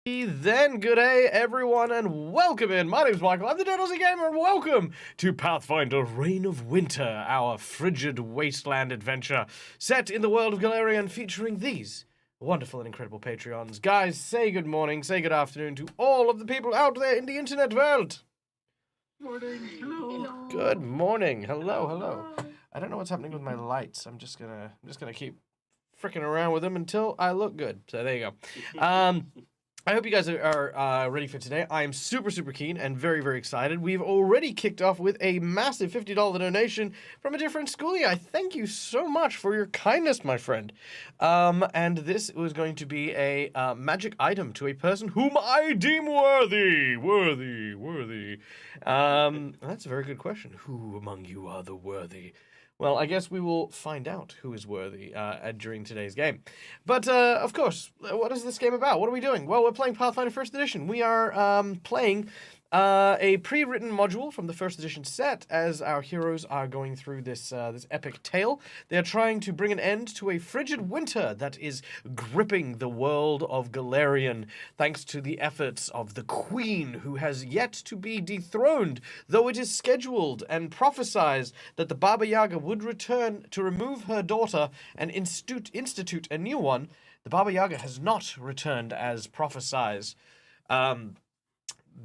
Then good day everyone and welcome in. My name's Michael, I'm the Deadlesy Gamer and welcome to Pathfinder Reign of Winter, our frigid wasteland adventure set in the world of Galarian featuring these wonderful and incredible Patreons. Guys, say good morning, say good afternoon to all of the people out there in the internet world. Morning, hello. Good morning, hello. I don't know what's happening with my lights. I'm just gonna keep fricking around with them until I look good. So there you go. I hope you guys are ready for today. I am super keen and very excited. We've already kicked off with a massive $50 donation from a different schoolie. I thank you so much for your kindness, my friend. And this was going to be a magic item to a person whom I deem worthy. That's a very good question. Who among you are the worthy? Well, I guess we will find out who is worthy during today's game. But, of course, what is this game about? What are we doing? Well, we're playing Pathfinder 1st Edition. We are playing a pre-written module from the 1st Edition set as our heroes are going through this epic tale. They are trying to bring an end to a frigid winter that is gripping the world of Galarian, thanks to the efforts of the Queen, who has yet to be dethroned, though it is scheduled and prophesied that the Baba Yaga would return to remove her daughter and institute a new one. The Baba Yaga has not returned as prophesied.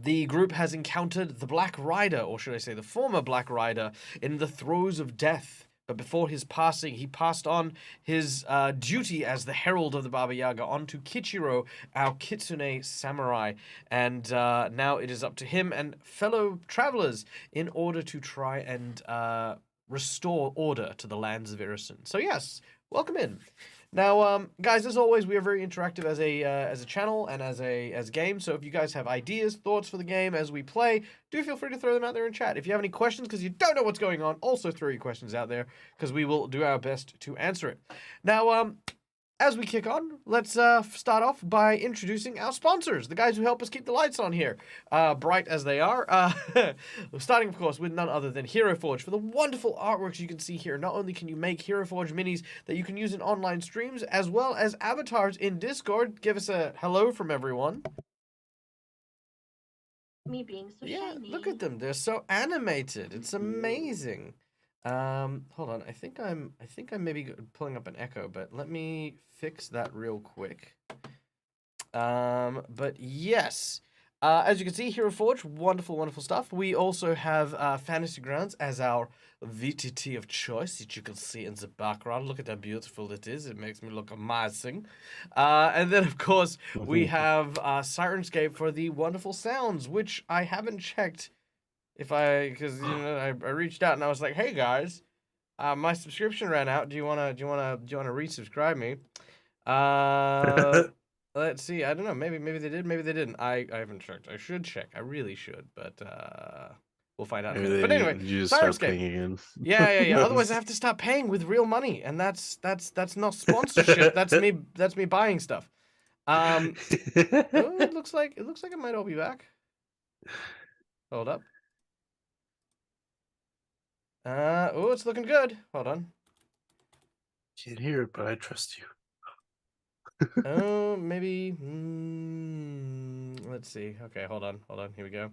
The group has encountered the Black Rider, or should I say the former Black Rider, in the throes of death. But before his passing, he passed on his duty as the herald of the Baba Yaga onto Kichiro, our Kitsune samurai. And now it is up to him and fellow travelers in order to try and restore order to the lands of Irrisen. So yes, welcome in. Now, guys, as always, we are very interactive as a channel and as a game. So if you guys have ideas, thoughts for the game as we play, do feel free to throw them out there in chat. If you have any questions because you don't know what's going on, also throw your questions out there because we will do our best to answer it. Now, as we kick on, let's start off by introducing our sponsors, the guys who help us keep the lights on here, bright as they are. Starting, of course, with none other than Hero Forge for the wonderful artworks you can see here. Not only can you make Hero Forge minis that you can use in online streams, as well as avatars in Discord. Give us a hello from everyone. Me being so shiny. Look at them. They're so animated. It's amazing. Hold on. I think I'm maybe pulling up an echo, but let me fix that real quick. But yes, as you can see, Hero Forge, wonderful stuff. We also have Fantasy Grounds as our VTT of choice, that you can see in the background. Look at how beautiful it is. It makes me look amazing. And then, of course, we have Sirenscape for the wonderful sounds, which I haven't checked. Because you know, I reached out and I was like, "Hey guys, my subscription ran out. Do you wanna resubscribe me?" Let's see. I don't know. Maybe they did. Maybe they didn't. I haven't checked. I should check. I really should, but we'll find out. But anyway, you just start paying again. Yeah. Otherwise, I have to start paying with real money, and that's not sponsorship. That's me buying stuff. It looks like it might all be back. Hold up. Oh, it's looking good. Hold on. Can't hear it, but I trust you. Oh, maybe. Let's see. Okay, hold on. Here we go.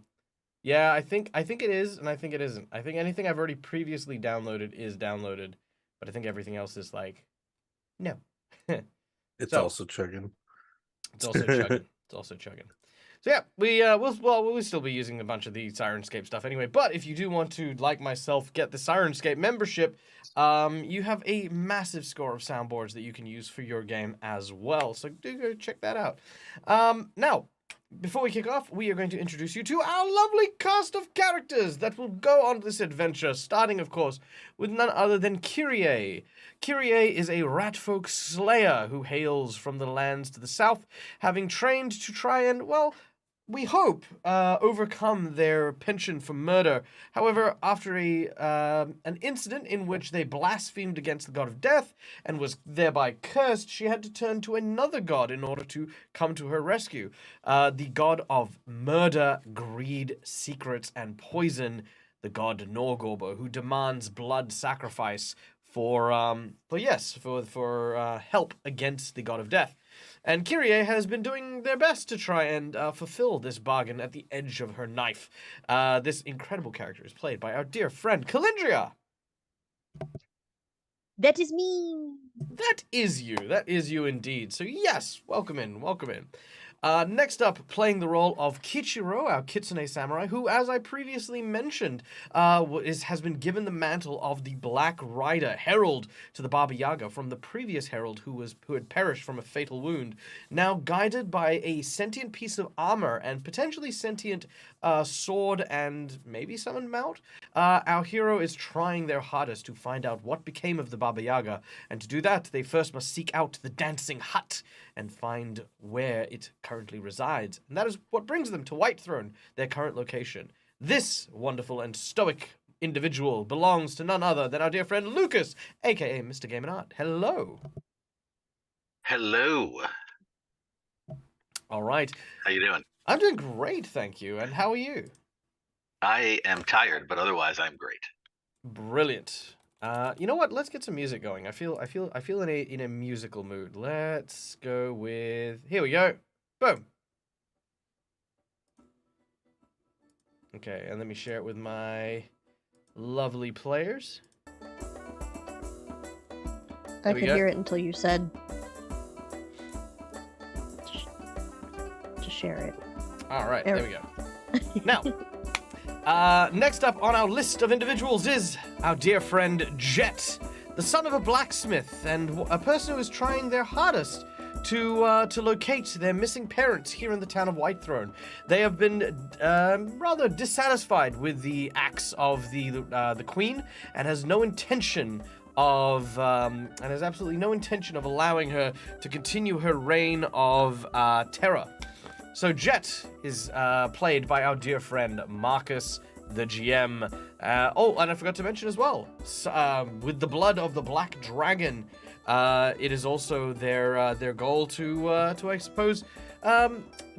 Yeah, I think it is, and I think it isn't. I think anything I've already previously downloaded is downloaded, but I think everything else is like, no. It's also chugging. It's also chugging. So yeah, we'll still be using a bunch of the Sirenscape stuff anyway. But if you do want to, like myself, get the Sirenscape membership, you have a massive score of soundboards that you can use for your game as well. So do go check that out. Now, before we kick off, we are going to introduce you to our lovely cast of characters that will go on this adventure, starting, of course, with none other than Kyrie. Kyrie is a ratfolk slayer who hails from the lands to the south, having trained to try and, well, we hope, overcome their penchant for murder. However, after an incident in which they blasphemed against the god of death and was thereby cursed, she had to turn to another god in order to come to her rescue. The god of murder, greed, secrets, and poison, the god Norgorbo, who demands blood sacrifice for help against the god of death. And Kyrie has been doing their best to try and fulfill this bargain at the edge of her knife. This incredible character is played by our dear friend Calindria. That is me. That is you. That is you indeed. So yes, welcome in, welcome in. Next up, playing the role of Kichiro, our Kitsune samurai, who, as I previously mentioned, has been given the mantle of the Black Rider, herald to the Baba Yaga from the previous herald who had perished from a fatal wound. Now guided by a sentient piece of armor and potentially sentient sword and maybe summoned mount, our hero is trying their hardest to find out what became of the Baba Yaga, and to do that, they first must seek out the dancing hut and find where it currently resides. And that is what brings them to Whitethrone, their current location. This wonderful and stoic individual belongs to none other than our dear friend Lucas, aka Mr. Game and Art. Hello. Hello. All right. How you doing? I'm doing great, thank you. And how are you? I am tired, but otherwise I'm great. Brilliant. You know what? Let's get some music going. I feel in a musical mood. Let's go with, here we go. Boom. Okay, and let me share it with my lovely players. I could hear it until you said to share it. All right, there we go. Now, next up on our list of individuals is our dear friend Jet, the son of a blacksmith and a person who is trying their hardest to locate their missing parents here in the town of Whitethrone. They have been rather dissatisfied with the acts of the queen and has no intention of and has absolutely no intention of allowing her to continue her reign of terror. So Jet is played by our dear friend Marcus, the GM. Oh, and I forgot to mention as well, with the blood of the Black Dragon, it is also their goal to I suppose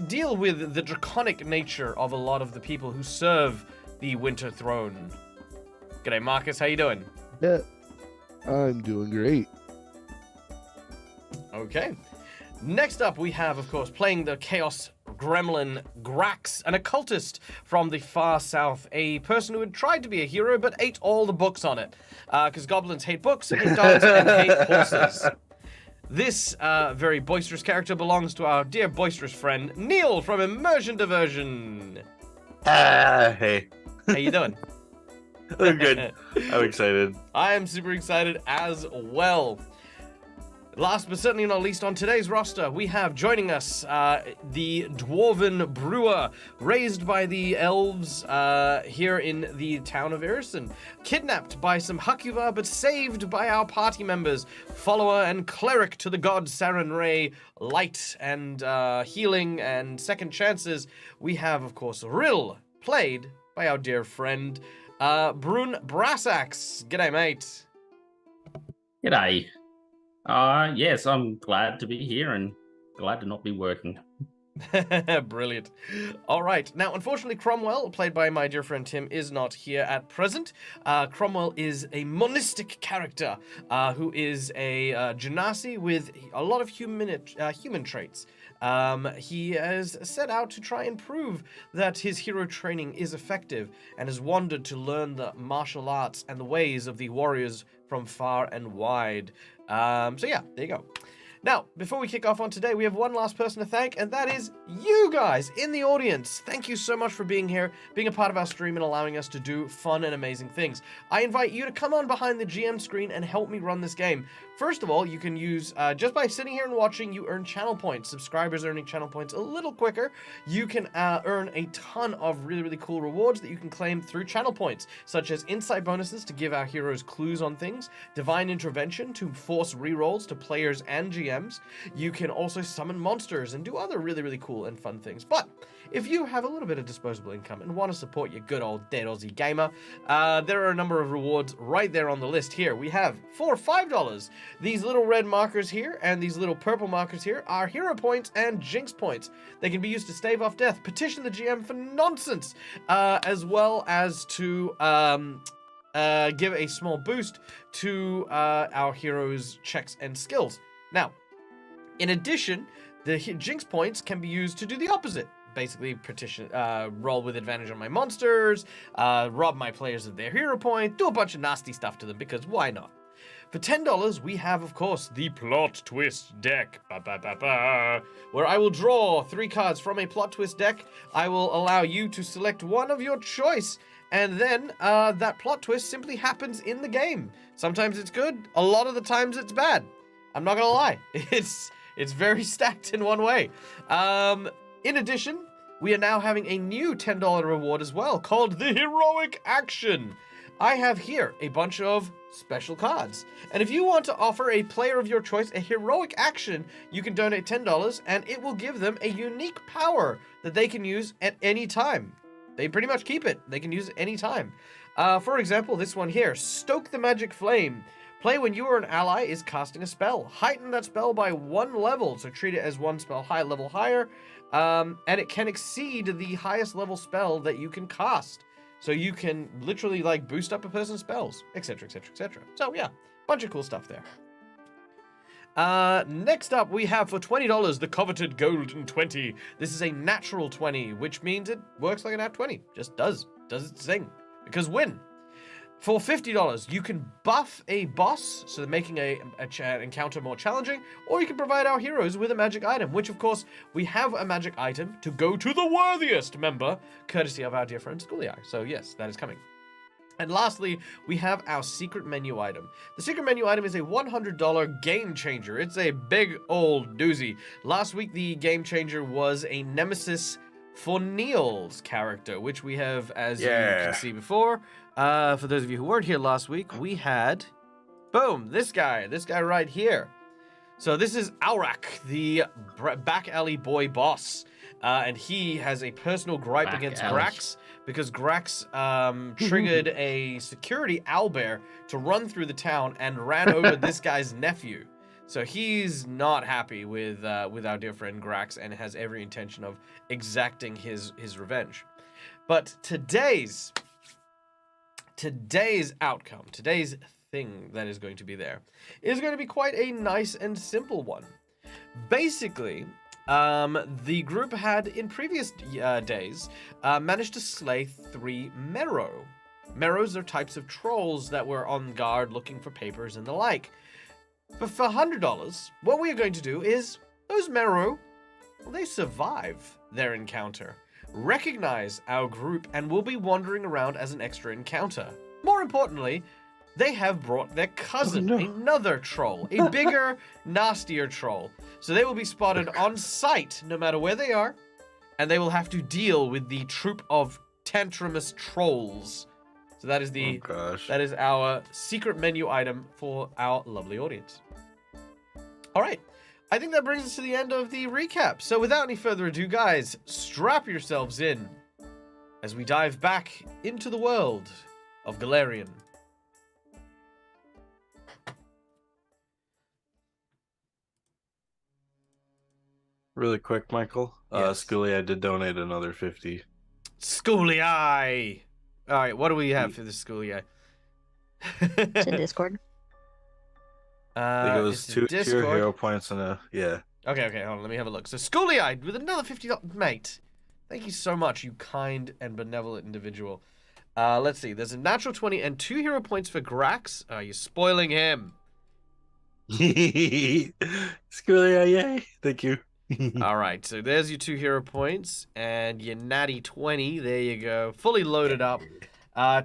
deal with the draconic nature of a lot of the people who serve the Winter Throne. G'day, Marcus. How you doing? Yeah, I'm doing great. Okay. Next up, we have, of course, playing the Chaos Gremlin Grax, an occultist from the far south, a person who had tried to be a hero but ate all the books on it, because goblins hate books, hate dogs, and hate horses. This very boisterous character belongs to our dear boisterous friend Neil from Immersion Diversion. Hey. How you doing? I'm good. I'm excited. I am super excited as well. Last but certainly not least on today's roster, we have joining us the Dwarven Brewer, raised by the elves here in the town of Irrisen, kidnapped by some Hakuva, but saved by our party members, follower and cleric to the god Saren Ray, light and healing and second chances. We have, of course, Rill, played by our dear friend Brun Brassax. G'day, mate. G'day. Yes, I'm glad to be here and glad to not be working. Brilliant. All right. Now, unfortunately, Cromwell, played by my dear friend Tim, is not here at present. Cromwell is a monistic character who is a genasi with a lot of human traits. He has set out to try and prove that his hero training is effective and has wandered to learn the martial arts and the ways of the warriors from far and wide. So yeah, there you go. Now, before we kick off on today, we have one last person to thank, and that is you guys in the audience. Thank you so much for being here, being a part of our stream, and allowing us to do fun and amazing things. I invite you to come on behind the GM screen and help me run this game. First of all, you can use, just by sitting here and watching, you earn channel points. Subscribers earning channel points a little quicker. You can earn a ton of really, really cool rewards that you can claim through channel points, such as insight bonuses to give our heroes clues on things, divine intervention to force rerolls to players and GMs. You can also summon monsters and do other really, really cool and fun things. But if you have a little bit of disposable income and want to support your good old dead Aussie gamer, there are a number of rewards right there on the list here. We have for $5, these little red markers here and these little purple markers here are hero points and jinx points. They can be used to stave off death, petition the GM for nonsense, as well as to give a small boost to our heroes' checks and skills. Now, In addition, the Jinx points can be used to do the opposite. Basically, roll with advantage on my monsters, rob my players of their hero point, do a bunch of nasty stuff to them, because why not? For $10, we have, of course, the Plot Twist deck, where I will draw 3 cards from a Plot Twist deck. I will allow you to select one of your choice, and then that plot twist simply happens in the game. Sometimes it's good, a lot of the times it's bad. I'm not gonna lie, it's very stacked in one way. In addition, we are now having a new $10 reward as well, called the Heroic Action. I have here a bunch of special cards. And if you want to offer a player of your choice a heroic action, you can donate $10 and it will give them a unique power that they can use at any time. They pretty much keep it. They can use it any time. For example, this one here, Stoke the Magic Flame. Play when you or an ally is casting a spell. Heighten that spell by 1 level, so treat it as 1 spell level higher. And it can exceed the highest level spell that you can cast. So you can literally like boost up a person's spells, etc, etc, etc. So yeah, bunch of cool stuff there. Next up we have for $20, the coveted Golden 20. This is a natural 20, which means it works like a nat 20. Just does its thing. Because win. For $50, you can buff a boss, so making an encounter more challenging, or you can provide our heroes with a magic item, which of course, we have a magic item to go to the worthiest member, courtesy of our dear friend Schooly Eye. So yes, that is coming. And lastly, we have our secret menu item. The secret menu item is a $100 game changer. It's a big old doozy. Last week, the game changer was a nemesis for Neil's character, which we have, as you can see before. For those of you who weren't here last week, we had, boom, this guy right here. So this is Aurak, the back alley boy boss. And he has a personal gripe against Grax, because Grax triggered a security owlbear to run through the town and ran over this guy's nephew. So he's not happy with our dear friend Grax and has every intention of exacting his revenge. But today's outcome, today's thing that is going to be there, is going to be quite a nice and simple one. Basically, the group had, in previous days, managed to slay 3 Merrow. Merrows are types of trolls that were on guard looking for papers and the like. But for $100, what we are going to do is, those Merrow, well, they survive their encounter, recognize our group, and will be wandering around as an extra encounter. More importantly, they have brought their cousin, another troll, a bigger, nastier troll. So they will be spotted on sight, no matter where they are, and they will have to deal with the troop of tantrumous trolls. So that is that is our secret menu item for our lovely audience. All right, I think that brings us to the end of the recap. So without any further ado, guys, strap yourselves in as we dive back into the world of Galarian. Really quick, Michael. Yes. Schooly, I did donate another 50. Schooly Eye! Alright, what do we have for the Schooly Eye? It's in Discord. It goes two hero points and Okay, hold on, let me have a look. So Schooly Eye with another $50, mate. Thank you so much, you kind and benevolent individual. Let's see, there's a natural 20 and 2 hero points for Grax. You're spoiling him. Schooly Eye, yay! Thank you. All right, so there's your 2 hero points and your natty 20. There you go, fully loaded up.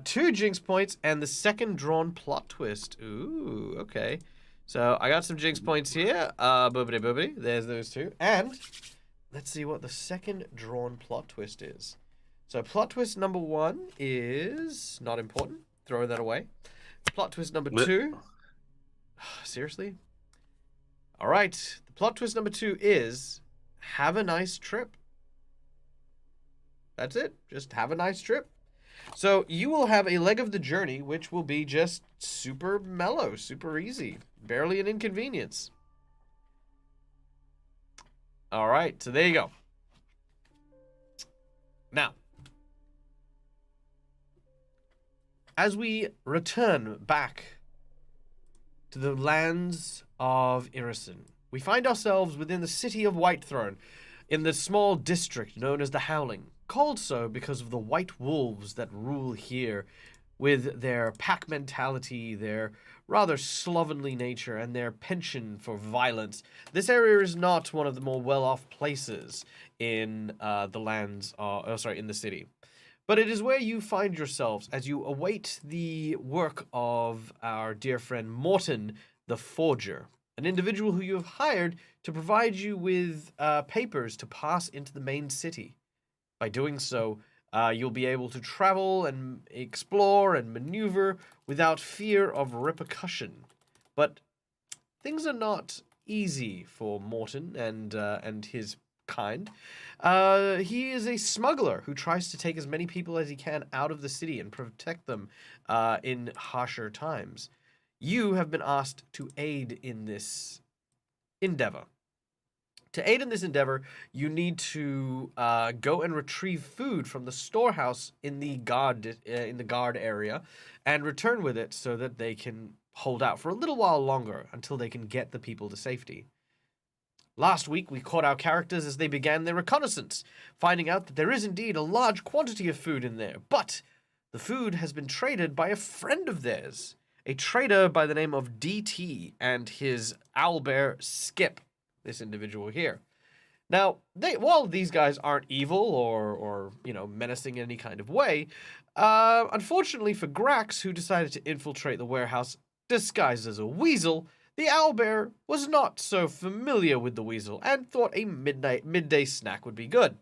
2 Jinx points and the second drawn plot twist. Ooh, okay. So I got some Jinx points here. Boobity. There's those 2. And let's see what the second drawn plot twist is. So plot twist number 1 is not important. Throw that away. Plot twist number 2. Seriously? All right. The plot twist number 2 is have a nice trip. That's it. Just have a nice trip. So you will have a leg of the journey, which will be just super mellow, super easy. Barely an inconvenience. All right. So there you go. Now, as we return back to the lands of Irrisen, we find ourselves within the city of Whitethrone, in the small district known as the Howling, called so because of the white wolves that rule here, with their pack mentality, their rather slovenly nature, and their penchant for violence. This area is not one of the more well-off places in the lands, in the city. But it is where you find yourselves as you await the work of our dear friend Morton the Forger, an individual who you have hired to provide you with papers to pass into the main city. By doing so, you'll be able to travel and explore and maneuver without fear of repercussion. But things are not easy for Morton and his kind. He is a smuggler who tries to take as many people as he can out of the city and protect them in harsher times. You have been asked to aid in this endeavor. To aid in this endeavor, you need to go and retrieve food from the storehouse in the guard area, and return with it so that they can hold out for a little while longer until they can get the people to safety. Last week, we caught our characters as they began their reconnaissance, finding out that there is indeed a large quantity of food in there, but the food has been traded by a friend of theirs, a trader by the name of DT and his owlbear Skip. This individual here. Now, while these guys aren't evil or menacing in any kind of way, unfortunately for Grax, who decided to infiltrate the warehouse disguised as a weasel, the owlbear was not so familiar with the weasel and thought a midday snack would be good.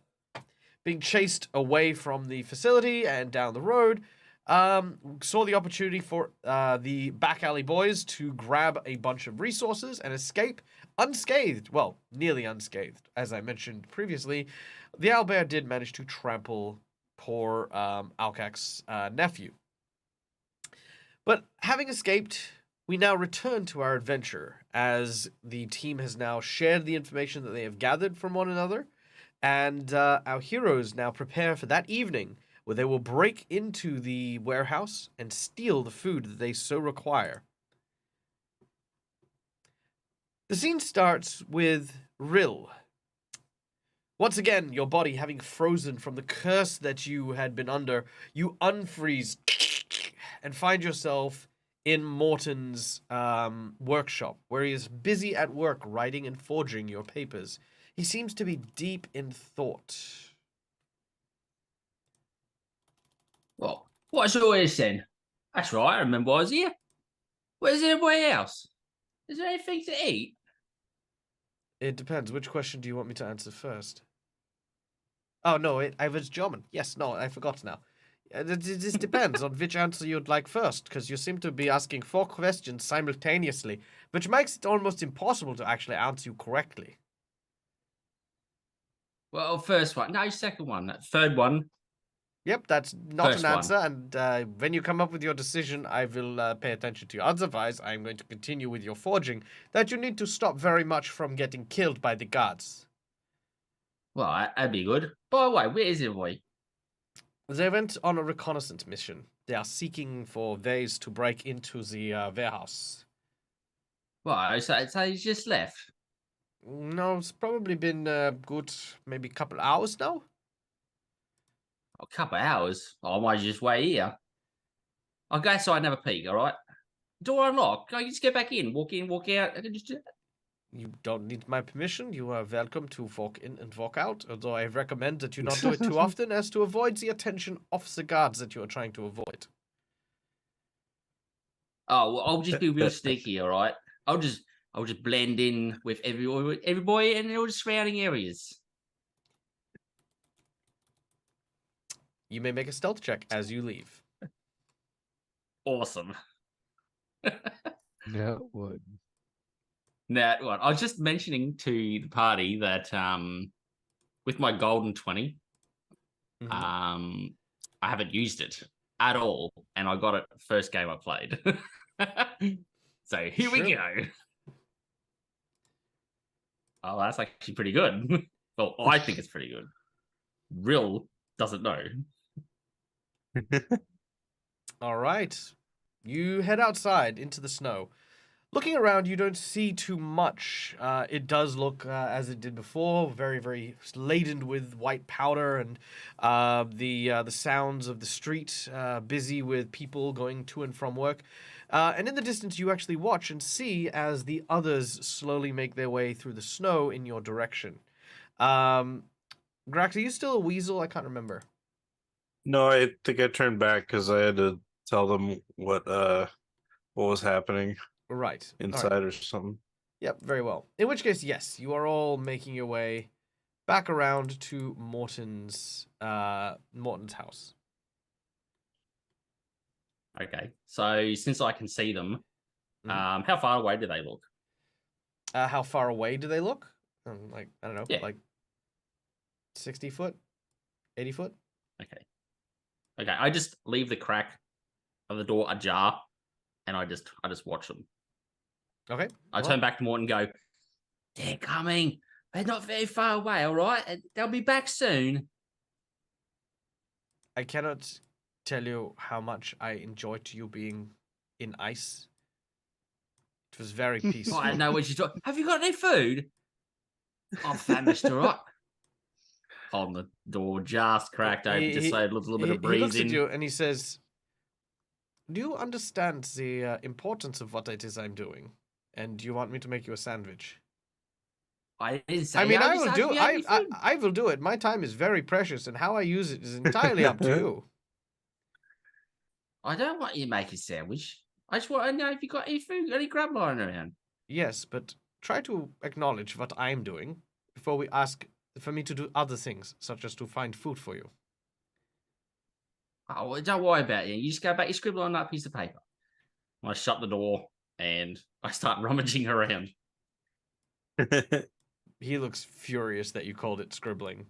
Being chased away from the facility and down the road, saw the opportunity for the back alley boys to grab a bunch of resources and escape unscathed. Well, nearly unscathed. As I mentioned previously, the owlbear did manage to trample poor Alcac's nephew. But having escaped, we now return to our adventure, as the team has now shared the information that they have gathered from one another, and our heroes now prepare for that evening, where they will break into the warehouse and steal the food that they so require. The scene starts with Rill. Once again, your body having frozen from the curse that you had been under, you unfreeze and find yourself in Morton's workshop, where he is busy at work writing and forging your papers. He seems to be deep in thought. Well, what's all this then? That's right, I remember I was here. Where's everybody else? Is there anything to eat? It depends. Which question do you want me to answer first? Oh, no, I was German. Yes, no, I forgot now. It just depends on which answer you'd like first, because you seem to be asking 4 questions simultaneously, which makes it almost impossible to actually answer you correctly. Well, first one. No, second one. Third one. Yep, that's not First an answer, and when you come up with your decision, I will pay attention to you. Otherwise, I'm going to continue with your forging, that you need to stop very much from getting killed by the guards. Well, that'd be good. By the way, where is everybody? They went on a reconnaissance mission. They are seeking for ways to break into the warehouse. Well, so he's just left? No, it's probably been a good, maybe a couple hours now. A couple of hours? I might just wait here. I'll go outside and have a peek, all right? Door unlocked. Can I just get back in? Walk out. I can just do that. You don't need my permission. You are welcome to walk in and walk out, although I recommend that you not do it too often, as to avoid the attention of the guards that you are trying to avoid. Oh, well, I'll just be real sneaky, all right? I'll just blend in with everybody and all the surrounding areas. You may make a stealth check as you leave. Awesome. Yeah, what? Now, what? I was just mentioning to the party that with my golden 20, I haven't used it at all, and I got it first game I played. So here we go. Oh, that's actually pretty good. Well, I think it's pretty good. Rill doesn't know. All right. You head outside into the snow. Looking around, you don't see too much. It does look as it did before, very, very laden with white powder and the sounds of the street, busy with people going to and from work. And in the distance, you actually watch and see as the others slowly make their way through the snow in your direction. Grax, are you still a weasel? I can't remember. No, I think I turned back because I had to tell them what was happening. Right. Inside or something. Yep, very well. In which case, yes, you are all making your way back around to Morton's house. Okay. So since I can see them, how far away do they look? How far away do they look? Like, I don't know, Yeah. 60 foot? 80 foot? Okay. Okay. I just leave the crack of the door ajar and I just watch them. Okay. I turn back to Morton and go, they're coming. They're not very far away, all right? They'll be back soon. I cannot tell you how much I enjoyed you being in ice. It was very peaceful. I know what you're talking. Have you got any food? I'm famished, all right? On the door just cracked open, just so a little bit of breeze he looks in. at you and he says, do you understand the importance of what it is I'm doing? And do you want me to make you a sandwich? I didn't say. I mean, I will do it. My time is very precious, and how I use it is entirely up to you. I don't want you to make a sandwich. I just want to know if you got any food, any grub lying around. Yes, but try to acknowledge what I'm doing before we ask for me to do other things, such as to find food for you. Oh, well, don't worry about it. You just go back, you scribble on that piece of paper. I shut the door and I start rummaging around. He looks furious that you called it scribbling.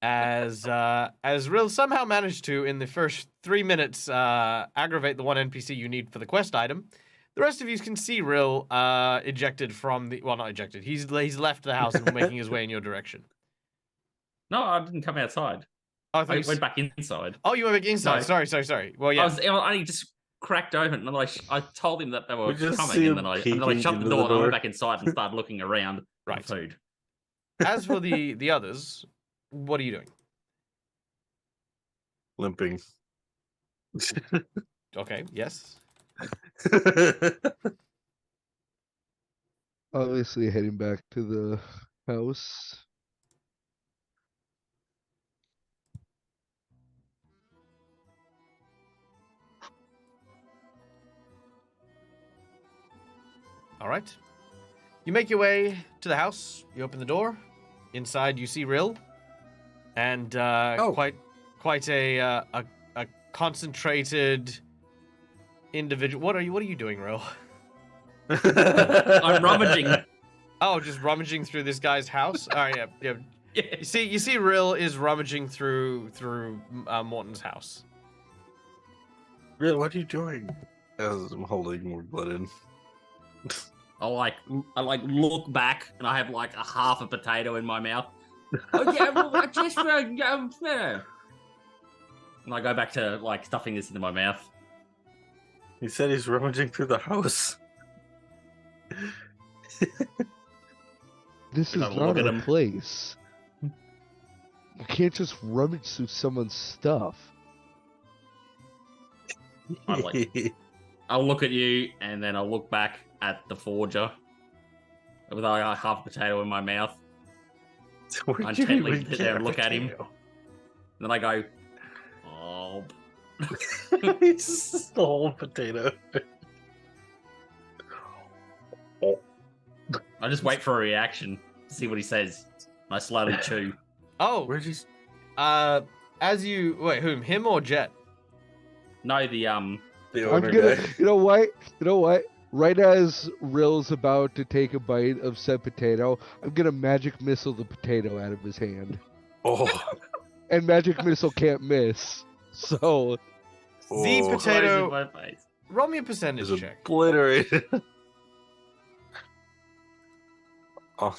As Rill somehow managed to, in the first 3 minutes, aggravate the one NPC you need for the quest item, the rest of you can see Rill ejected from the... Well, not ejected. He's left the house and making his way in your direction. No, I didn't come outside. Oh, I went back inside. Oh, you went back inside. No. Sorry. Well, yeah. I just cracked open, and I told him that they were coming, and then I shut the door, and I went back inside and started looking around for food. As for the others, what are you doing? Limping. Okay, yes. Obviously heading back to the house. All right. You make your way to the house. You open the door. Inside, you see Rill, and quite a concentrated individual. What are you doing, Rill? I'm rummaging. Oh, just rummaging through this guy's house. Oh yeah. You see, Rill is rummaging through Morton's house. Rill, what are you doing? As I'm holding more blood in. I look back and I have like a half a potato in my mouth. Oh yeah, well, I just and I go back to like stuffing this into my mouth. He said he's rummaging through the house. This is not a place. You can't just rummage through someone's stuff. I'll look at you and then I'll look back at the forger with like half a potato in my mouth. I gently sit there and look at him. And then I go, oh. He stole a potato. I just wait for a reaction to see what he says. I slowly chew. Oh, where'd you? As you wait, whom? Him or Jet? No, the I'm gonna. You know what? Right as Rill's about to take a bite of said potato, I'm gonna magic missile the potato out of his hand. Oh. And magic missile can't miss. So. The potato. Roll me a percentage check. Obliterated. Oh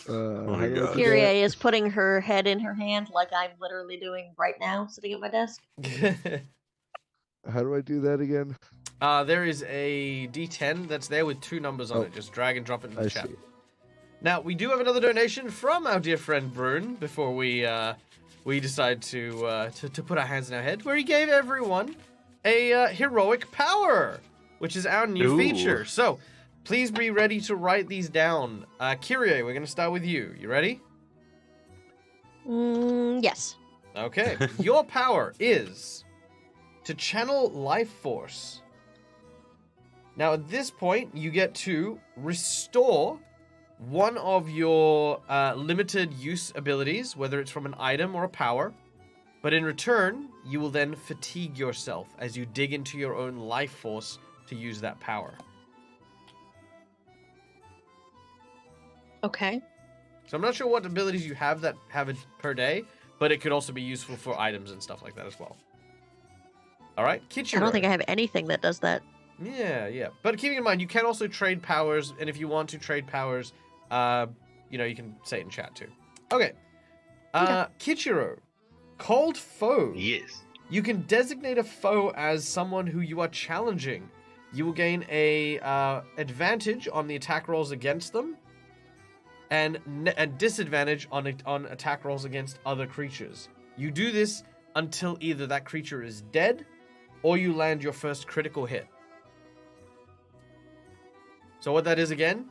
my god. Kyrie is putting her head in her hand like I'm literally doing right now, sitting at my desk. How do I do that again? There is a D10 that's there with 2 numbers on Oh. it. Just drag and drop it in the I chat. see. Now, we do have another donation from our dear friend Brune before we decide to put our hands in our head, where he gave everyone a heroic power, which is our new Ooh. feature. So, please be ready to write these down. Kyrie, we're going to start with you. You ready? Yes. Okay. Your power is to channel life force. Now, at this point, you get to restore one of your limited use abilities, whether it's from an item or a power. But in return, you will then fatigue yourself as you dig into your own life force to use that power. Okay. So I'm not sure what abilities you have that have it per day, but it could also be useful for items and stuff like that as well. All right, Kichiro. I don't think I have anything that does that. Yeah. But keeping in mind, you can also trade powers, and if you want to trade powers, you can say it in chat too. Okay. Kichiro, called foe. Yes. You can designate a foe as someone who you are challenging. You will gain a advantage on the attack rolls against them, and a disadvantage on attack rolls against other creatures. You do this until either that creature is dead, or you land your first critical hit. So what that is again,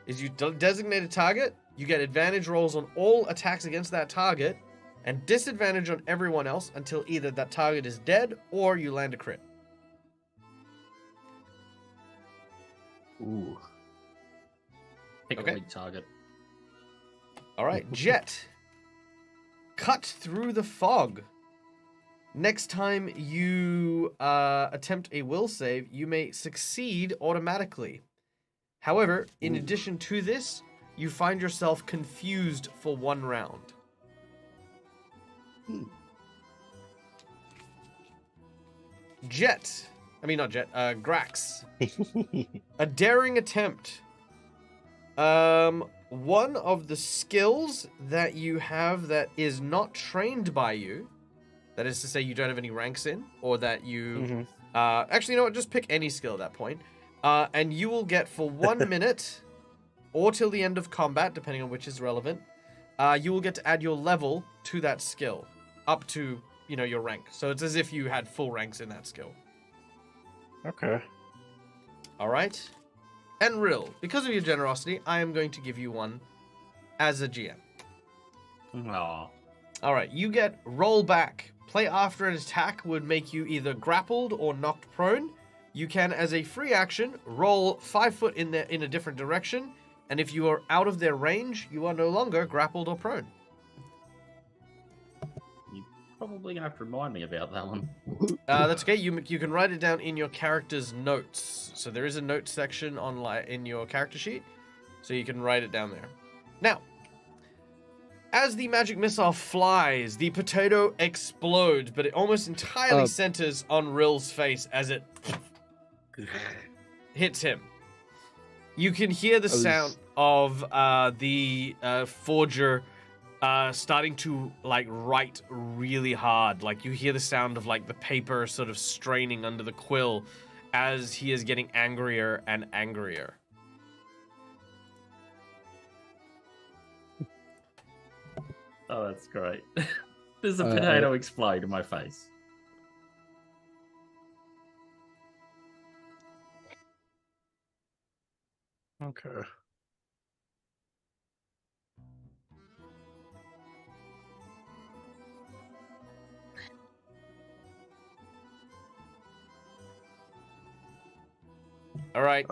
is you designate a target, you get advantage rolls on all attacks against that target, and disadvantage on everyone else until either that target is dead or you land a crit. Ooh. Pick Okay. a weak target. All right, Jet. Cut through the fog. Next time you attempt a will save, you may succeed automatically. However, in addition to this, you find yourself confused for 1 round. Grax. A daring attempt. One of the skills that you have that is not trained by you, that is to say you don't have any ranks in, or that you... actually, you know what? Just pick any skill at that point. And you will get for 1 minute, or till the end of combat, depending on which is relevant, you will get to add your level to that skill, up to, your rank. So it's as if you had full ranks in that skill. Okay. All right? And Rill, because of your generosity, I am going to give you one as a GM. Aw. All right, you get roll back. Play after an attack would make you either grappled or knocked prone. You can, as a free action, roll 5 foot in a different direction, and if you are out of their range, you are no longer grappled or prone. You're probably going to have to remind me about that one. That's okay. You can write it down in your character's notes. So there is a notes section in your character sheet, so you can write it down there. Now, as the magic missile flies, the potato explodes, but it almost entirely centers on Rill's face as it hits him. You can hear the sound of the forger starting to write really hard. Like you hear the sound of the paper sort of straining under the quill as he is getting angrier and angrier. Oh, that's great. There's a potato explode in my face. Okay. All right.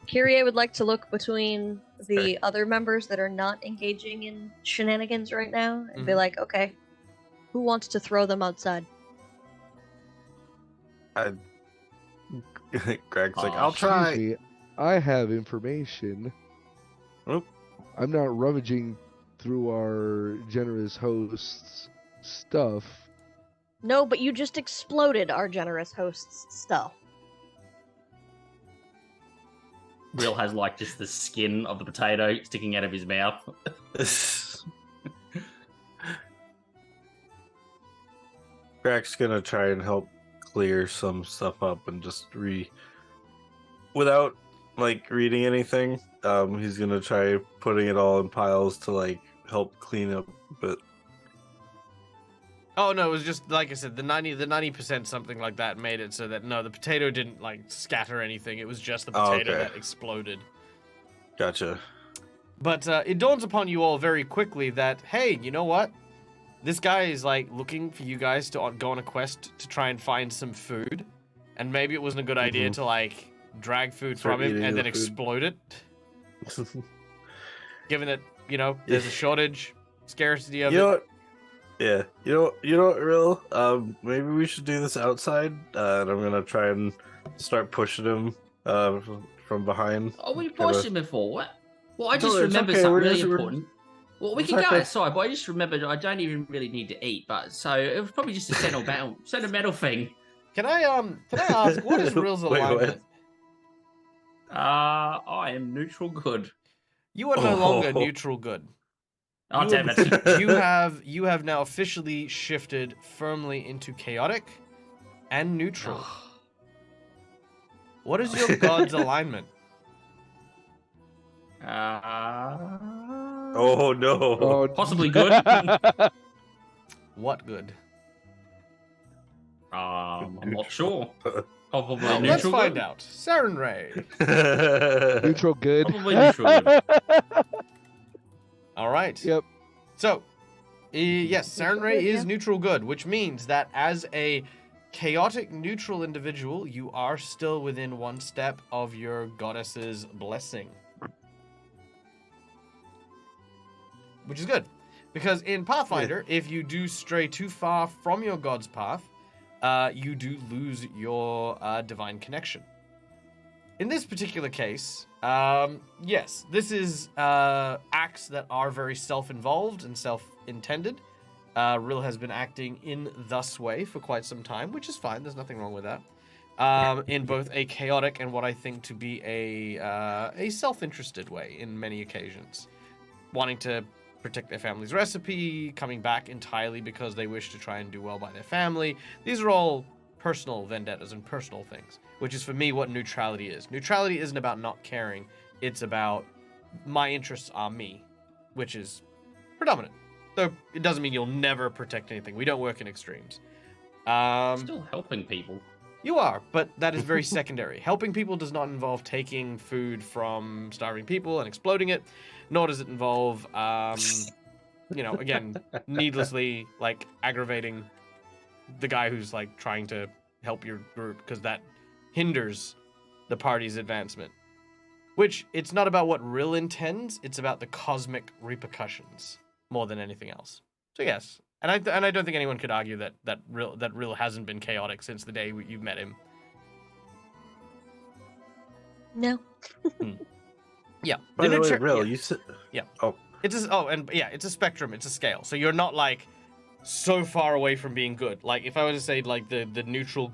Kyrie would like to look between the other members that are not engaging in shenanigans right now and be like, okay, who wants to throw them outside? Greg's like, Aw, I'll try. Excuse me, I have information. Oop. I'm not rummaging through our generous host's stuff. No, but you just exploded our generous host's stuff. Real has just the skin of the potato sticking out of his mouth. Greg's gonna try and help clear some stuff up and just without like reading anything. He's gonna try putting it all in piles to like help clean up a bit. Oh no, it was just like I said, the 90% something like that made it so that no, the potato didn't like scatter anything. It was just the potato okay. that exploded. Gotcha. But it dawns upon you all very quickly that hey, you know what? This guy is like looking for you guys to go on a quest to try and find some food, and maybe it wasn't a good idea to like drag food Start from him eating and the then food. explode it. Given that there's a shortage, scarcity of You know it. what? Yeah. You know what, real? Maybe we should do this outside. And I'm gonna try and start pushing him from behind. Oh, we Kinda- pushed him before. What? Well, I No, just it's remembered okay, something we're really just- we're- important. Well, we it's can go okay. outside, but I just remembered I don't even really need to eat. But so it was probably just a sentimental thing. Can I ask what is Real's Wait, what? alignment? I am neutral good. You are no longer Oh. neutral good. Oh, You damn have- it. you have now officially shifted firmly into chaotic and neutral. What is your god's alignment? Oh no. Oh, Possibly good. What good? I'm not sure. Probably Well, neutral let's good. find out. Saren Ray. neutral good. Probably neutral good. All right. Yep. So, yes, Saren Ray good, is yeah. neutral good, which means that as a chaotic neutral individual, you are still within one step of your goddess's blessing. Which is good. Because in Pathfinder, if you do stray too far from your god's path, you do lose your divine connection. In this particular case, yes, this is acts that are very self-involved and self-intended. Rill has been acting in thus way for quite some time, which is fine. There's nothing wrong with that. In both a chaotic and what I think to be a self-interested way in many occasions. Wanting to protect their family's recipe, coming back entirely because they wish to try and do well by their family. These are all personal vendettas and personal things, which is for me what neutrality is. Neutrality isn't about not caring, it's about my interests are me, which is predominant. Though it doesn't mean you'll never protect anything. We don't work in extremes. Still helping people. You are, but that is very secondary. Helping people does not involve taking food from starving people and exploding it, nor does it involve, again, needlessly, like, aggravating the guy who's, like, trying to help your group, because that hinders the party's advancement. Which, it's not about what Rill intends, it's about the cosmic repercussions, more than anything else. So yes, and I don't think anyone could argue that Rill hasn't been chaotic since the day you've met him. No. Yeah. By the way, neutral- Rill, yeah. you said. Yeah. Oh. It's a spectrum, it's a scale. So you're not like so far away from being good. Like if I were to say like the neutral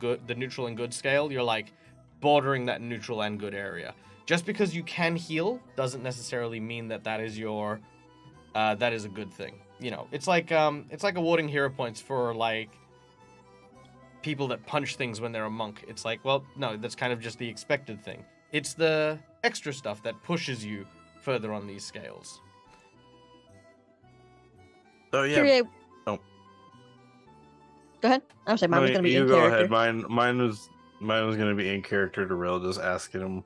and good scale, you're like bordering that neutral and good area. Just because you can heal doesn't necessarily mean that is your that is a good thing. It's like awarding hero points for like people that punch things when they're a monk. It's like, well, no, that's kind of just the expected thing. It's the extra stuff that pushes you further on these scales. Oh yeah. Kyrie, Oh. Go ahead. I was saying mine was No, going to be you in go character. ahead. Mine was going to be in character to Rill, just asking him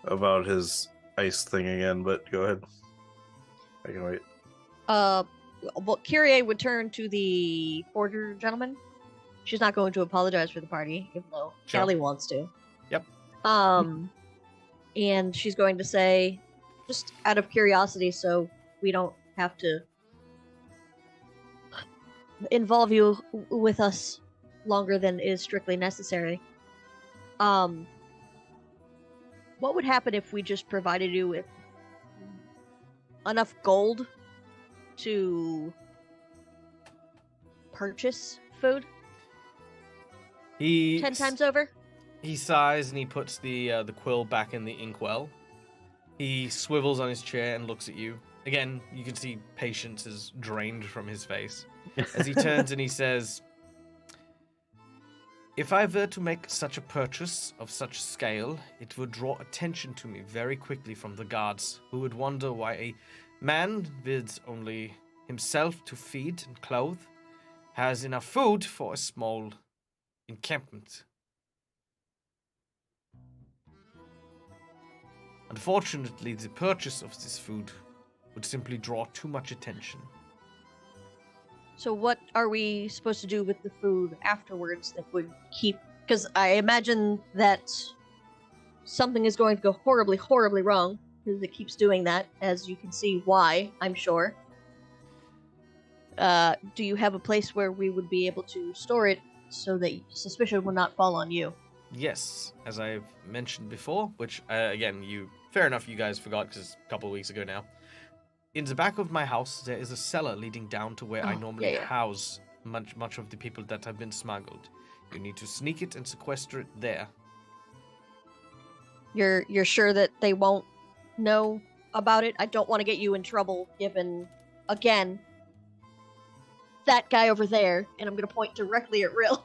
about his ice thing again. But go ahead. I can wait. Well, Kyrie would turn to the forger gentleman. She's not going to apologize for the party, even though Sure. Callie wants to. Yep. And she's going to say, just out of curiosity, so we don't have to involve you with us longer than is strictly necessary. What would happen if we just provided you with enough gold to purchase food He 10 times over? He sighs and he puts the quill back in the inkwell. He swivels on his chair and looks at you. Again, you can see patience is drained from his face as he turns and he says, If I were to make such a purchase of such scale, it would draw attention to me very quickly from the guards, who would wonder why a man with only himself to feed and clothe has enough food for a small encampment. Unfortunately, the purchase of this food would simply draw too much attention. So what are we supposed to do with the food afterwards that would keep... Because I imagine that something is going to go horribly, horribly wrong, because it keeps doing that, as you can see why, I'm sure. Do you have a place where we would be able to store it so that suspicion will not fall on you? Yes, as I've mentioned before, which, again, fair enough, you guys forgot, because it's a couple of weeks ago now. In the back of my house, there is a cellar leading down to where I normally house much of the people that have been smuggled. You need to sneak it and sequester it there. You're sure that they won't know about it? I don't want to get you in trouble, given, again, that guy over there, and I'm going to point directly at Rill.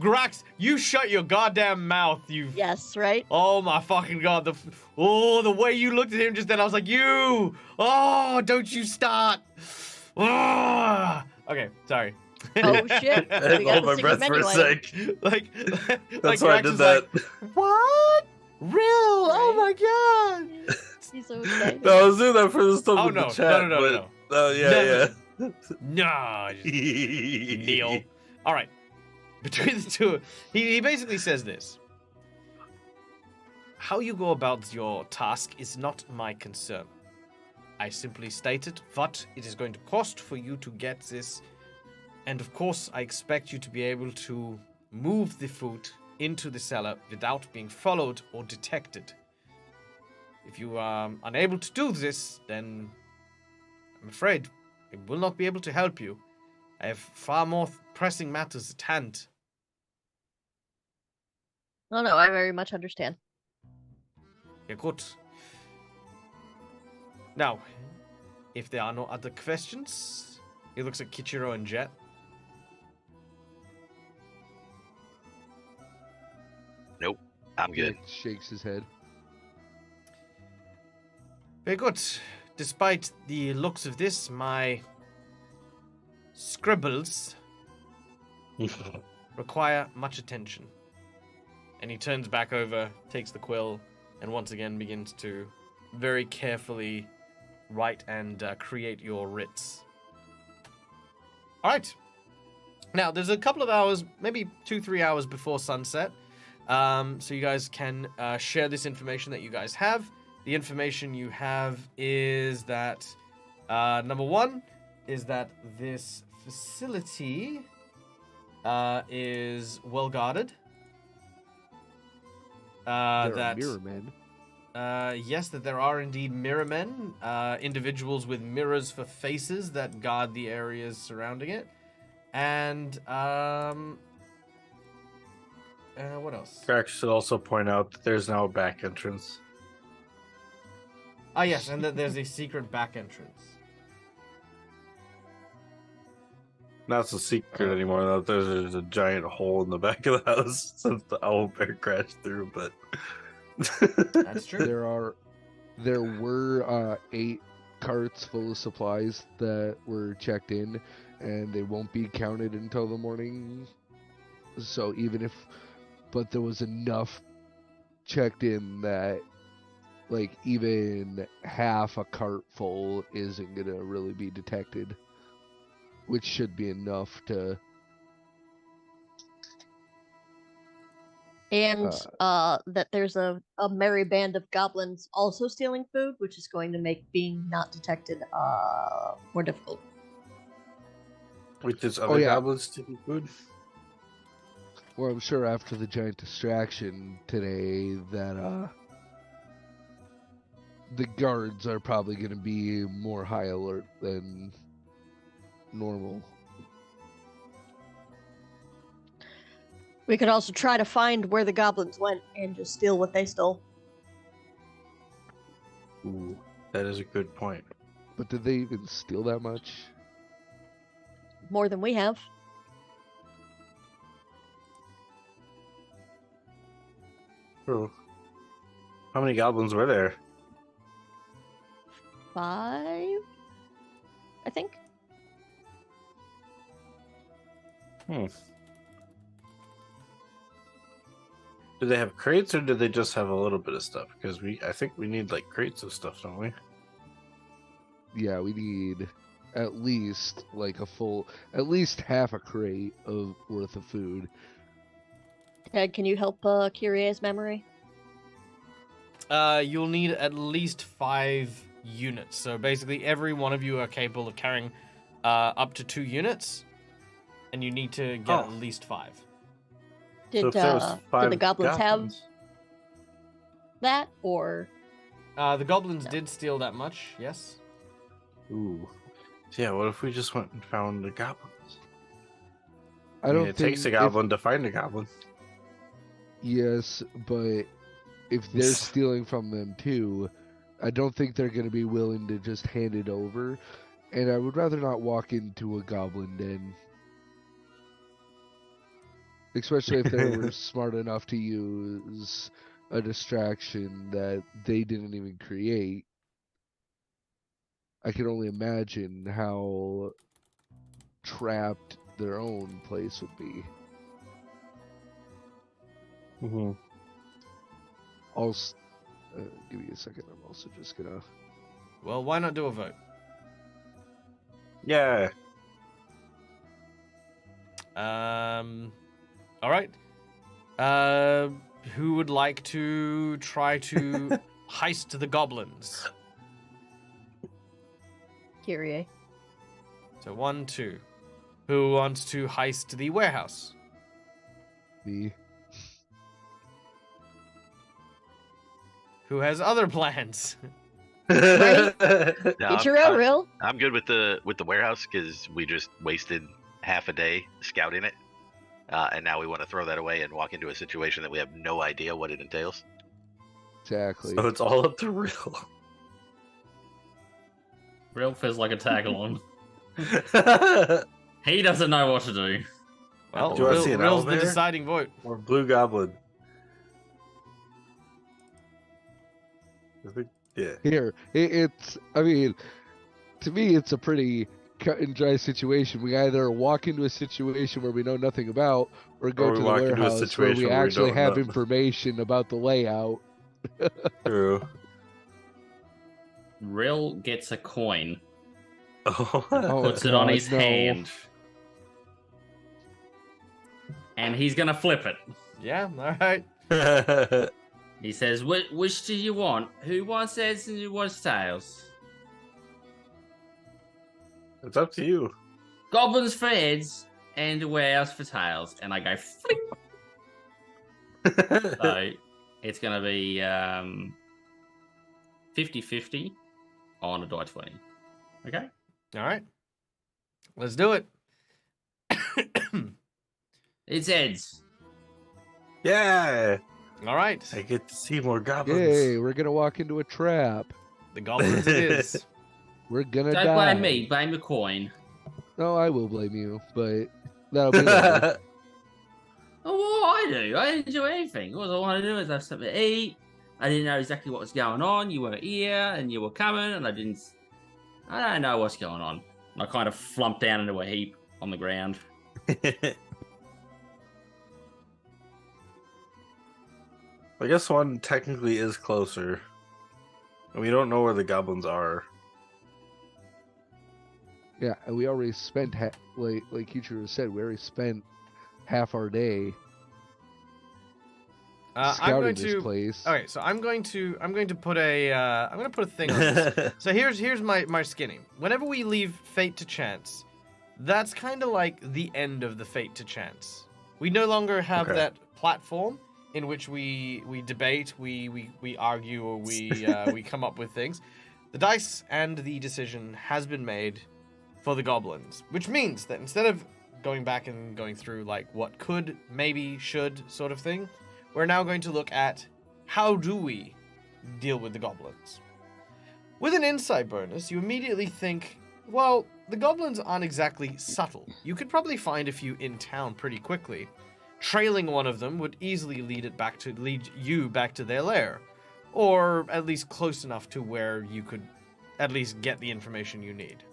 Grax, you shut your goddamn mouth, you... Yes, right? Oh my fucking god, the way you looked at him just then, I was like, you! Oh, don't you start! Ah! Okay, sorry. Oh shit. I We got hold the my secret breath for menu a item. sec. Like, That's like why I Grax did was that. like, what? Real? Oh my god! He's so excited. No, I was doing that for the stuff Oh in no, the chat. no. Oh yeah, Never. yeah. Nah, Neil. All right. Between the two, he basically says this. How you go about your task is not my concern. I simply stated what it is going to cost for you to get this. And of course, I expect you to be able to move the food into the cellar without being followed or detected. If you are unable to do this, then I'm afraid I will not be able to help you. I have far more pressing matters at hand. Oh no, I very much understand. Yeah, good. Now, if there are no other questions, he looks at Kichiro and Jet. Nope, I'm good. Nick shakes his head. Very good. Despite the looks of this, my scribbles require much attention. And he turns back over, takes the quill, and once again begins to very carefully write and create your writs. All right. Now, there's a couple of hours, maybe 2-3 hours before sunset. So you guys can share this information that you guys have. The information you have is that, number one, is that this facility is well guarded. There are That mirror men. yes, that there are indeed mirror men, individuals with mirrors for faces that guard the areas surrounding it, and what else? Crack should also point out that there's now a back entrance. Ah, yes, and that there's a secret back entrance. Not so secret anymore, though. There's a giant hole in the back of the house since the owl bear crashed through, but... That's true. There were 8 carts full of supplies that were checked in, and they won't be counted until the morning. So but there was enough checked in that, like, even half a cart full isn't gonna really be detected, which should be enough to. And that there's a merry band of goblins also stealing food, which is going to make being not detected more difficult. With this other goblins taking food? Well, I'm sure after the giant distraction today that the guards are probably going to be more high alert than normal. We could also try to find where the goblins went and just steal what they stole. Ooh, that is a good point. But did they even steal that much? More than we have. Oh. How many goblins were there? 5, I think. Do they have crates or do they just have a little bit of stuff? Because I think we need like crates of stuff, don't we? Yeah, we need at least like at least half a crate of worth of food. Ted, can you help Kyrie's memory? You'll need at least 5 units. So basically, every one of you are capable of carrying up to 2 units, and you need to get at least 5. So if there was Did 5 the goblins have that, or? The goblins did steal that much, yes. Ooh. So yeah, what if we just went and found the goblins? I don't it think takes a goblin to find a goblin. Yes, but if they're stealing from them too, I don't think they're going to be willing to just hand it over. And I would rather not walk into a goblin den. Especially if they were smart enough to use a distraction that they didn't even create. I can only imagine how trapped their own place would be. Mm-hmm. Also, give me a second. I'm also just gonna. Well, why not do a vote? Yeah. All right. Who would like to try to heist the goblins? Kyrie. So 1, 2. Who wants to heist the warehouse? Me. Who has other plans? Right? No, Get your own, real. I'm good with the warehouse because we just wasted half a day scouting it, and now we want to throw that away and walk into a situation that we have no idea what it entails. Exactly. So it's all up to Real. Real feels like a tag along. He doesn't know what to do. Well, Do you wanna see an Real's the owlbear? deciding vote. Or Blue Goblin. I think, yeah. Here, it's. I mean, to me, it's a pretty cut and dry situation. We either walk into a situation where we know nothing about, or go Or we to the walk into a warehouse where situation we where we actually don't have know. information about the layout. True. Real gets a coin, Oh. puts it on God, his no. hand, and he's gonna flip it. Yeah, all right. He says, which do you want? Who wants heads and who wants tails? It's up to you. Goblins for heads and a warehouse for tails. And I go, flip. So it's going to be 50-50 on a die 20. Okay? All right. Let's do it. It's heads. Yeah. All right. I get to see more goblins. Yay, we're gonna walk into a trap. The goblins it is. We're gonna Don't die. blame me, blame the coin. No, I will blame you, but that'll be later. Oh, what I do? I didn't do anything. All I want to do is have something to eat. I didn't know exactly what was going on. You were here and you were coming, and I don't know what's going on. And I kind of flumped down into a heap on the ground. I guess one technically is closer. And we don't know where the goblins are. Yeah, and we already spent like Ichiro said, we already spent half our day I'm scouting going this to. place. Okay, so I'm going to put a thing on this. So here's my skinning. Whenever we leave fate to chance, that's kind of like the end of the fate to chance. We no longer have Okay. that platform in which we debate, we argue, or we come up with things. The dice and the decision has been made for the goblins, which means that instead of going back and going through like what could, maybe, should sort of thing, we're now going to look at how do we deal with the goblins. With an insight bonus, you immediately think, well, the goblins aren't exactly subtle. You could probably find a few in town pretty quickly. trailing one of them would easily lead you back to their lair, or at least close enough to where you could at least get the information you need.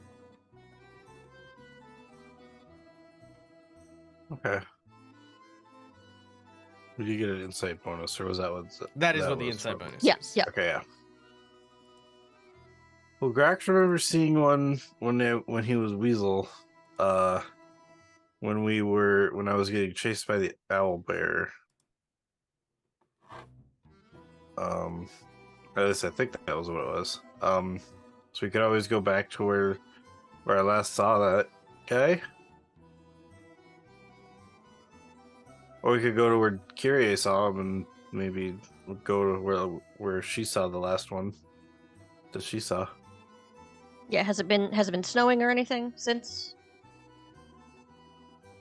Okay. Did you get an insight bonus, or was that what? That is what the was insight from? bonus Yeah, is. yeah. Okay, yeah. Well, Grax remembers seeing one when he was Weasel, when I was getting chased by the owl bear. At least I think that was what it was. So we could always go back to where I last saw that guy. Or we could go to where Kyrie saw him and maybe go to where she saw the last one that she saw. Yeah, has it been snowing or anything since?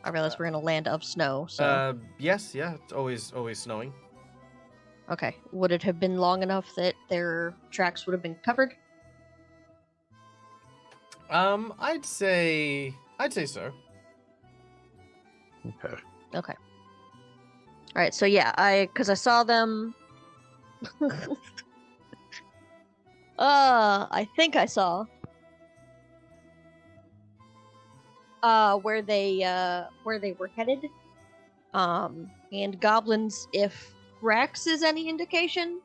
I realize we're in a land of snow, so Yes, yeah, it's always snowing. okay. Would it have been long enough that their tracks would have been covered? I'd say so. Okay. Okay. All right. So yeah, because I saw them. I think I saw. Where they were headed. And goblins, if Grax is any indication,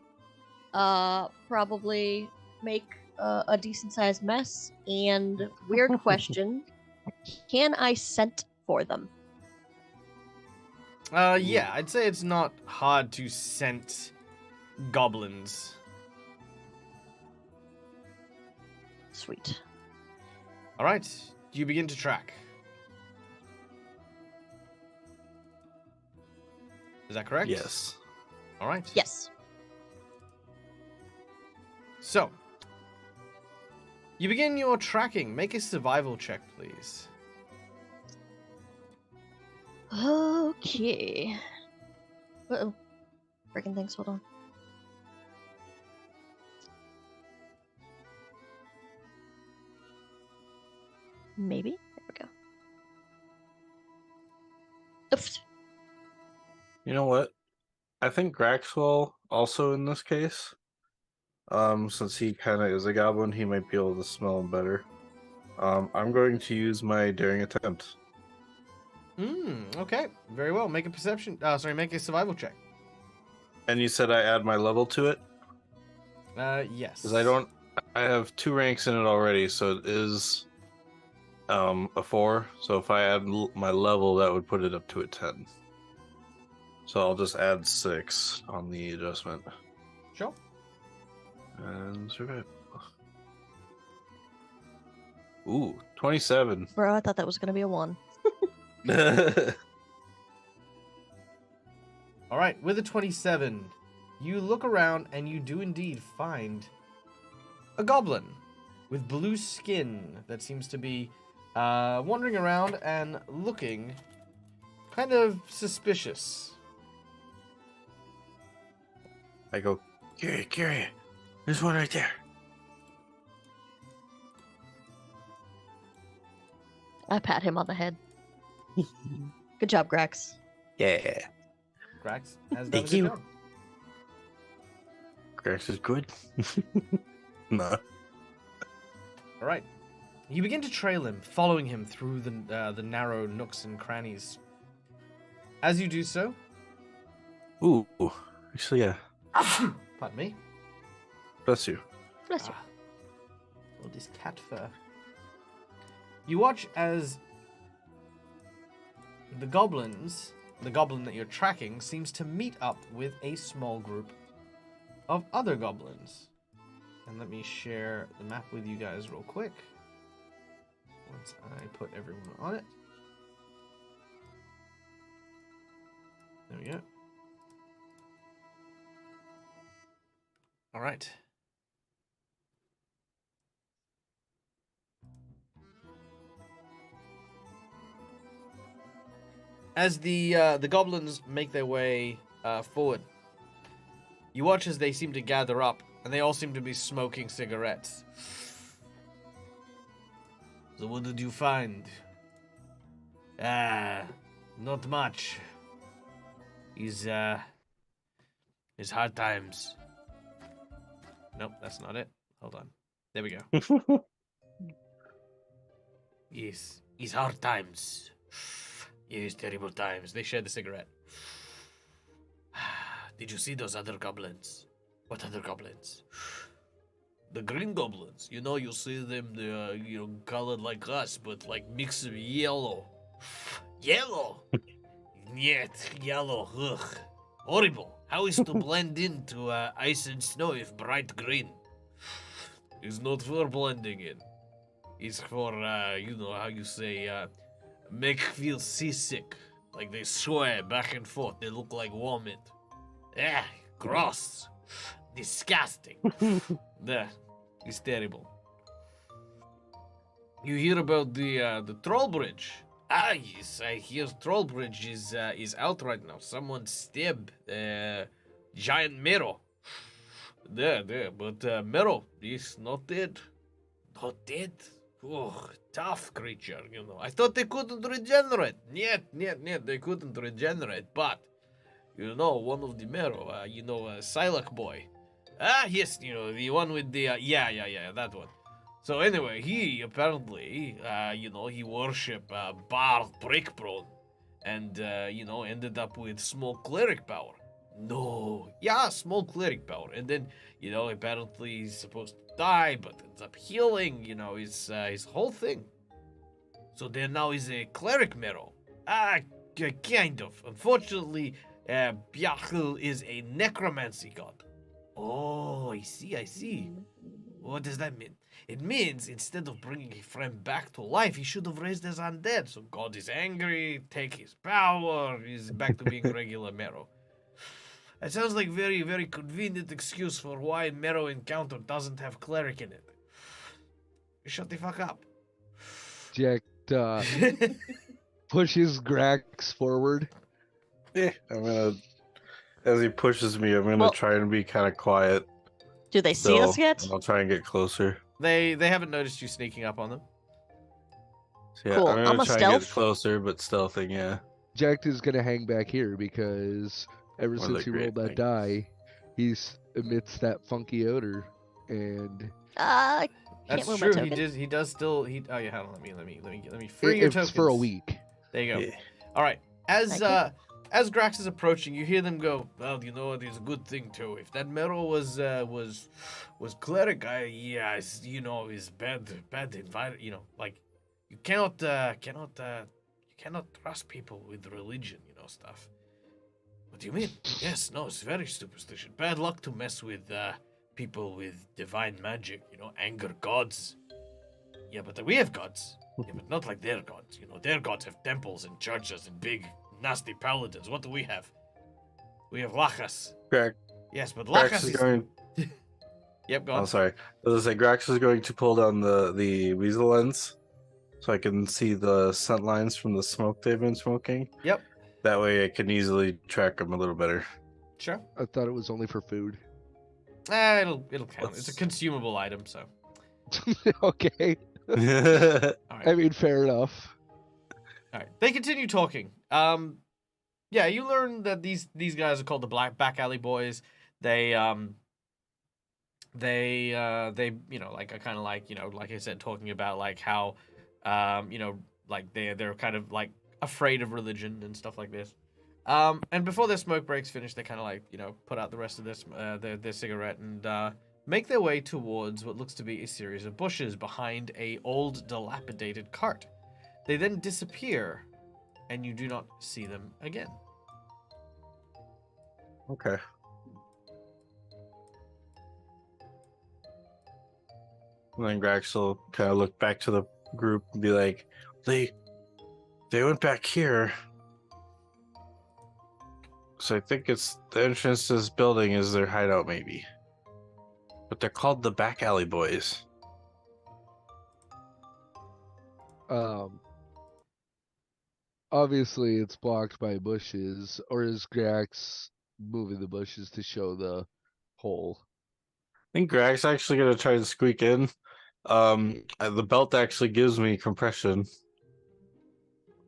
probably make a decent sized mess. And weird question, can I scent for them? Yeah, I'd say it's not hard to scent goblins. Sweet. All right, you begin to track. Is that correct? Yes. All right. Yes. So, you begin your tracking. Make a survival check, please. Okay. Uh-oh. Freaking things, hold on. Maybe? There we go. Oops. You know what? I think Graxwell also in this case. Since he kind of is a goblin, he might be able to smell him better. I'm going to use my daring attempt. Okay. Very well. Make a make a survival check. And you said I add my level to it? Yes. Because I have 2 ranks in it already, so it is a 4. So if I add my level, that would put it up to a 10. So I'll just add 6 on the adjustment. Sure. And survive. Ooh, 27. Bro, I thought that was going to be a 1. All right. With a 27, you look around and you do indeed find a goblin with blue skin that seems to be wandering around and looking kind of suspicious. I go, Kyrie, there's one right there. I pat him on the head. Good job, Grax. Yeah. Grax has done Thank a good you. job. Grax is good. No. All right. You begin to trail him, following him through the narrow nooks and crannies. As you do so, Ooh, actually, yeah. pardon me. Bless you. Bless you. All this cat fur. You watch as the goblin that you're tracking, seems to meet up with a small group of other goblins. And let me share the map with you guys real quick. Once I put everyone on it. There we go. All right. As the goblins make their way forward, you watch as they seem to gather up, and they all seem to be smoking cigarettes. So what did you find? Not much. He's hard times. Nope, that's not it. Hold on. There we go. Yes, his hard times. Yes, terrible times. They shared the cigarette. Did you see those other goblins? What other goblins? The green goblins. You know, you see them, they're, colored like us, but like mixed with yellow. Yellow? Yet, yellow. Ugh. Horrible. How is to blend into ice and snow if bright green? It's not for blending in. It's for, how you say, make feel seasick. Like they sway back and forth. They look like vomit. Gross. Disgusting. There. It's terrible. You hear about the troll bridge? Ah, yes, I hear troll bridge is out right now. Someone stabbed giant Mero. There, but Mero is not dead. Not dead? Oh, tough creature, I thought they couldn't regenerate. Нет, they couldn't regenerate, but, one of the Mero, Silak boy. Ah, yes, the one with the, yeah, that one. So anyway, he apparently, he worship Bard Breakbone, and, ended up with small cleric power. No, yeah, small cleric power, and then, apparently he's supposed to die, but ends up healing, his whole thing. So there now is a cleric Mero. Kind of. Unfortunately, Bjachel is a necromancy god. Oh, I see. What does that mean? It means instead of bringing a friend back to life, he should have raised as undead. So God is angry, take his power, he's back to being regular Mero. It sounds like very, very convenient excuse for why Mero Encounter doesn't have cleric in it. Shut the fuck up. Jack pushes Grax forward. Yeah, as he pushes me, I'm gonna Well- try and be kind of quiet. Do they see us yet? and I'll try and get closer. They haven't noticed you sneaking up on them. So, yeah, Cool. I'm I'm gonna a try and get stealth. closer, but stealthing, yeah. Jack is gonna hang back here because ever One of since the he rolled great that die, he emits that funky odor, and I That's can't move true. my token. He does still. Oh yeah, hold on. Let me free your it's tokens for a week. There you go. Yeah. All right. Thank you. As Grax is approaching, you hear them go. Well, it's a good thing too. If that Mero was cleric, is bad environment. Like you cannot trust people with religion, stuff. What do you mean? Yes, no, it's very superstition. Bad luck to mess with people with divine magic. Anger gods. Yeah, but we have gods. Yeah, but not like their gods. Their gods have temples and churches and big, nasty paladins. What do we have? We have Lachas. Grax Yes, but Grax Lachas is is... going. Yep, go Oh, on. sorry. As I say, Grax is going to pull down the weasel lens, so I can see the scent lines from the smoke they've been smoking. Yep, That way, I can easily track them a little better. sure. I thought it was only for food. It'll count. It's a Let's- consumable item, so. Okay, All right. I mean fair enough. All right. They continue talking. Yeah, you learn that these guys are called the Back Alley Boys. They like are kind of like, like I said, talking about like how like they're kind of like afraid of religion and stuff like this. And before their smoke breaks finish, they kind of like, put out the rest of their cigarette and make their way towards what looks to be a series of bushes behind a old dilapidated cart. They then disappear, and you do not see them again. Okay. And then Grax will kind of look back to the group and be like, they went back here. So I think it's the entrance to this building is their hideout, maybe. But they're called the Back Alley Boys. Obviously it's blocked by bushes, or is Grax moving the bushes to show the hole? I think Grag's actually gonna try to squeak in. The belt actually gives me compression.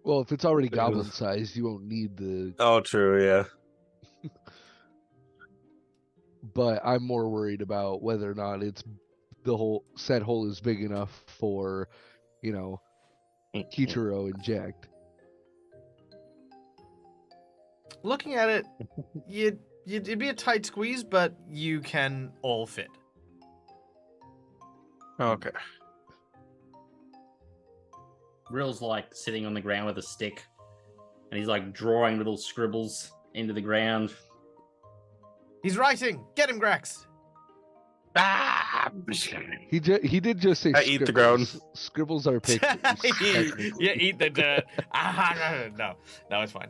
Well, if it's already There it goblin is. sized, you won't need the. Oh, true, yeah. but I'm more worried about whether or not it's the whole set hole is big enough for, you know, Kichiro inject. Looking at it, it'd be a tight squeeze, but you can all fit. Okay. Rill's like sitting on the ground with a stick, and he's like drawing little scribbles into the ground. He's writing. Get him, Grax. Ah! He did just say I eat the ground. Scribbles are pictures. technically. You eat the dirt. No, it's fine.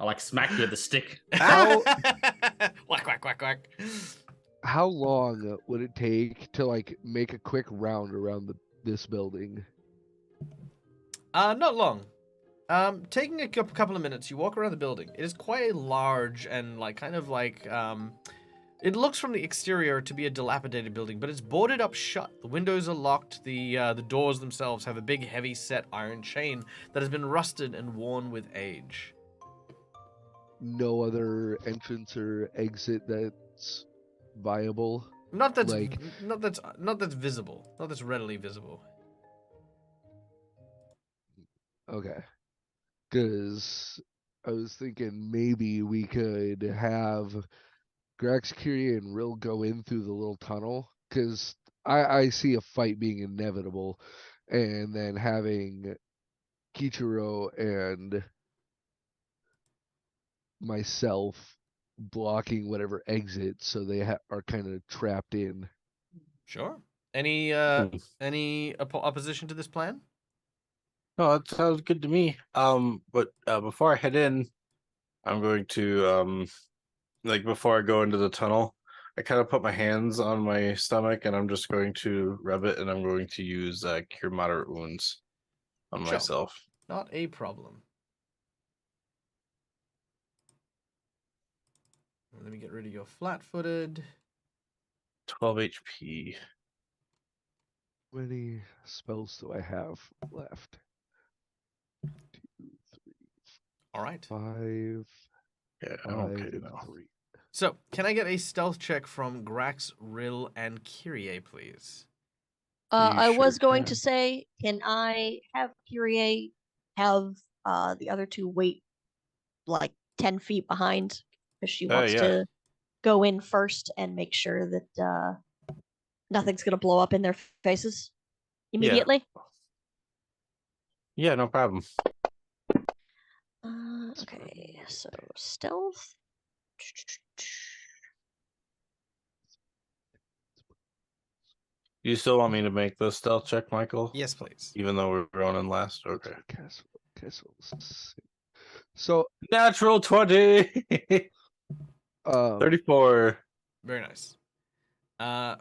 I like smack you with the stick. How Whack, whack, whack, whack. how long would it take to like make a quick round around this building? Not long. Taking a couple of minutes, you walk around the building. It is quite a large and it looks from the exterior to be a dilapidated building, but it's boarded up shut. The windows are locked. The doors themselves have a big, heavy-set iron chain that has been rusted and worn with age. No other entrance or exit that's viable. Not that's Like- visible. Not that's readily visible. Okay. Because I was thinking maybe we could have Grax, Kyrie, and Rill go in through the little tunnel. Because I see a fight being inevitable. And then having Kichiro and myself blocking whatever exit so they are kind of trapped in. Sure. Any opposition to this plan? No, that sounds good to me. But before I head in, I'm going to before I go into the tunnel, I kind of put my hands on my stomach and I'm just going to rub it, and I'm going to use cure moderate wounds on Sure. myself. Not a problem. Let me get rid of your flat-footed. 12 HP. How many spells do I have left? 2, 3, All right. 5. Yeah, I'm 5 okay and now. 3. So, can I get a stealth check from Grax, Rill, and Kyrie, please? I was sure going can. to say, can I have Kyrie have the other two wait like 10 feet behind? Because she wants yeah. to go in first and make sure that nothing's going to blow up in their faces immediately. Yeah, no problem. Okay, so stealth. You still want me to make the stealth check, Michael? Yes, please. Even though we're running last? Okay. Castles. So, Natural 20! 34. Very nice.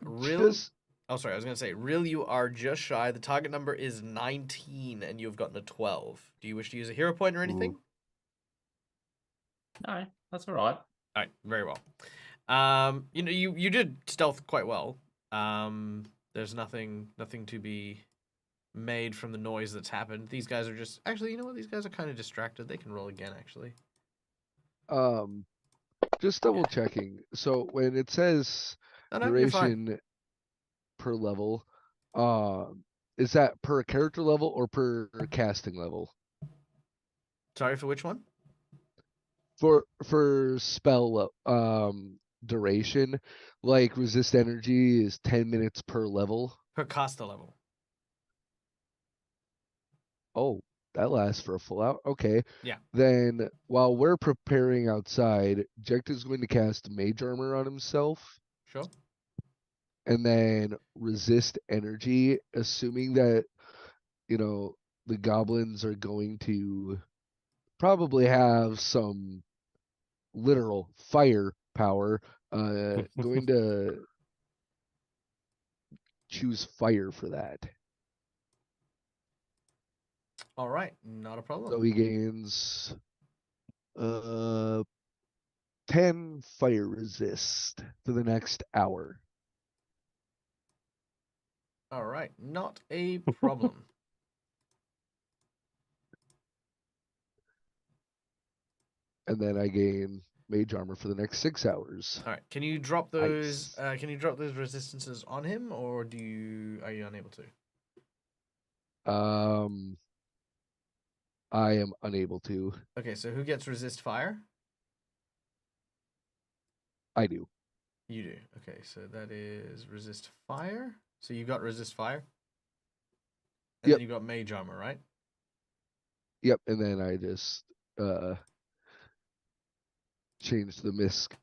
Rill. just Oh, sorry. I was gonna say, Rill, you are just shy. The target number is 19, and you've gotten a 12. Do you wish to use a hero point or anything? No, that's all right. All right, very well. You did stealth quite well. There's nothing to be made from the noise that's happened. These guys are just actually, you know what? These guys are kind of distracted. They can roll again, actually. just double checking. So when it says No, you're fine. duration per level, is that per character level or per casting level? Sorry, for which one? For spell duration, like resist energy is 10 minutes per level. Per caster level. Oh, that lasts for a full hour. Okay. Yeah. Then while we're preparing outside, Jekt is going to cast mage armor on himself. Sure. And then resist energy, assuming that, the goblins are going to probably have some literal fire power, going to choose fire for that. All right, not a problem. So he gains 10 fire resist for the next hour. All right, not a problem. And then I gain mage armor for the next 6 hours. All right. Can you drop those? Nice. Can you drop those resistances on him, or are you unable to? I am unable to. Okay. So who gets resist fire? I do. You do. Okay. So that is resist fire. So you got resist fire. And Yep. then you got mage armor, right? Yep, and then I just changed the misc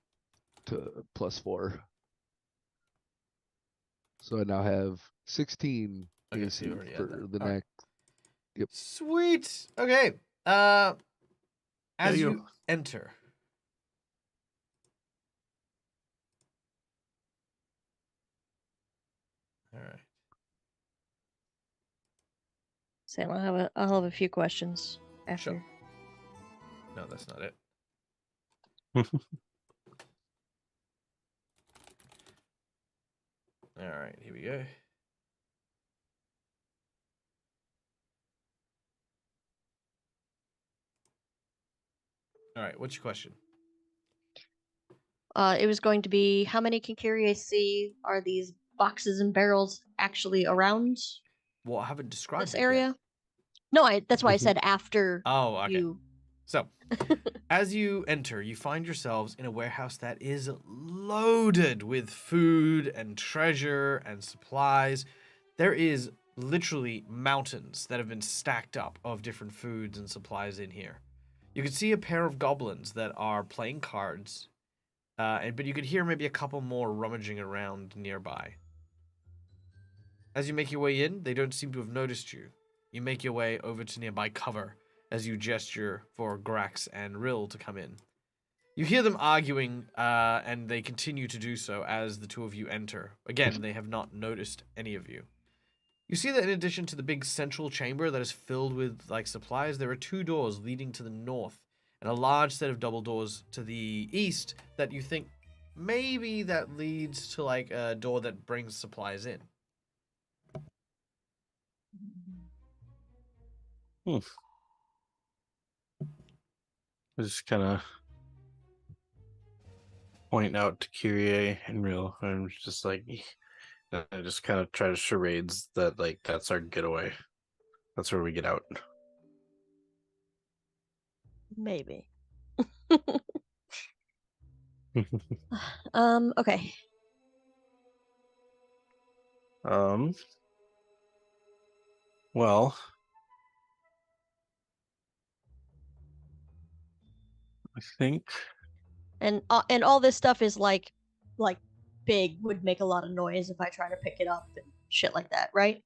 to +4. So I now have 16 Okay, so AC you already had for that. the All right. next. Yep. Sweet. Okay. As you enter. All right. Sam, I'll have a few questions after. Sure. No, that's not it. All right, here we go. All right, what's your question? It was going to be, how many Kinkiri see are these boxes and barrels actually around Well, I haven't described this it area? yet. No, that's why I said after Oh, okay. you. So, as you enter, you find yourselves in a warehouse that is loaded with food and treasure and supplies. There is literally mountains that have been stacked up of different foods and supplies in here. You can see a pair of goblins that are playing cards, but you could hear maybe a couple more rummaging around nearby. As you make your way in, they don't seem to have noticed you. You make your way over to nearby cover as you gesture for Grax and Rill to come in. You hear them arguing, and they continue to do so as the two of you enter. Again, they have not noticed any of you. You see that in addition to the big central chamber that is filled with supplies, there are 2 doors leading to the north and a large set of double doors to the east that you think maybe that leads to a door that brings supplies in. I just kind of point out to Kyrie and Real. I'm just I just kind of try to charades that that's our getaway. That's where we get out. Maybe. Okay. Well, I think. And all this stuff is like big, would make a lot of noise if I try to pick it up and shit like that, right?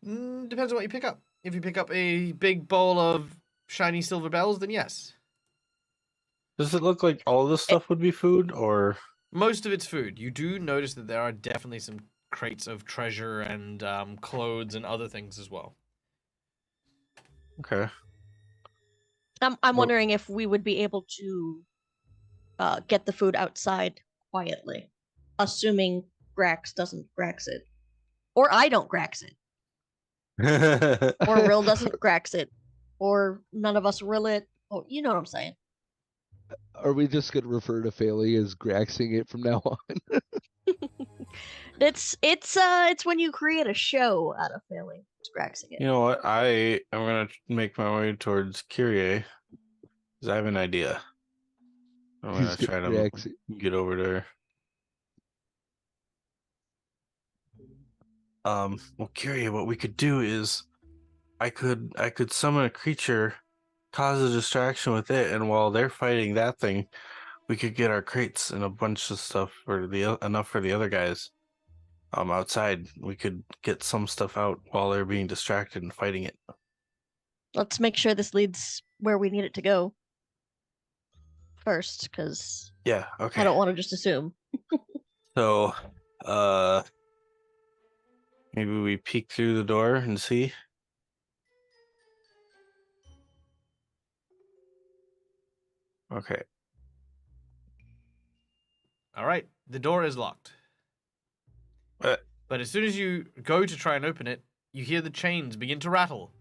Depends on what you pick up. If you pick up a big bowl of shiny silver bells, then yes. Does it look like all this stuff would be food, or? Most of it's food. You do notice that there are definitely some crates of treasure and clothes and other things as well. Okay. I'm wondering if we would be able to get the food outside quietly, assuming Grax doesn't Grax it, or I don't Grax it, or Rill doesn't Grax it, or none of us Rill it. Oh, you know what I'm saying. Are we just gonna refer to Failey as Graxing it from now on? It's when you create a show out of Failey. It's Graxing it. You know what? I am gonna make my way towards Kyrie because I have an idea. I'm gonna try to get over there. Well, Kyrie, what we could do is, I could summon a creature, cause a distraction with it, and while they're fighting that thing, we could get our crates and a bunch of stuff for enough for the other guys. Outside, we could get some stuff out while they're being distracted and fighting it. Let's make sure this leads where we need it to go first, because Yeah, okay. I don't want to just assume. So, maybe we peek through the door and see. Okay. All right, the door is locked. But as soon as you go to try and open it, you hear the chains begin to rattle.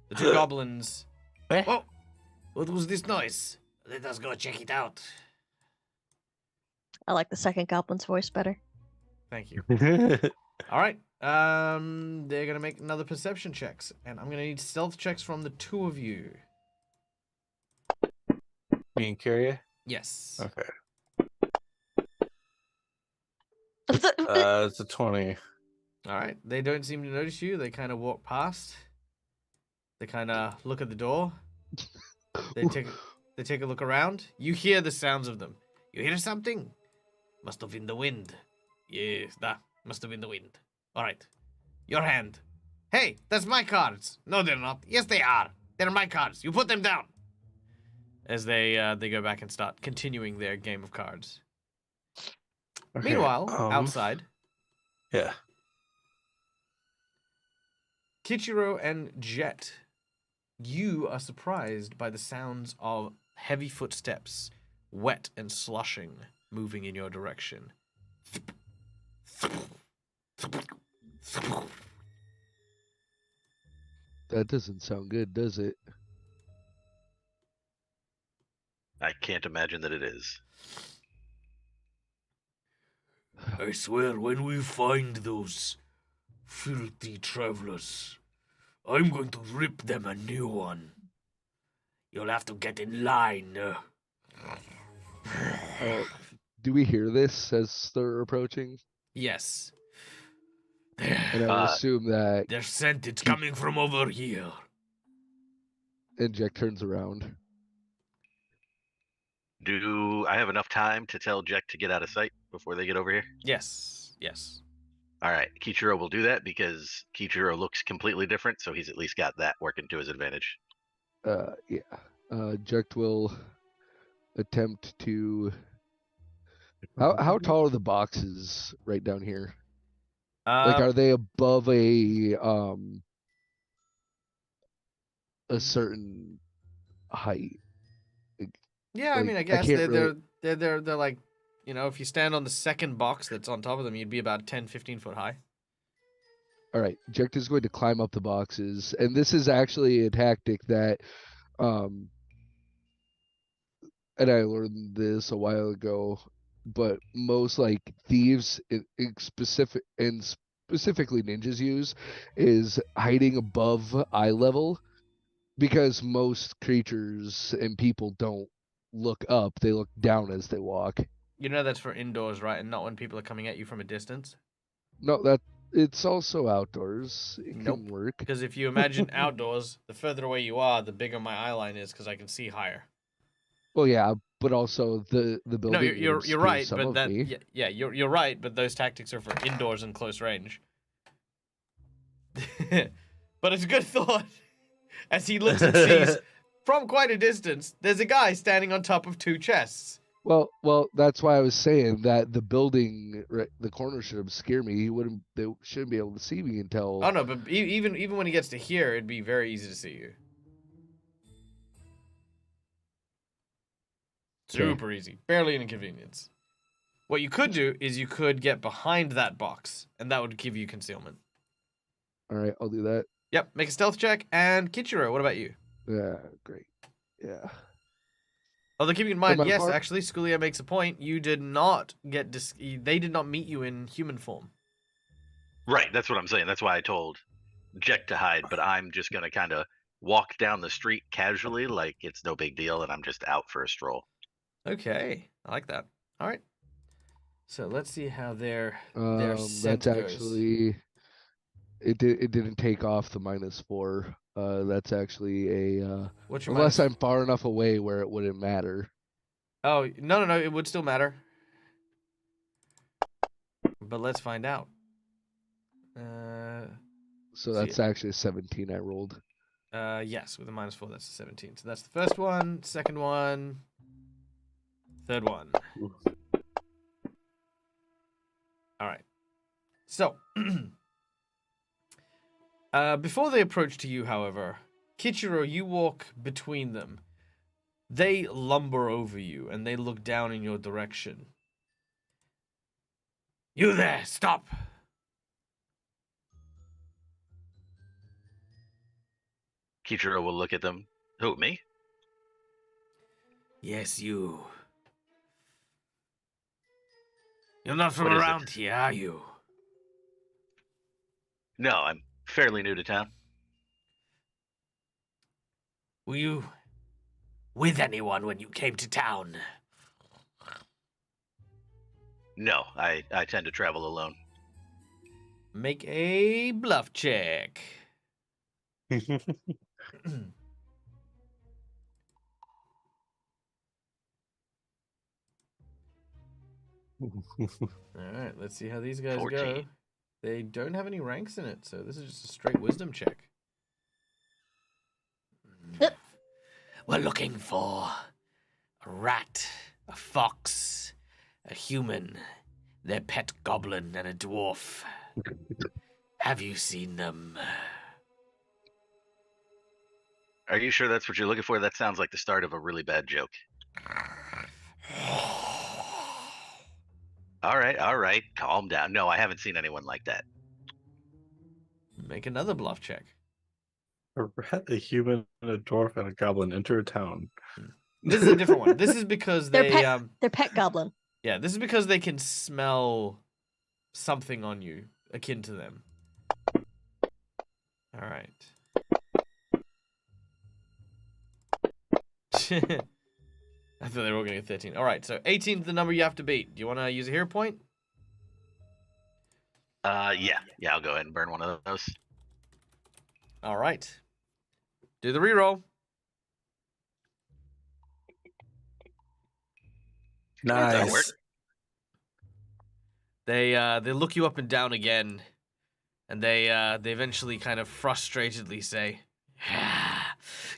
The 2 goblins. Whoa! What was this noise? Let us go check it out. I like the second goblin's voice better. Thank you. All right. They're gonna make another perception checks, and I'm gonna need stealth checks from the two of you. Me and Kyria? Yes. Okay. It's a 20. All right. They don't seem to notice you. They kind of walk past. They kind of look at the door. They take a look around. You hear the sounds of them. You hear something? Must have been the wind. Yes, that must have been the wind. All right. Your hand. Hey, that's my cards. No, they're not. Yes, they are. They're my cards. You put them down. As they go back and start continuing their game of cards. Okay, Meanwhile, outside, Yeah. Kichiro and Jet, you are surprised by the sounds of heavy footsteps, wet and slushing, moving in your direction. That doesn't sound good, does it? I can't imagine that it is. I swear, when we find those filthy travelers, I'm going to rip them a new one. You'll have to get in line. Do we hear this as they're approaching? Yes. And I would assume that Their scent, it's coming from over here. Jack turns around. Do I have enough time to tell Jack to get out of sight before they get over here? Yes. Yes. All right, Kichiro will do that because Kichiro looks completely different, so he's at least got that working to his advantage. Yeah. Jack will attempt to. How tall are the boxes right down here? Like, are they above a certain height? Yeah, I like, mean, I I guess can't they're like, you know, if you stand on the second box that's on top of them, you'd be about 10, 15 foot high. All right, Jack is going to climb up the boxes, and this is actually a tactic that, and I learned this a while ago, but most like thieves, specifically ninjas use, is hiding above eye level, because most creatures and people don't look up; they look down as they walk. You know that's for indoors, right? And not when people are coming at you from a distance. No, that it's also outdoors. It Nope. can work. Because if you imagine outdoors, the further away you are, the bigger my eye line is because I can see higher. Well, yeah, but also the building. No, you're obscures right, some but of that me. yeah, you're right, but those tactics are for indoors and close range. But it's a good thought. As he looks and sees from quite a distance, there's a guy standing on top of two chests. Well, that's why I was saying that the building, the corner should obscure me. They shouldn't be able to see me until. Oh no, but even when he gets to here, it'd be very easy to see you. Super easy, barely an inconvenience. What you could do is you could get behind that box, and that would give you concealment. All right, I'll do that. Yep, make a stealth check. And Kichiro, what about you? Yeah, great. Yeah. Although keeping in mind, Am I yes, far? actually, Schoolia makes a point. You did not get they did not meet you in human form. Right, that's what I'm saying. That's why I told Jack to hide, but I'm just gonna kind of walk down the street casually, like it's no big deal, and I'm just out for a stroll. Okay, I like that. All right. So let's see how their scent That's goes. actually it didn't take off the -4. That's actually a What's your unless minus? I'm far enough away where it wouldn't matter. Oh no, it would still matter. But let's find out. So See that's actually a 17 I rolled. Yes, with a -4, that's a 17. So that's the first one, second one, third one. All right. So, before they approach to you, however, Kichiro, you walk between them. They lumber over you, and they look down in your direction. You there, stop! Kichiro will look at them. Who, me? Yes, you. You're not from What is it? around here, are you? No, I'm fairly new to town. Were you with anyone when you came to town? No, I tend to travel alone. Make a bluff check. Alright, let's see how these guys 14. go. They don't have any ranks in it, so this is just a straight wisdom check. Yep. We're looking for a rat, a fox, a human, their pet goblin, and a dwarf. Have you seen them? Are you sure that's what you're looking for? That sounds like the start of a really bad joke. All right. Calm down. No, I haven't seen anyone like that. Make another bluff check. A rat, a human, a dwarf, and a goblin enter a town. This is a different one. This is because They're they They're pet goblin. yeah, this is because they can smell something on you akin to them. All right. I thought they were all going to get 13. All right, so 18 is the number you have to beat. Do you want to use a hero point? Yeah, I'll go ahead and burn one of those. All right. Do the reroll. That'll work. Nice. They look you up and down again, and they eventually kind of frustratedly say,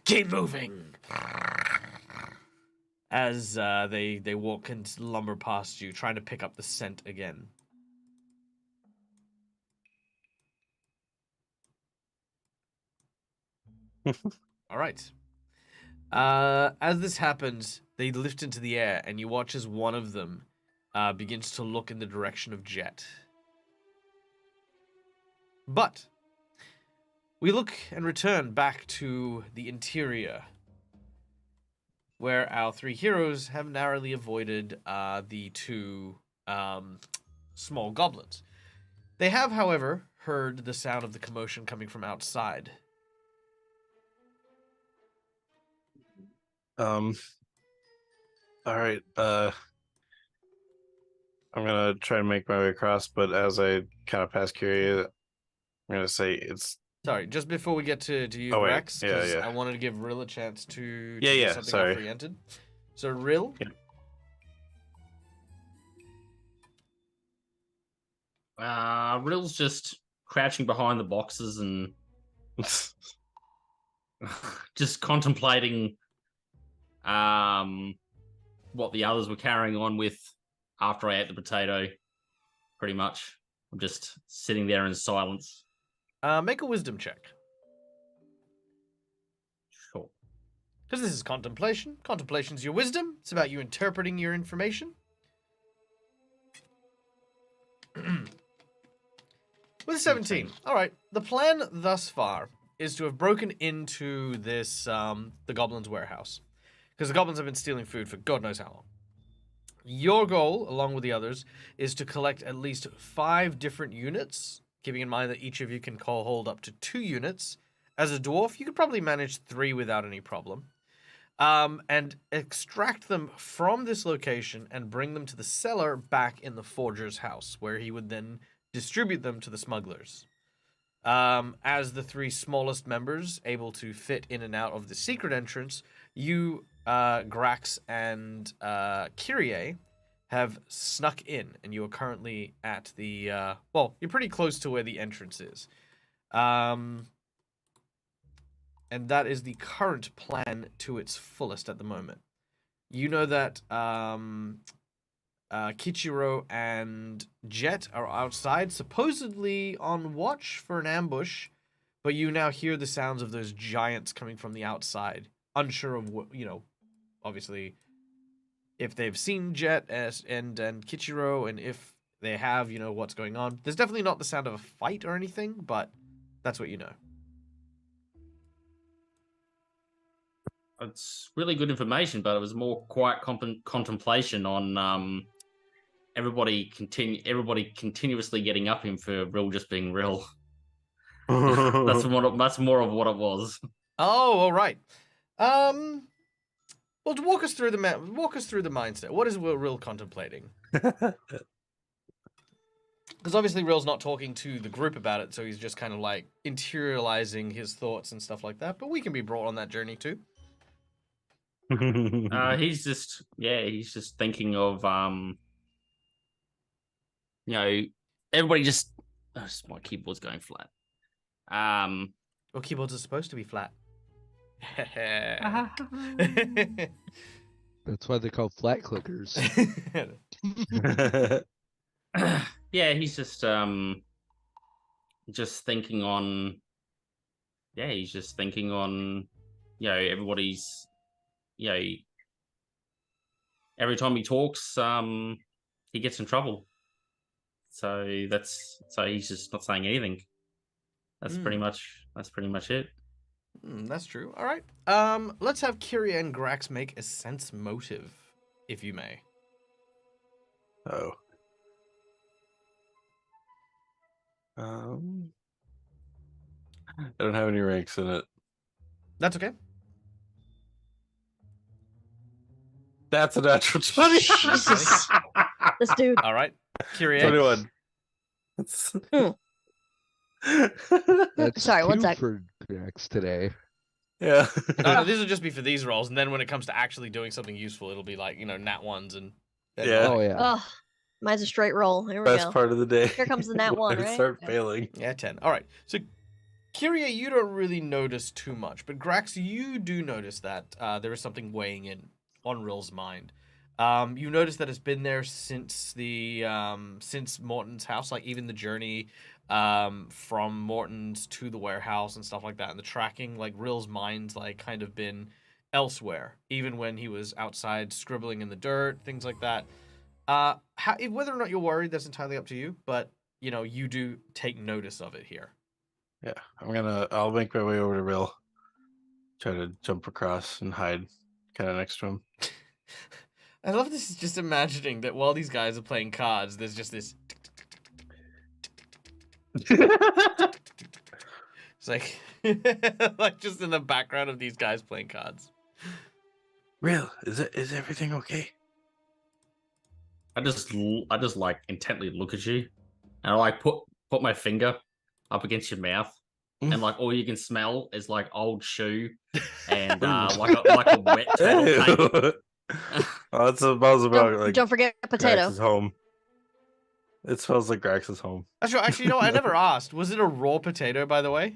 "Keep moving." As they walk and lumber past you, trying to pick up the scent again. All right. As this happens, they lift into the air, and you watch as one of them begins to look in the direction of Jet. But we look and return back to the interior, where our three heroes have narrowly avoided the two small goblins. They have, however, heard the sound of the commotion coming from outside. All right. I'm gonna try and make my way across, but as I kind of pass Curia, I'm gonna say it's. Sorry, just before we get to you, Oh, wait. Rex, Yeah, because yeah. I wanted to give Rill a chance to Yeah, do yeah, something sorry. after he entered. So, Rill, Rill's just crouching behind the boxes and just contemplating what the others were carrying on with after I ate the potato, pretty much. I'm just sitting there in silence. make a wisdom check. Sure. Because this is contemplation. Contemplation's your wisdom. It's about you interpreting your information. With 17. All right. The plan thus far is to have broken into this, the Goblin's warehouse. Because the Goblins have been stealing food for God knows how long. Your goal, along with the others, is to collect at least 5 different units, keeping in mind that each of you can hold up to 2 units. As a dwarf, you could probably manage 3 without any problem. And extract them from this location and bring them to the cellar back in the forger's house, where he would then distribute them to the smugglers. As the 3 smallest members able to fit in and out of the secret entrance, you, Grax, and Kyrie have snuck in, and you are currently at the, well, you're pretty close to where the entrance is. And that is the current plan to its fullest at the moment. You know that Kichiro and Jet are outside, supposedly on watch for an ambush, but you now hear the sounds of those giants coming from the outside. Unsure of what, obviously, if they've seen Jet and Kichiro, and if they have, what's going on. There's definitely not the sound of a fight or anything, but that's what you know. It's really good information, but it was more quiet contemplation on everybody continuously getting up him for Rill just being Rill. That's more of what it was. Oh, all right. Well, walk us through the mindset. What is Rill contemplating? Because obviously Rill's not talking to the group about it, so he's just kind of like interiorizing his thoughts and stuff like that. But we can be brought on that journey too. He's just thinking of everybody just my keyboard's going flat. Well, keyboards are supposed to be flat. That's why they're called flat clickers. Yeah, he's just thinking on everybody's every time he talks he gets in trouble, so he's just not saying anything. That's pretty much it. That's true. All right. Let's have Kyria and Grax make a sense motive, if you may. Oh. I don't have any ranks in it. That's okay. That's a natural 20. Jesus. This dude. All right. Kyria. 21. That's Sorry, one two sec. for Grax today. Yeah. No, this will just be for these rolls, and then when it comes to actually doing something useful, it'll be like, nat ones and... Yeah. Oh yeah. Oh, mine's a straight roll. Here we Best go. part of the day. Here comes the nat one, When I right? start Okay. failing. Yeah, 10. All right. So, Kyria, you don't really notice too much, but Grax, you do notice that there is something weighing in on Rill's mind. You notice that it's been there since since Morton's house, like even the journey from Morton's to the warehouse and stuff like that, and the tracking, like Rill's mind's like kind of been elsewhere, even when he was outside scribbling in the dirt, things like that. Whether or not you're worried, that's entirely up to you, but you do take notice of it here. Yeah. I'll make my way over to Rill. Try to jump across and hide kind of next to him. I love this, just imagining that while these guys are playing cards, there's just this. It's like, like just in the background of these guys playing cards. Rill, is everything okay? I just like intently look at you, and I like put my finger up against your mouth, and like all you can smell is like old shoe and like a wet turtle paint. Oh, it smells about like Don't forget potato. Grax's home. It smells like Grax's home. That's right. Actually, I never asked. Was it a raw potato, by the way?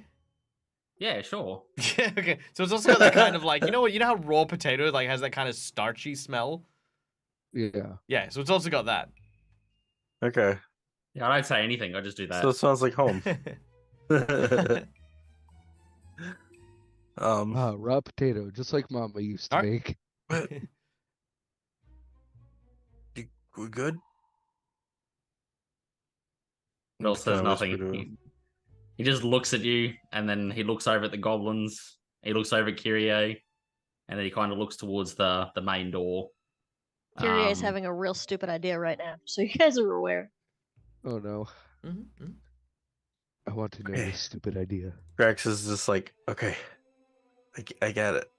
Yeah, sure. Yeah. Okay. So it's also got that kind of like, you know how raw potato like has that kind of starchy smell. Yeah. Yeah. So it's also got that. Okay. Yeah, I don't say anything. I just do that. So it smells like home. Raw potato, just like Mama used to Alright. make. What? We good? Bill Just says kinda whisper to nothing. him. He just looks at you, and then he looks over at the goblins. He looks over at Kyrie, and then he kind of looks towards the main door. Kyrie is having a real stupid idea right now, so you guys are aware. Oh no. Mm-hmm. I want to know Okay. this stupid idea. Grax is just like, okay, I got it.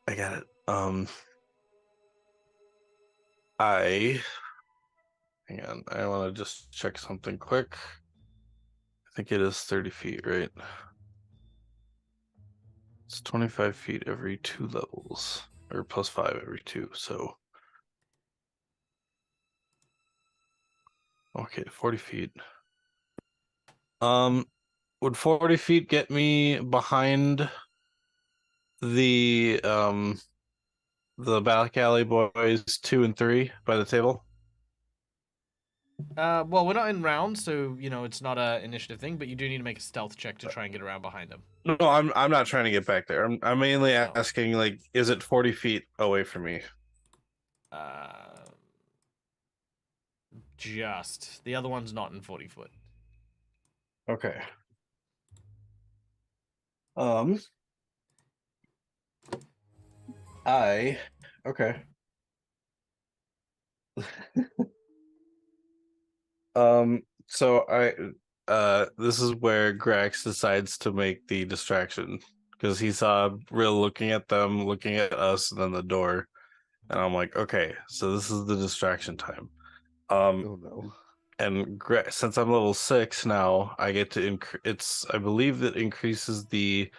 Hang on, I want to just check something quick. I think it is 30 feet, right? It's 25 feet every 2 levels, or plus 5 every 2, so. Okay, 40 feet. Would 40 feet get me behind the back alley boys 2 and 3 by the table? Well, we're not in rounds, so it's not a initiative thing, but you do need to make a stealth check to try and get around behind them. No, I'm not trying to get back there. I'm mainly asking, like, is it 40 feet away from me? Just the other one's not in 40 foot. Okay. Okay. So this is where Grax decides to make the distraction because he saw Rill looking at them, looking at us, and then the door, and I'm like, okay, so this is the distraction time. Oh no. And since I'm level 6 now, I get to I believe it increases the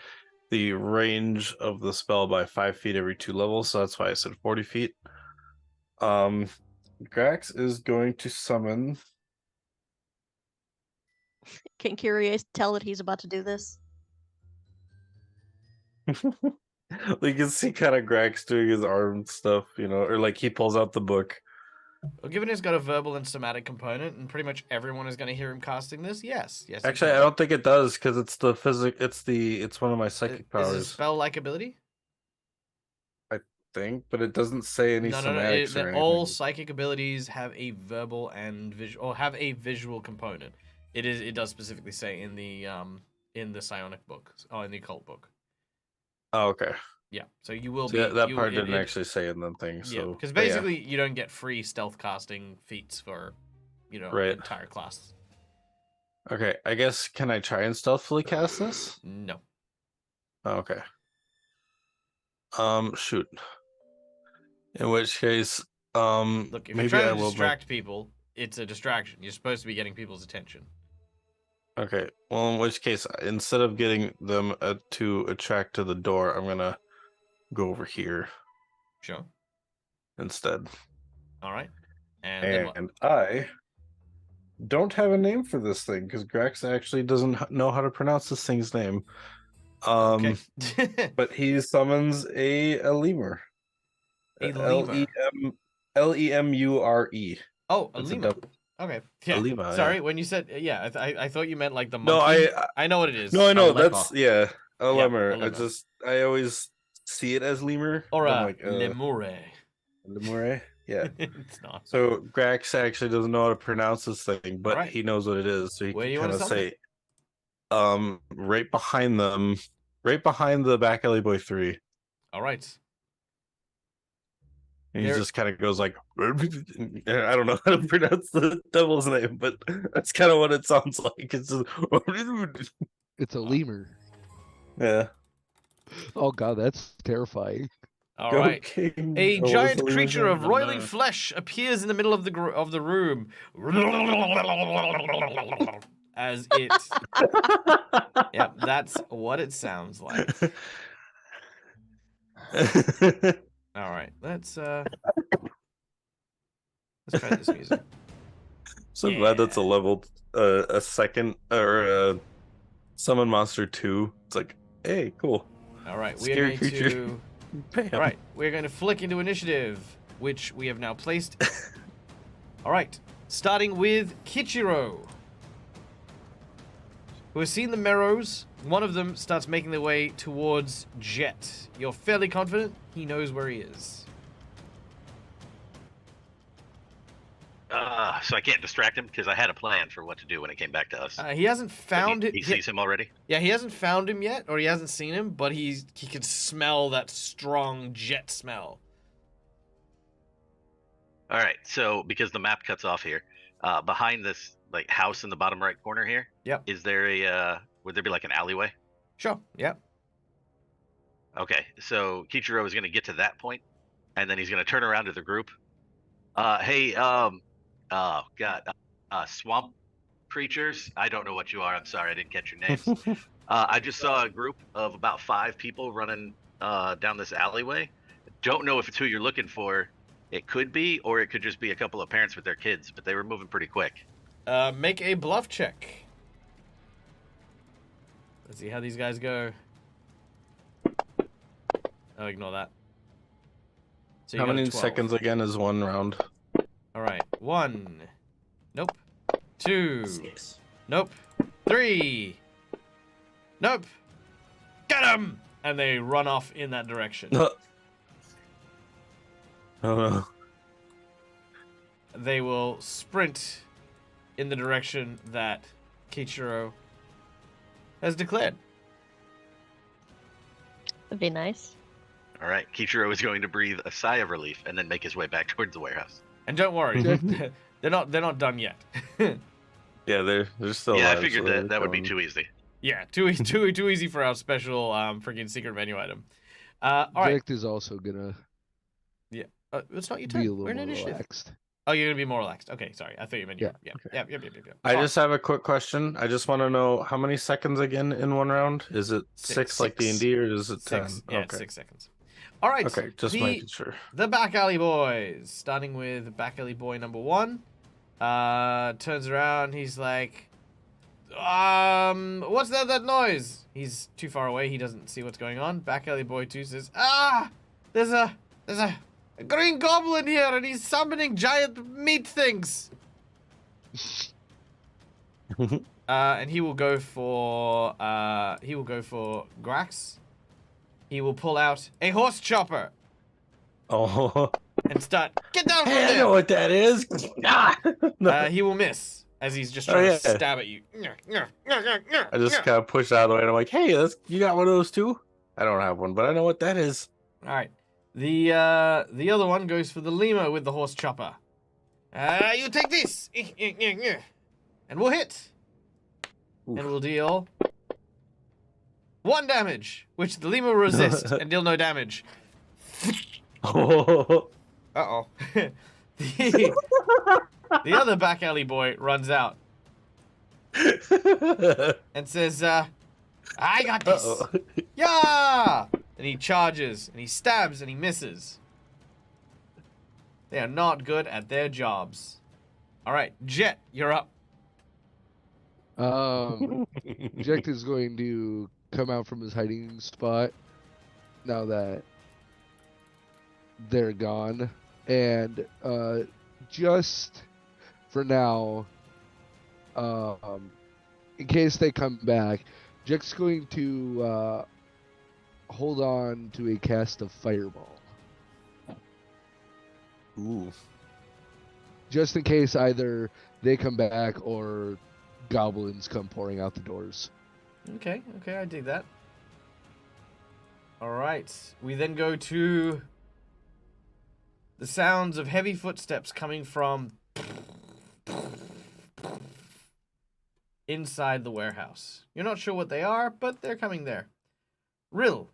range of the spell by 5 feet every 2 levels, so that's why I said 40 feet. Grax is going to summon. Can Curious tell that he's about to do this? You can see kind of Grax doing his arm stuff, or like he pulls out the book. Well, given he's got a verbal and somatic component, and pretty much everyone is going to hear him casting this, yes. He Actually, I can. don't think it does because it's the physic. It's one of my psychic Is it powers. spell-like ability? I think, but it doesn't say any No. somatics or anything. All psychic abilities have a verbal and visual, or have a visual component. It does specifically say in the psionic book, in the occult book. Oh, okay. Yeah, so you will So be. that part didn't actually say in the thing. Yeah, So because basically you don't get free stealth casting feats for, Right. entire class. Okay, I guess can I try and stealthily cast this? No. Oh, okay. Shoot. In which case, Look, if you're maybe trying I to will. distract people, it's a distraction. You're supposed to be getting people's attention. Okay. Well, in which case, instead of getting them to attract to the door, I'm gonna go over here Sure. instead. All right. And then what? And I don't have a name for this thing because Grax actually doesn't know how to pronounce this thing's name. Okay. But he summons a lemur. A lemur. Lemure. Oh, a It's lemur. Okay. Yeah. lemur, Sorry, yeah. when you said I thought you meant like the No, monkey. I know what it is. No, I know lemur. that's a lemur. a lemur. I always see it as lemur. Or I'm a like, lemure. lemure. Yeah. It's not. So Grax actually doesn't know how to pronounce this thing, but Right. he knows what it is, so he Where do can you kind wanna of summon say, right behind them, right behind the back alley boy 3. All right. And he There- just kind of goes like, I don't know how to pronounce the devil's name, but that's kind of what it sounds like. It's just, It's a lemur. yeah. Oh god, that's terrifying. All Go right. King. A Oh, what's giant the lemur's creature name? of roiling flesh appears in the middle of the room as it. Yep, that's what it sounds like. All right, let's try this music. So glad that's a level, a second or a summon monster 2. It's like, hey, cool. All right, we are Scary going creature. to. Bam. All right, we're going to flick into initiative, which we have now placed. All right, starting with Kichiro, who has seen the Merrows. One of them starts making their way towards Jet. You're fairly confident he knows where he is. So I can't distract him because I had a plan for what to do when it came back to us. He hasn't found it. He sees him already. Yeah, he hasn't found him yet, or he hasn't seen him, but he can smell that strong Jet smell. All right. So because the map cuts off here, behind this like house in the bottom right corner here, Yep. is there would there be like an alleyway? Sure. Yep. Okay. So Kichiro is going to get to that point, and then he's going to turn around to the group. Hey, oh god, swamp creatures. I don't know what you are. I'm sorry, I didn't catch your names. I just saw a group of about 5 people running down this alleyway. Don't know if it's who you're looking for. It could be, or it could just be a couple of parents with their kids, but they were moving pretty quick. Make a bluff check. Let's see how these guys go. Oh, ignore that. So you How got a many 12. seconds again is one round? All right. 1. Nope. 2. 6. Nope. 3. Nope. Get him! And they run off in that direction. Oh no. They will sprint in the direction that Kichiro has declared. That'd be nice. All right. Kichiro is going to breathe a sigh of relief and then make his way back towards the warehouse. And don't worry, Jack- they're not done yet. Yeah, they're still Yeah, I alive, figured so they're that would be coming. too easy. Yeah, too easy for our special freaking secret menu item. All right. Jack is also gonna It's not your be turn. a We're little in more initiative. relaxed. Oh, you're gonna be more relaxed. Okay, sorry. I thought you meant you. Yeah. Yeah. Okay. Yep. I Fine. just have a quick question. I just want to know how many seconds again in one round? Is it Six. six like D&D or is it 10? 6. Yeah, it's 6 seconds. All right. Okay, just making sure. The back alley boys, starting with back alley boy number 1. Turns around. He's like, what's that noise? He's too far away. He doesn't see what's going on. Back alley boy 2 says, there's a green goblin here, and he's summoning giant meat things. And he will go for Grax. He will pull out a horse chopper Oh, and start, get down from hey, I know there. what that is. No. He will miss as he's just Oh, trying yeah. to stab at you. I just kind of push out of the way and I'm like, hey, you got one of those too? I don't have one, but I know what that is. All right. The other one goes for the lemur with the horse chopper. You take this, and we'll hit, Oof. and we'll deal 1 damage, which the lemur will resist and deal no damage. Oh. Uh-oh. the other back alley boy runs out and says, I got this. Uh-oh. Yeah! And he charges, and he stabs, and he misses. They are not good at their jobs. All right, Jet, you're up. Jack is going to come out from his hiding spot now that they're gone, and just for now, in case they come back, Jack's going to hold on to a cast of fireball, Ooh. just in case either they come back or goblins come pouring out the doors. Okay, I dig that. All right, we then go to the sounds of heavy footsteps coming from inside the warehouse. You're not sure what they are, but they're coming there. Rill.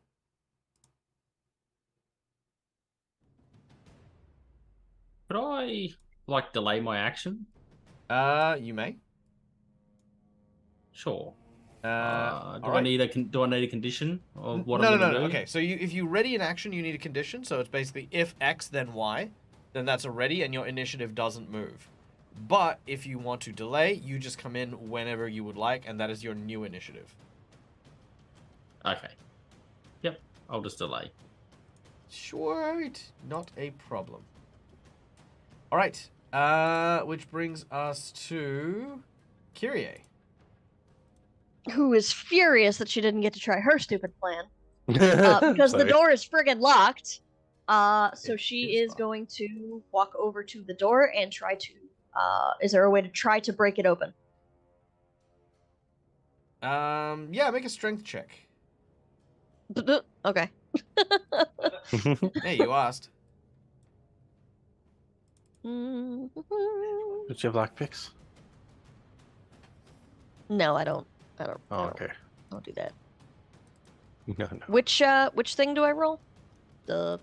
Could I delay my action? You may. Sure. Do all I right. need a condition of what No. I'm gonna do? Okay, so if you ready an action, you need a condition. So it's basically if X, then Y. Then that's a ready, and your initiative doesn't move. But if you want to delay, you just come in whenever you would like, and that is your new initiative. Okay. Yep. I'll just delay. Sure, not a problem. All right, which brings us to Kyrie. Who is furious that she didn't get to try her stupid plan. Because the Sorry. door is friggin' locked. So she is going to walk over to the door and try to. Is there a way to try to break it open? Yeah, make a strength check. Okay. Hey, you asked. Did you have lockpicks? No, I don't. Oh, okay. Don't do that. No. Which thing do I roll? The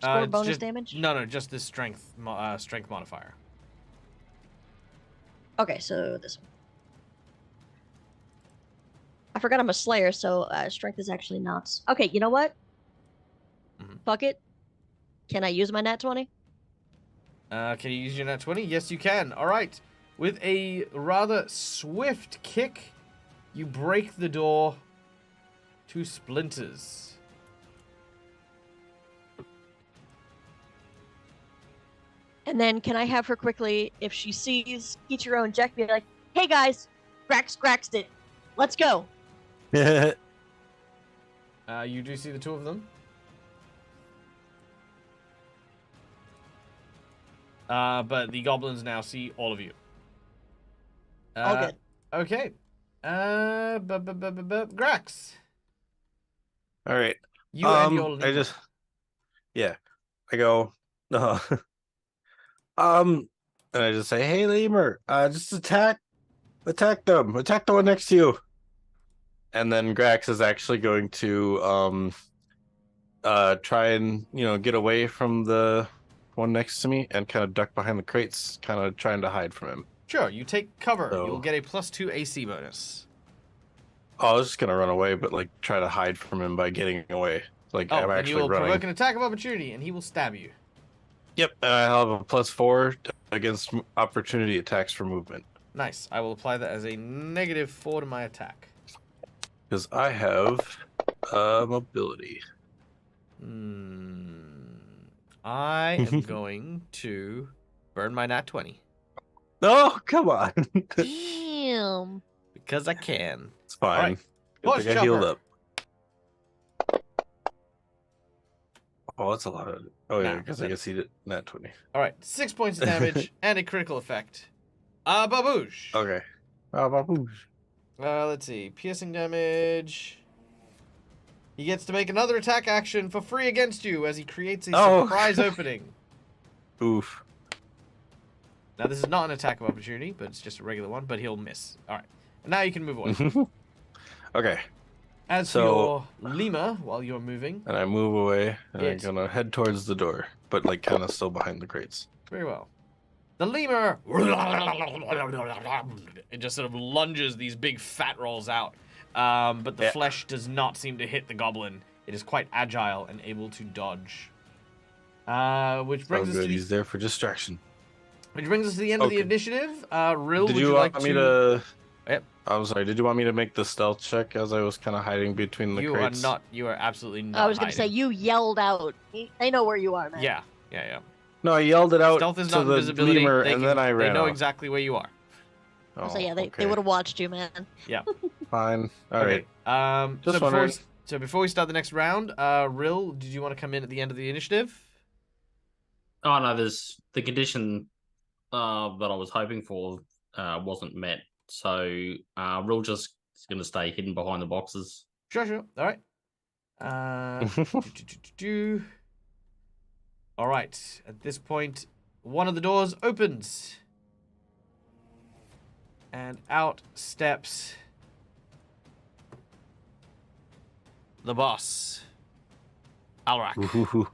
score It's bonus just- damage? No, just this strength modifier. Okay, so this one. I forgot I'm a slayer, so strength is actually not. Okay, you know what? Mhm. Fuck it. Can I use my nat 20? Can you use your nat 20? Yes, you can. All right. With a rather swift kick, you break the door to splinters. And then can I have her quickly, if she sees Kichiro and Jack, be like, hey guys, Graxed it. Let's go. You do see the two of them. But the goblins now see all of you. All good. Okay. Grax. All right. You and your I lemur. Yeah. I go, uh, and I just say, hey, lemur, just attack them. Attack the one next to you. And then Grax is actually going to try and get away from the one next to me and kind of duck behind the crates, kind of trying to hide from him. Sure, you take cover. So- You'll get a +2 AC bonus. Oh, I was just gonna run away, but like try to hide from him by getting away. Like Oh, I'm then you actually will running. provoke an attack of opportunity, and he will stab you. Yep, and I'll have a +4 against opportunity attacks for movement Nice. I will apply that as a -4 to my attack. because I have mobility. I am going to burn my nat 20 Oh, come on! Damn. because I can. It's fine. Alright. Good Bush thing I healed Chopper. up. Oh, that's a lot of. Oh yeah, Nah, because I guess he did nat 20. All right, 6 points of damage and a critical effect. Baboosh. Okay. Baboosh. Let's see. Piercing damage. He gets to make another attack action for free against you as he creates a surprise opening. Oof. Now, this is not an attack of opportunity, but it's just a regular one, but he'll miss. All right. And now you can move on. Okay. As for your lemur, while you're moving. And I move away, and Yes. I'm gonna head towards the door, but like kind of still behind the crates. Very well. The lemur, it just sort of lunges these big fat rolls out. But the flesh does not seem to hit the goblin. It is quite agile and able to dodge. Which brings us to He's there for distraction. Which brings us to the end of the initiative. Rill, Did would you you like want me to? Yep. I'm sorry. Did you want me to make the stealth check as I was kind of hiding between the crates? You are absolutely not. I was going to say, you yelled out. They know where you are, man. Yeah. No, I yelled it out Stealth is to not the invisibility. lemur, They and then I ran They know off. exactly where you are. Oh, So yeah, they okay. would have watched you, man. Yeah. Fine. All right. Just So wondering. before we start the next round, Rill, did you want to come in at the end of the initiative? Oh no, there's the condition that I was hoping for wasn't met. So Real just is going to stay hidden behind the boxes. Sure. All right. All right. At this point, one of the doors opens. And out steps the boss, Alrak. Ooh.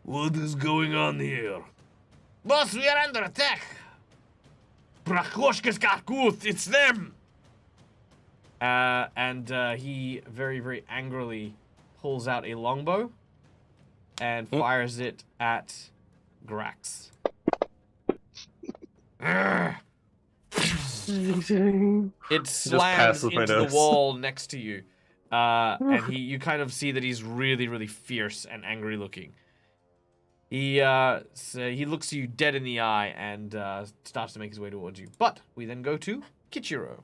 What is going on here? Boss, we are under attack. Brakoshka's got Guth, it's them. And he very, very angrily pulls out a longbow and fires it at Grax. It slams into the wall next to you, and you kind of see that he's really, really fierce and angry looking. He looks you dead in the eye and starts to make his way towards you. But we then go to Kichiro.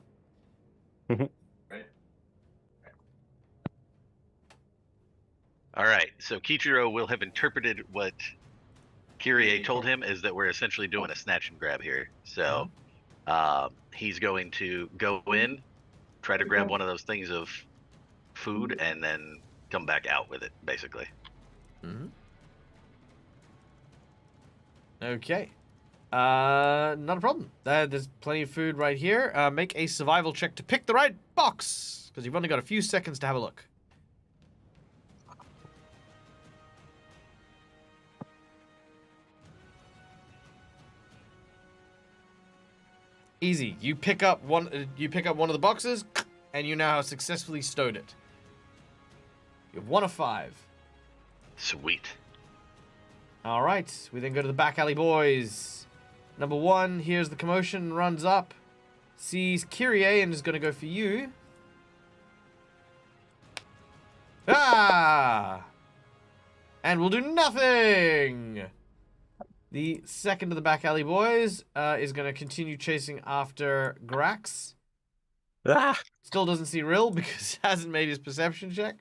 All right, so Kichiro will have interpreted what Kyrie told him is that we're essentially doing a snatch and grab here. So he's going to go in, try to grab one of those things of food, and then come back out with it, basically. Mm-hmm. Okay. Not a problem. There's plenty of food right here. Make a survival check to pick the right box, because you've only got a few seconds to have a look. Easy. You pick up one of the boxes, and you now have successfully stowed it. You have 1 of 5. Sweet. All right. We then go to the back alley boys. Number 1 hears the commotion, runs up, sees Kyrie, and is going to go for you. Ah! And will do nothing. The second of the back alley boys is going to continue chasing after Grax. Ah! Still doesn't see Rill because he hasn't made his perception check.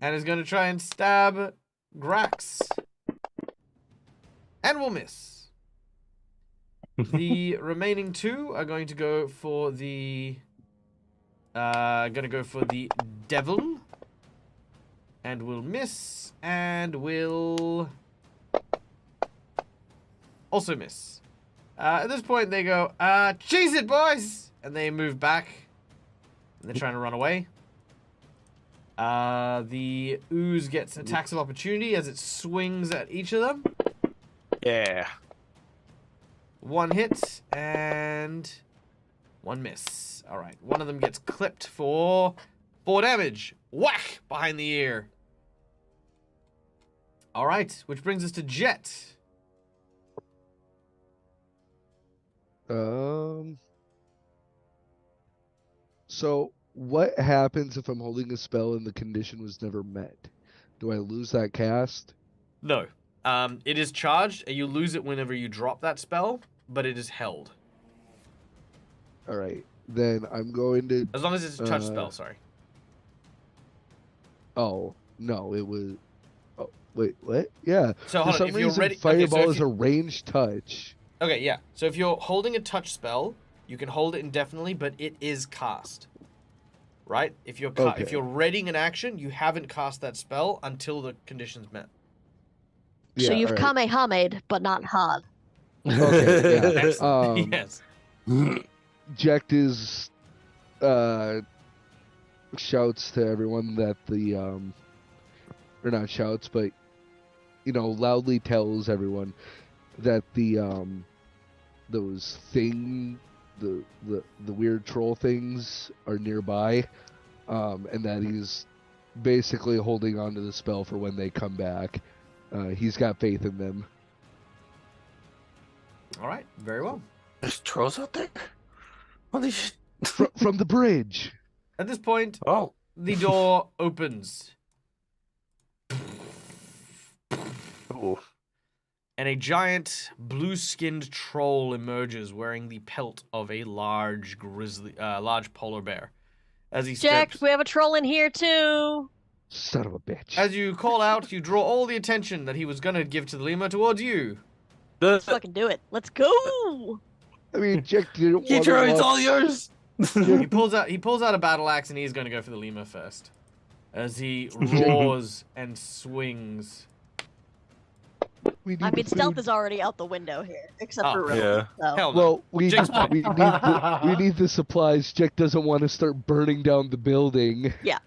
And is going to try and stab Grax. And will miss. The remaining 2 are going to go for the... devil. and will miss, and will also miss. At this point, they go, cheese it, boys! And they move back. And they're trying to run away. The ooze gets attacks of opportunity as it swings at each of them. Yeah. 1 hit and 1 miss. All right, one of them gets clipped for 4 damage. Whack! Behind the ear. All right, which brings us to Jet. So what happens if I'm holding a spell and the condition was never met? Do I lose that cast? No. It is charged, and you lose it whenever you drop that spell, but it is held. All right. Then I'm going to. As long as it's a touch spell, sorry. Oh no, it was. Oh wait, what? Yeah. So For hold on, some if you're reason, ready, Fireball so is a ranged touch. Okay, yeah. So if you're holding a touch spell, you can hold it indefinitely, but it is cast. Right? If you're if you're readying an action, you haven't cast that spell until the condition's met. So Yeah, you've all right. Kamehama'd, but not hard. Okay, yeah. Excellent. Yes. Jack is shouts to everyone that the or not shouts, but loudly tells everyone that the those the weird troll things are nearby, and that he's basically holding on to the spell for when they come back. He's got faith in them. All right. Very well. There's trolls out there? Holy shit. From the bridge. At this point, Oh. the door opens. Ooh. And a giant blue-skinned troll emerges wearing the pelt of a large large polar bear. As he Jack, steps. we have a troll in here too. Son of a bitch. As you call out, you draw all the attention that he was going to give to the lemur towards you. Let's fucking do it. Let's go. I mean, Jack didn't want Kitra, it's all yours. He pulls out a battle axe, and he's going to go for the lemur first. As he roars and swings. I mean, stealth is already out the window here, except for Rowan. Yeah. So. Hell no. Well, we Jinx need the supplies. Jack doesn't want to start burning down the building. Yeah.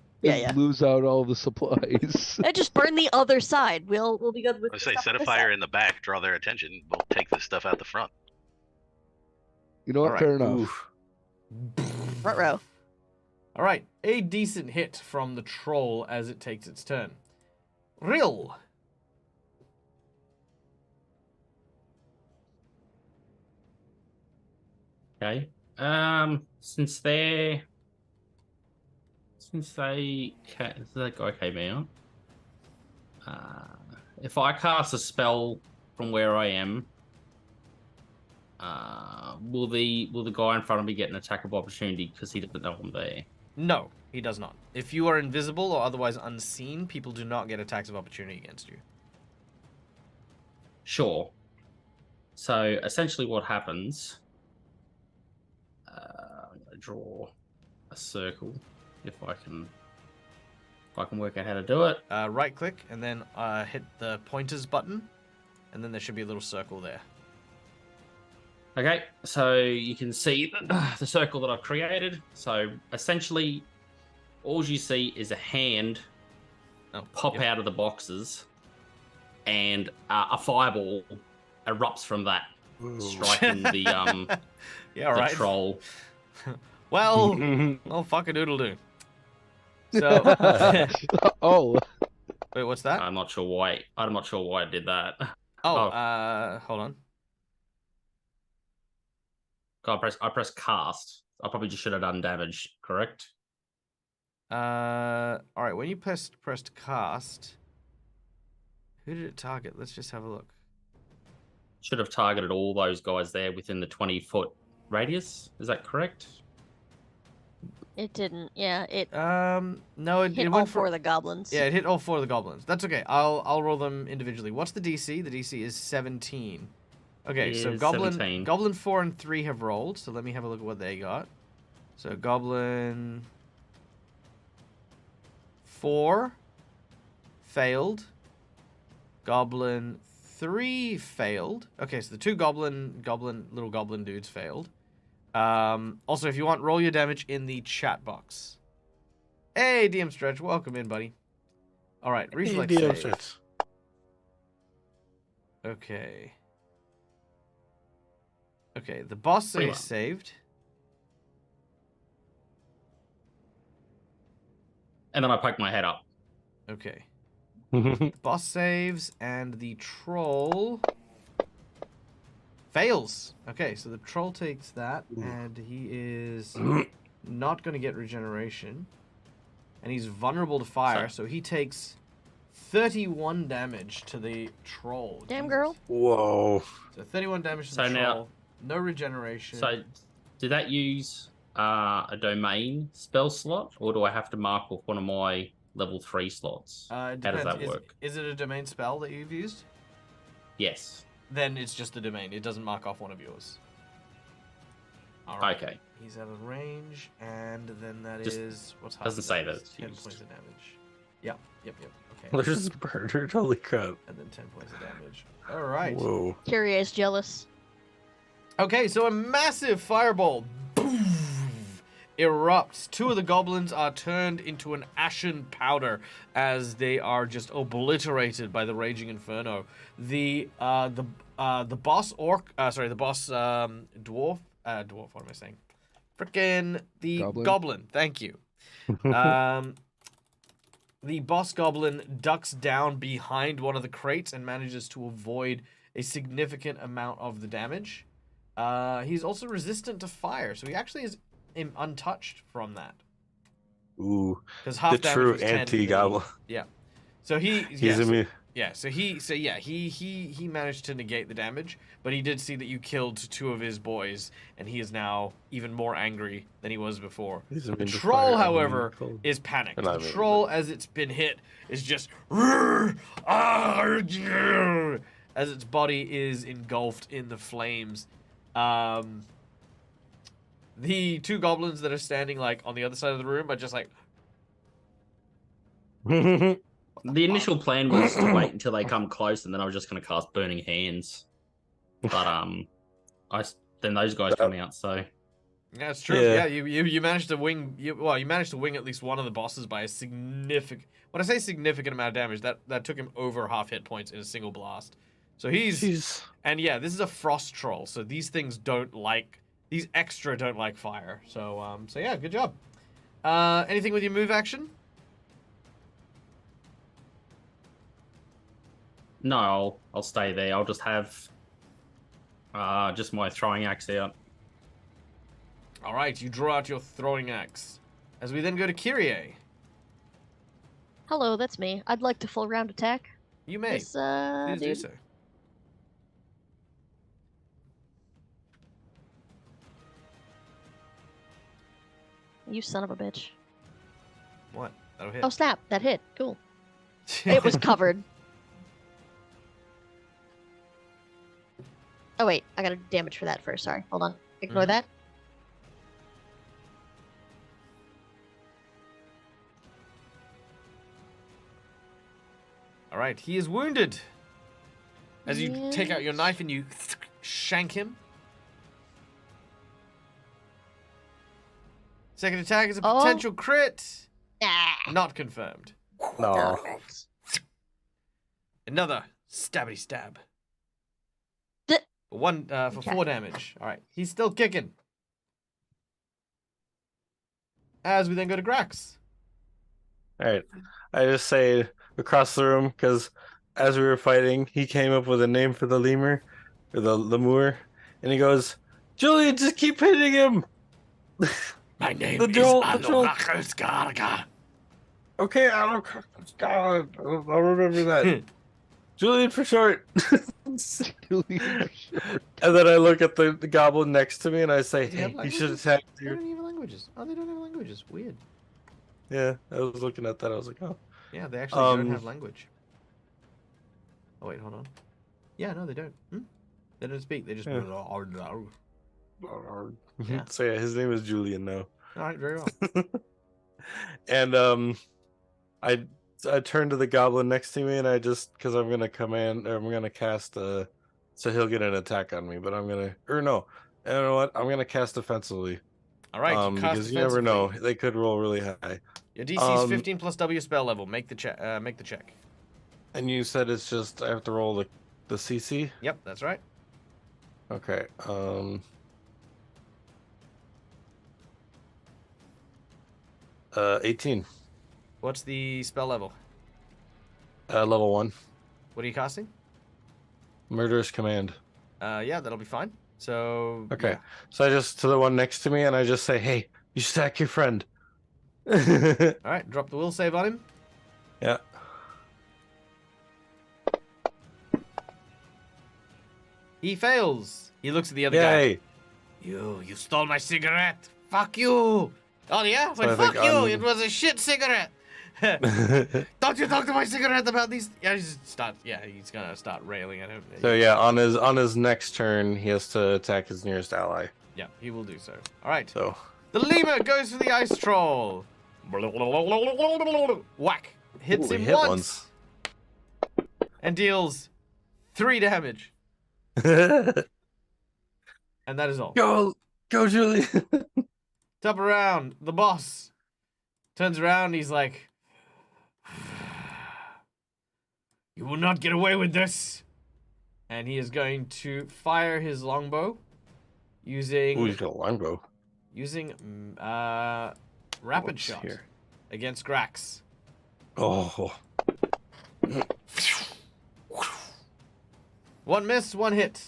Lose out all the supplies. And just burn the other side. We'll be good with. I the say stuff set on a this fire side. in the back, draw their attention. We'll take the stuff out the front. You know what? All right. Fair enough. Oof. Front row. All right, a decent hit from the troll as it takes its turn. Rill. Okay. Since that guy came out, if I cast a spell from where I am, will the guy in front of me get an attack of opportunity because he doesn't know I'm there? No, he does not. If you are invisible or otherwise unseen, people do not get attacks of opportunity against you. Sure. So essentially, what happens? I'm gonna draw a circle if I can work out how to do it. Right click and then hit the pointers button, and then there should be a little circle there. Okay, so you can see the circle that I've created. So essentially, all you see is a hand pop out of the boxes, and a fireball erupts from that, striking the Yeah, the right. troll. Well, fuck a doodle do. So, Oh, wait, what's that? I'm not sure why I did that. Hold on. I pressed cast. I probably just should have done damage, correct? All right. When you pressed cast, who did it target? Let's just have a look. Should have targeted all those guys there within the 20-foot radius. Is that correct? It didn't. Yeah, it No, it hit all went four of the goblins. Yeah, it hit all 4 of the goblins. That's okay. I'll roll them individually. What's the DC? The DC is 17. Okay, so Is goblin 17. goblin 4 and 3 have rolled. So let me have a look at what they got. So goblin 4 failed. Goblin 3 failed. Okay, so the 2 little goblin dudes failed. Also, if you want, roll your damage in the chat box. Hey, DM Stretch, welcome in, buddy. All right, reflex DM save. Stretch. Okay. Okay, the boss Pretty is well. saved. And then I poke my head up. Okay. Boss saves, and the troll fails. Okay, so the troll takes that, and he is not going to get regeneration. And he's vulnerable to fire, so he takes 31 damage to the troll. Damn Jesus. girl. Whoa. So 31 damage to So the now- troll. No regeneration. So, did that use a domain spell slot, or do I have to mark off one of my level 3 slots? It How does depends. that work? Is it a domain spell that you've used? Yes. Then it's just a domain. It doesn't mark off one of yours. All right. Okay. He's out of range, and then that Just is what's half doesn't of say that that is it's 10 used. points of damage. Yep. Okay. There's murdered. Holy crap. And then 10 points of damage. All right. Whoa. Kyrie is jealous. Okay, so a massive fireball boom, erupts. 2 of the goblins are turned into an ashen powder as they are just obliterated by the raging inferno. The boss dwarf. What am I saying? Frickin' the goblin. Thank you. The boss goblin ducks down behind one of the crates and manages to avoid a significant amount of the damage. He's also resistant to fire, so he actually is untouched from that. Ooh. Because half The damage true was 10 to anti-goblin. Yeah. So he He's immune. he managed to negate the damage, but he did see that you killed 2 of his boys, and he is now even more angry than he was before. He's The immune to troll, fire, I'm immune however, to cold. is panicked. And The I'm immune troll, to- as it's been hit, is just as its body is engulfed in the flames. The 2 goblins that are standing like on the other side of the room are just like, The initial plan was to wait until they come close, and then I was just going to cast Burning Hands. But then those guys come out, so yeah, it's true. Yeah. Yeah, you managed to wing. You managed to wing at least one of the bosses by a significant. When I say significant amount of damage, that took him over half hit points in a single blast. So he's Jeez. and yeah, this is a frost troll. So these things don't like extra don't like fire. So yeah, good job. Anything with your move action? no, I'll stay there. I'll just have just my throwing axe out. All right, you draw out your throwing axe. As we then go to Kyrie. Hello, that's me. I'd like to full round attack. You may. This Please do dude. so. You son of a bitch. What? That'll hit. Oh snap! That hit. Cool. It was covered. Oh wait, I got a damage for that first. Sorry, hold on. Ignore Mhm. that. All right, he is wounded. As you take out your knife and you shank him. Second attack is a Oh. potential crit. Ah. Not confirmed. No. Another stabby stab. D- One for Okay. 4 damage. All right, he's still kicking. As we then go to Grax. Alright. I just say across the room, because as we were fighting, he came up with a name for the lemur, or the lemur, and he goes, Julian, just keep hitting him! My name The troll- is the troll- Miraculous Garga. Okay, I'll remember that. Julian for short. And then I look at the goblin next to me and I say, Does he have hey, you should languages? attack They your... don't have languages. Oh, they don't have languages. Weird. Yeah, I was looking at that. I was like, oh. Yeah, they actually don't Um, have language. Oh, wait, hold on. Yeah, no, they don't. They don't speak. They just... Yeah. All So Yeah. yeah, his name is Julian now. right, very well. And I I turn to the goblin next to me, and I just because I'm gonna command or I'm gonna cast so he'll get an attack on me. But I'm gonna or no, you know what? I'm gonna cast defensively. All right, you cast Because you never know, defensively. they could roll really high. Your DC is 15 plus W spell level. Make the check. Make the check. And you said it's just I have to roll the CC. Yep, that's right. Okay. 18. What's the spell level? Level 1. What are you casting? Murderous command. Yeah, that'll be fine. So Okay. yeah. So I just to the one next to me, and I just say, "Hey, you stack your friend." All right, drop the will save on him. Yeah. He fails. He looks at the other guy. Yay. You stole my cigarette. Fuck you. Oh yeah, So well, I fuck think you. It was a shit cigarette. Don't you talk to my cigarette about these? Yeah, he's gonna start railing at him. So yeah, on his next turn, he has to attack his nearest ally. Yeah, he will do so. All right. So The lemur goes for the ice troll. Whack. Hits Ooh, him he hit once. And deals 3 damage. Go, And that is all. Julie. Top around, the boss turns around. He's like, "You will not get away with this." And he is going to fire his longbow using Ooh, he's got a longbow. rapid Whoops, shot here. against Grax. Oh. One miss, one hit.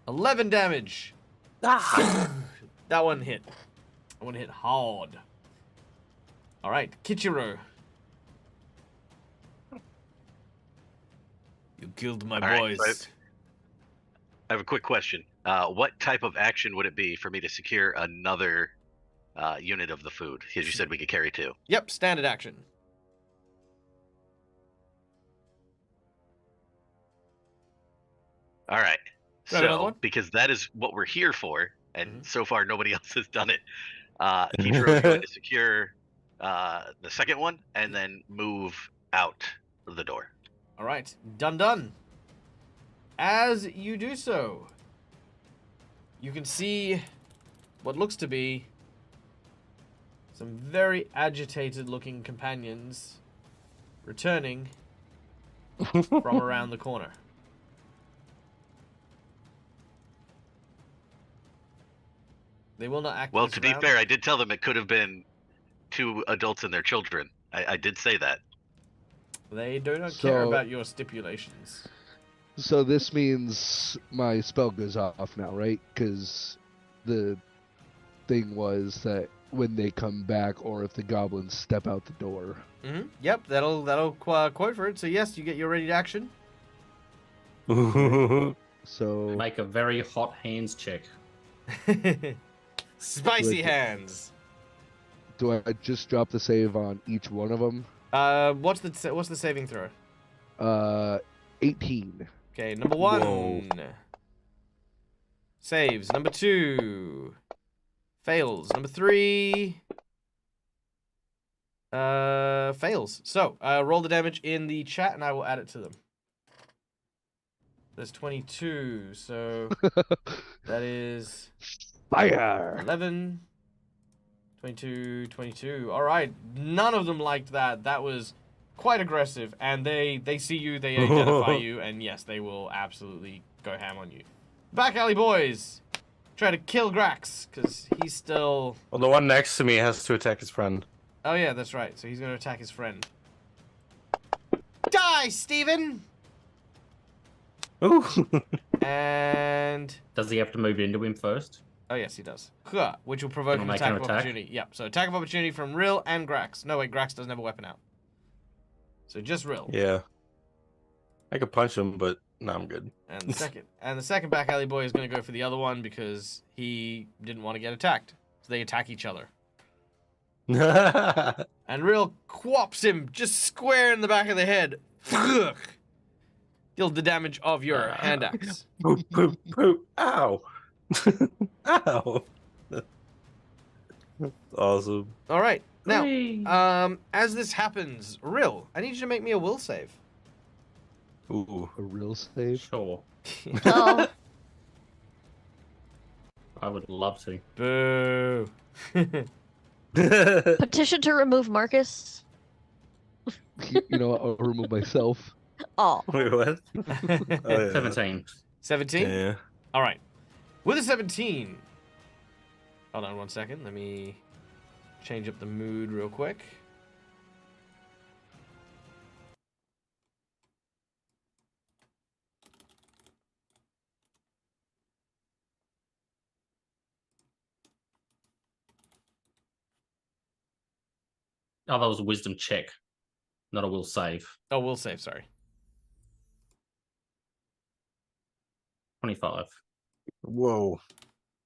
$11 damage. Ah. That one hit. That one hit hard. All right, Kichiro. You killed my All right, boys. so I have a quick question. What type of action would it be for me to secure another unit of the food? Because you said we could carry 2. Yep, standard action. All right. Grab another So, one? because that is what we're here for, and Mhm. so far nobody else has done it. Kichiro is going to secure the second one and then move out of the door. All right, done. As you do so, you can see what looks to be some very agitated-looking companions returning from around the corner. They will not act. Well, this to be round. fair, I did tell them it could have been 2 adults and their children. I did say that. They do not care So- about your stipulations. So this means my spell goes off now, right? Because the thing was that when they come back, or if the goblins step out the door. Mm-hmm. Yep, that'll quote for it. So yes, you get your ready to action. So Make a very hot hands check. Spicy With- hands. do I just drop the save on each one of them? What's the saving throw? 18. Okay, number 1 Whoa. saves. Number 2 fails. Number 3 fails. So roll the damage in the chat, and I will add it to them. There's 22, so that is Fire! 11, 22, 22. All right, none of them liked that. That was quite aggressive, and they see you, they identify you, and yes, they will absolutely go ham on you. Back alley boys, try to kill Grax, because he's still... Well, the one next to me has to attack his friend. Oh yeah, that's right, so he's going to attack his friend. Die, Steven! Ooh. And... Does he have to move into him first? Oh yes, he does. Huh, which will provoke Gonna an make attack an of attack? opportunity. Yep, so attack of opportunity from Rill and Grax. No, wait, Grax doesn't have a weapon out. So just Rill. Yeah. I could punch him, but no, I'm good. And the second back alley boy is going to go for the other one because he didn't want to get attacked. So they attack each other. And Rill quaps him just square in the back of the head. Deals the damage of your hand axe. Poop, poop, poop. Ow. Ow. Oh, awesome. All right. Now, Whee! as this happens, Rill, I need you to make me a will save. Ooh. A real save. Sure. Oh, I would love to. Boo. petition to remove Marcus. You know, I'll remove myself. Oh, Wait, what? Oh, yeah. 17. 17? Yeah. All right. With a 17. Hold on one second. Let me change up the mood real quick. Oh, that was a wisdom check, not a will save. Oh, will save, sorry. 25. Whoa.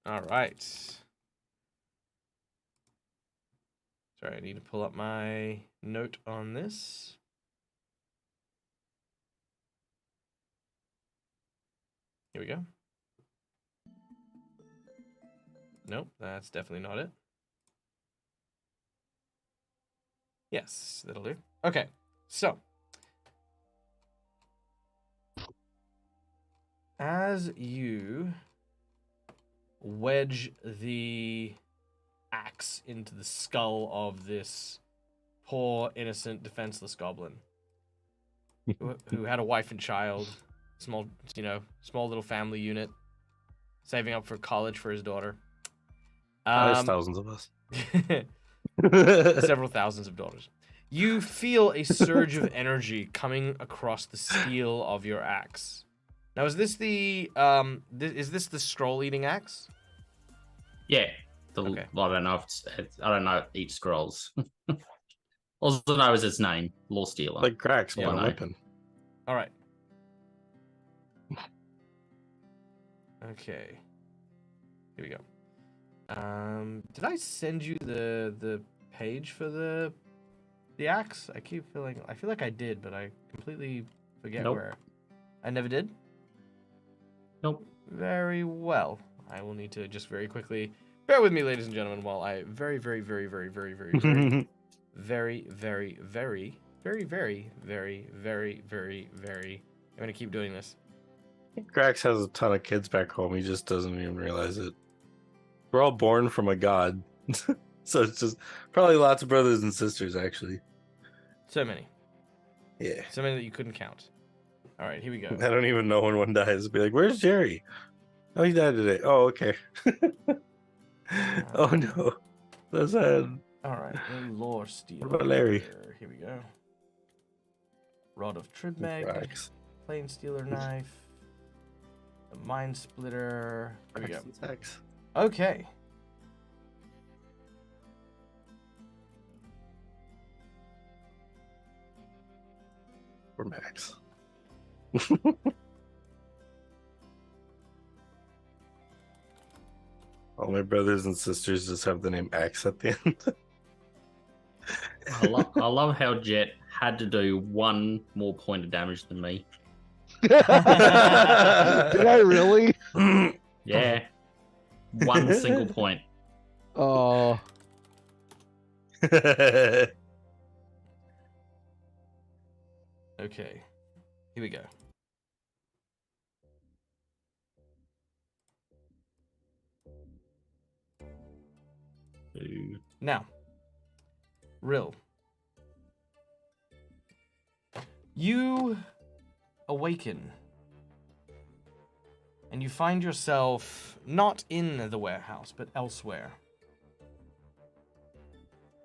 All right. Sorry, I need to pull up my note on this. Here we go. Nope, that's definitely not it. Yes, that'll do. Okay, so as you wedge the axe into the skull of this poor, innocent, defenseless goblin who had a wife and child, small little family unit, saving up for college for his daughter. There's thousands of us. Several thousands of dollars. You feel a surge of energy coming across the steel of your axe. Now, is this the is this the scroll eating axe? Yeah. Okay. I don't know if I don't know each scrolls. All I know is its name, Law Stealer. Like cracks, Yeah, but I a know. weapon. All right. Okay. Here we go. Did I send you the page for the axe? I feel like I did, but I completely forget Nope. where. I never did. Nope. Very well. I will need to just very quickly bear with me, ladies and gentlemen, while I very very very very very very very very very very very very very very very very. I'm gonna keep doing this. Grax has a ton of kids back home. He just doesn't even realize it. We're all born from a god. So it's just probably lots of brothers and sisters, actually. So many. Yeah. So many that you couldn't count. All right, here we go. I don't even know when one dies. Be like, where's Jerry? Oh, he died today. Oh, okay. Oh, no. That's sad. All right, lore stealer. What about Larry? Here we go. Rod of Tribmeg, Grax. Plane Stealer Knife, the Mind Splitter. Here we go. Grax. Okay. Or Max. All my brothers and sisters just have the name Axe at the end. I love how Jet had to do one more point of damage than me. Did I really? Yeah. One single point. Oh, Okay. Here we go. Now, Rill, you awaken and you find yourself not in the warehouse, but elsewhere.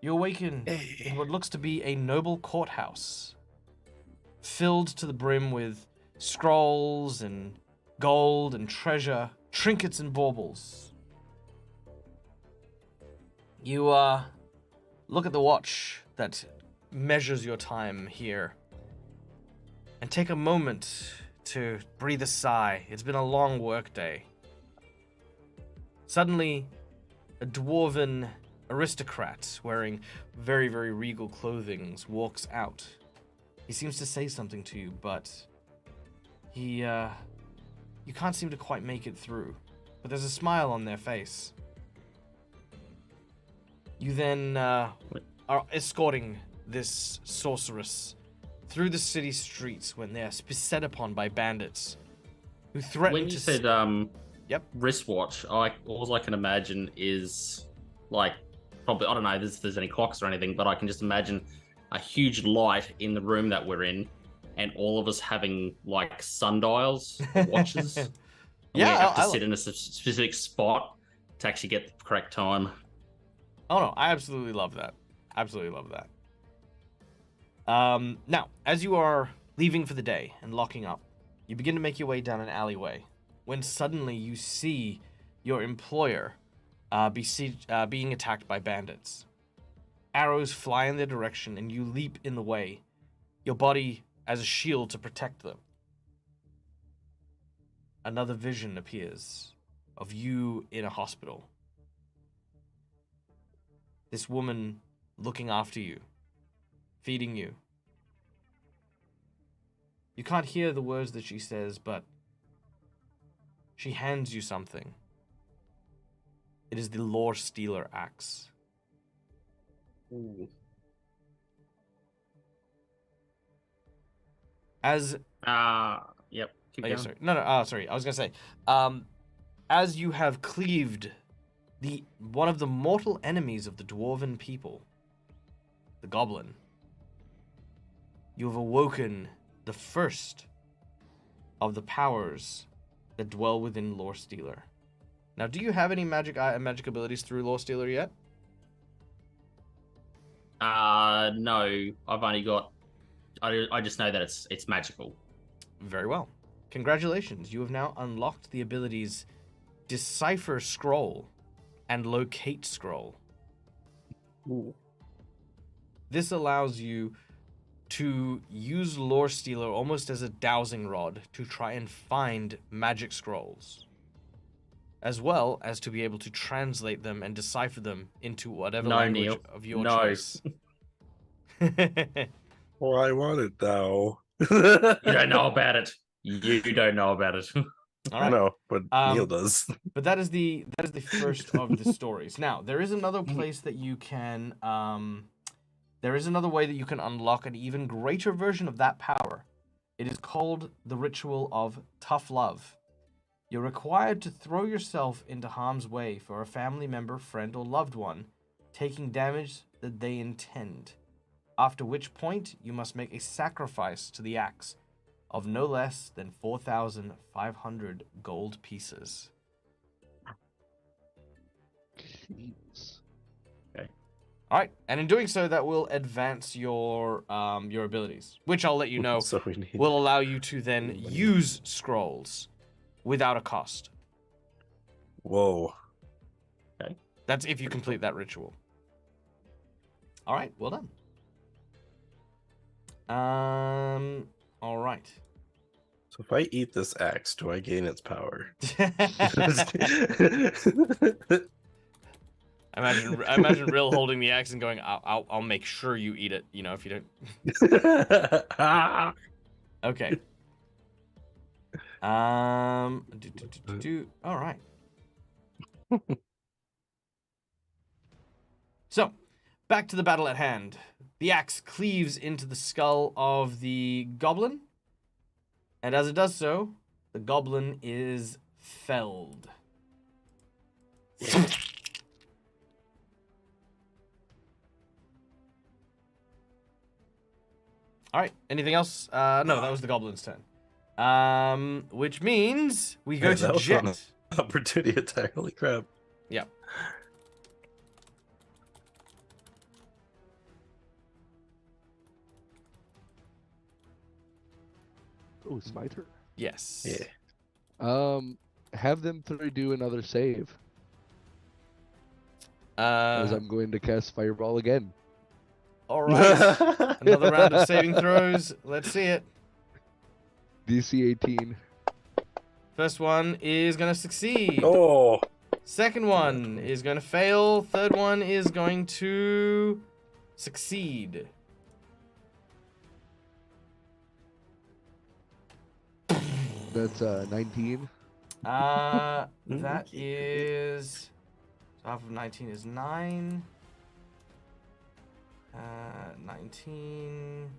You awaken in what looks to be a noble courthouse, filled to the brim with scrolls and gold and treasure, trinkets and baubles. You look at the watch that measures your time here and take a moment to breathe a sigh. It's been a long workday. Suddenly, a dwarven aristocrat wearing very, very regal clothing walks out. He seems to say something to you, but you can't seem to quite make it through. But there's a smile on their face. You then are escorting this sorceress through the city streets when they are beset upon by bandits who threaten When to... you said Yep. wristwatch, all I can imagine is like probably I don't know if there's any clocks or anything, but I can just imagine a huge light in the room that we're in, and all of us having like sundials or watches. And Yeah, we have to I sit in a specific spot to actually get the correct time. Oh no, I absolutely love that. Absolutely love that. Now, as you are leaving for the day and locking up, you begin to make your way down an alleyway when suddenly you see your employer being attacked by bandits. Arrows fly in their direction and you leap in the way, your body as a shield to protect them. Another vision appears of you in a hospital. This woman looking after you, feeding you. You can't hear the words that she says, but she hands you something. It is the Lore Stealer axe. Ooh. As Yep. Keep oh, yeah, going. sorry. No, sorry. I was gonna say, as you have cleaved one of the mortal enemies of the dwarven people, the goblin, you have awoken the first of the powers that dwell within Lore Stealer. Now, do you have any magic abilities through Lore Stealer yet? No. I've only got. I just know that it's magical. Very well. Congratulations. You have now unlocked the abilities Decipher Scroll and Locate Scroll. Ooh. This allows you to use Lore Stealer almost as a dowsing rod to try and find magic scrolls, as well as to be able to translate them and decipher them into whatever language Neil. of your No. choice. Well, I want it now. You don't know about it. You don't know about it. All I right. know, but Neil does. But that is the first of the stories. Now, there is another place that you can there is another way that you can unlock an even greater version of that power. It is called the Ritual of Tough Love. You're required to throw yourself into harm's way for a family member, friend, or loved one, taking damage that they intend. After which point, you must make a sacrifice to the axe of no less than 4,500 gold pieces. Jeez. All right, and in doing so, that will advance your abilities, which I'll let you know So we need. will allow you to then use scrolls without a cost. Whoa. That's if you complete that ritual. All right, well done. All right. So if I eat this axe, do I gain its power? I imagine Rill holding the axe and going, "I'll make sure you eat it." You know, if you don't. Okay. All right. So, back to the battle at hand. The axe cleaves into the skull of the goblin, and as it does so, the goblin is felled. All right. Anything else? No, that was the goblin's turn. Which means we go Yeah, to that was Jet. an opportunity attack. Holy crap. Yep. Oh, it's my turn. Yes. Yeah. Have them three do another save, as I'm going to cast Fireball again. All right. Another round of saving throws. Let's see it. DC 18. First one is going to succeed. Oh. Second one is going to fail. Third one is going to succeed. That's 19. That is half of 19 is 9. 19.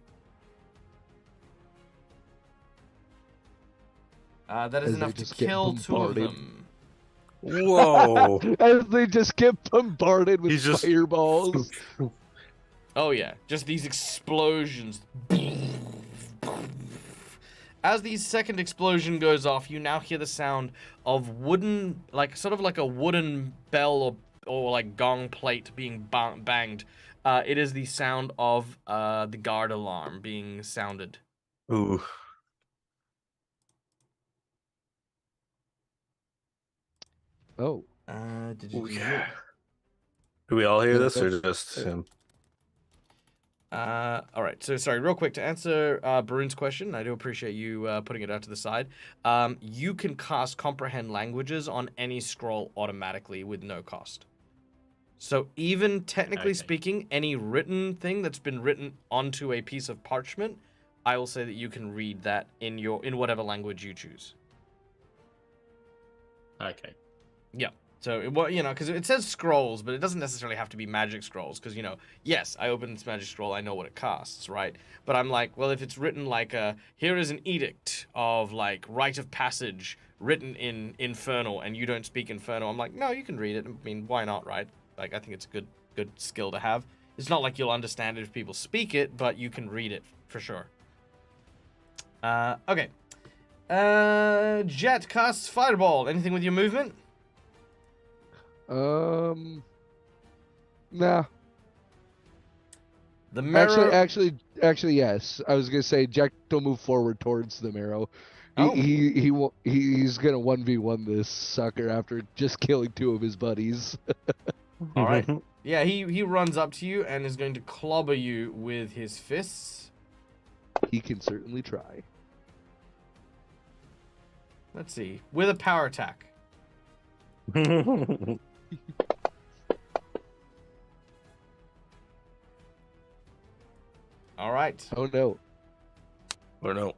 That is As they enough to just get kill 2 of bombarded. them. Whoa! As they just get bombarded with He's just- fireballs. Oh yeah, just these explosions. As the second explosion goes off, you now hear the sound of wooden, like sort of like a wooden bell or like gong plate being banged. It is the sound of the guard alarm being sounded. Ooh. Oh. Ooh, yeah. Do we all hear this or just him? All right. So sorry, real quick to answer Barun's question. I do appreciate you putting it out to the side. You can cast comprehend languages on any scroll automatically with no cost. So even technically speaking, any written thing that's been written onto a piece of parchment, I will say that you can read that in whatever language you choose. Okay. Yeah. So, because it says scrolls, but it doesn't necessarily have to be magic scrolls. Because, yes, I open this magic scroll, I know what it costs, right? But I'm like, well, if it's written like, here is an edict of, like, rite of passage written in Infernal, and you don't speak Infernal, I'm like, no, you can read it. I mean, why not, right? Like, I think it's a good skill to have. It's not like you'll understand it if people speak it, but you can read it, for sure. Okay. Jet casts Fireball. Anything with your movement? Nah. The marrow... Actually, yes. I was gonna say Jack don't move forward towards the marrow. Oh. He's gonna 1v1 this sucker after just killing 2 of his buddies. All right. Yeah, he runs up to you and is going to clobber you with his fists. He can certainly try. Let's see. With a power attack. All right. Oh no. Or no.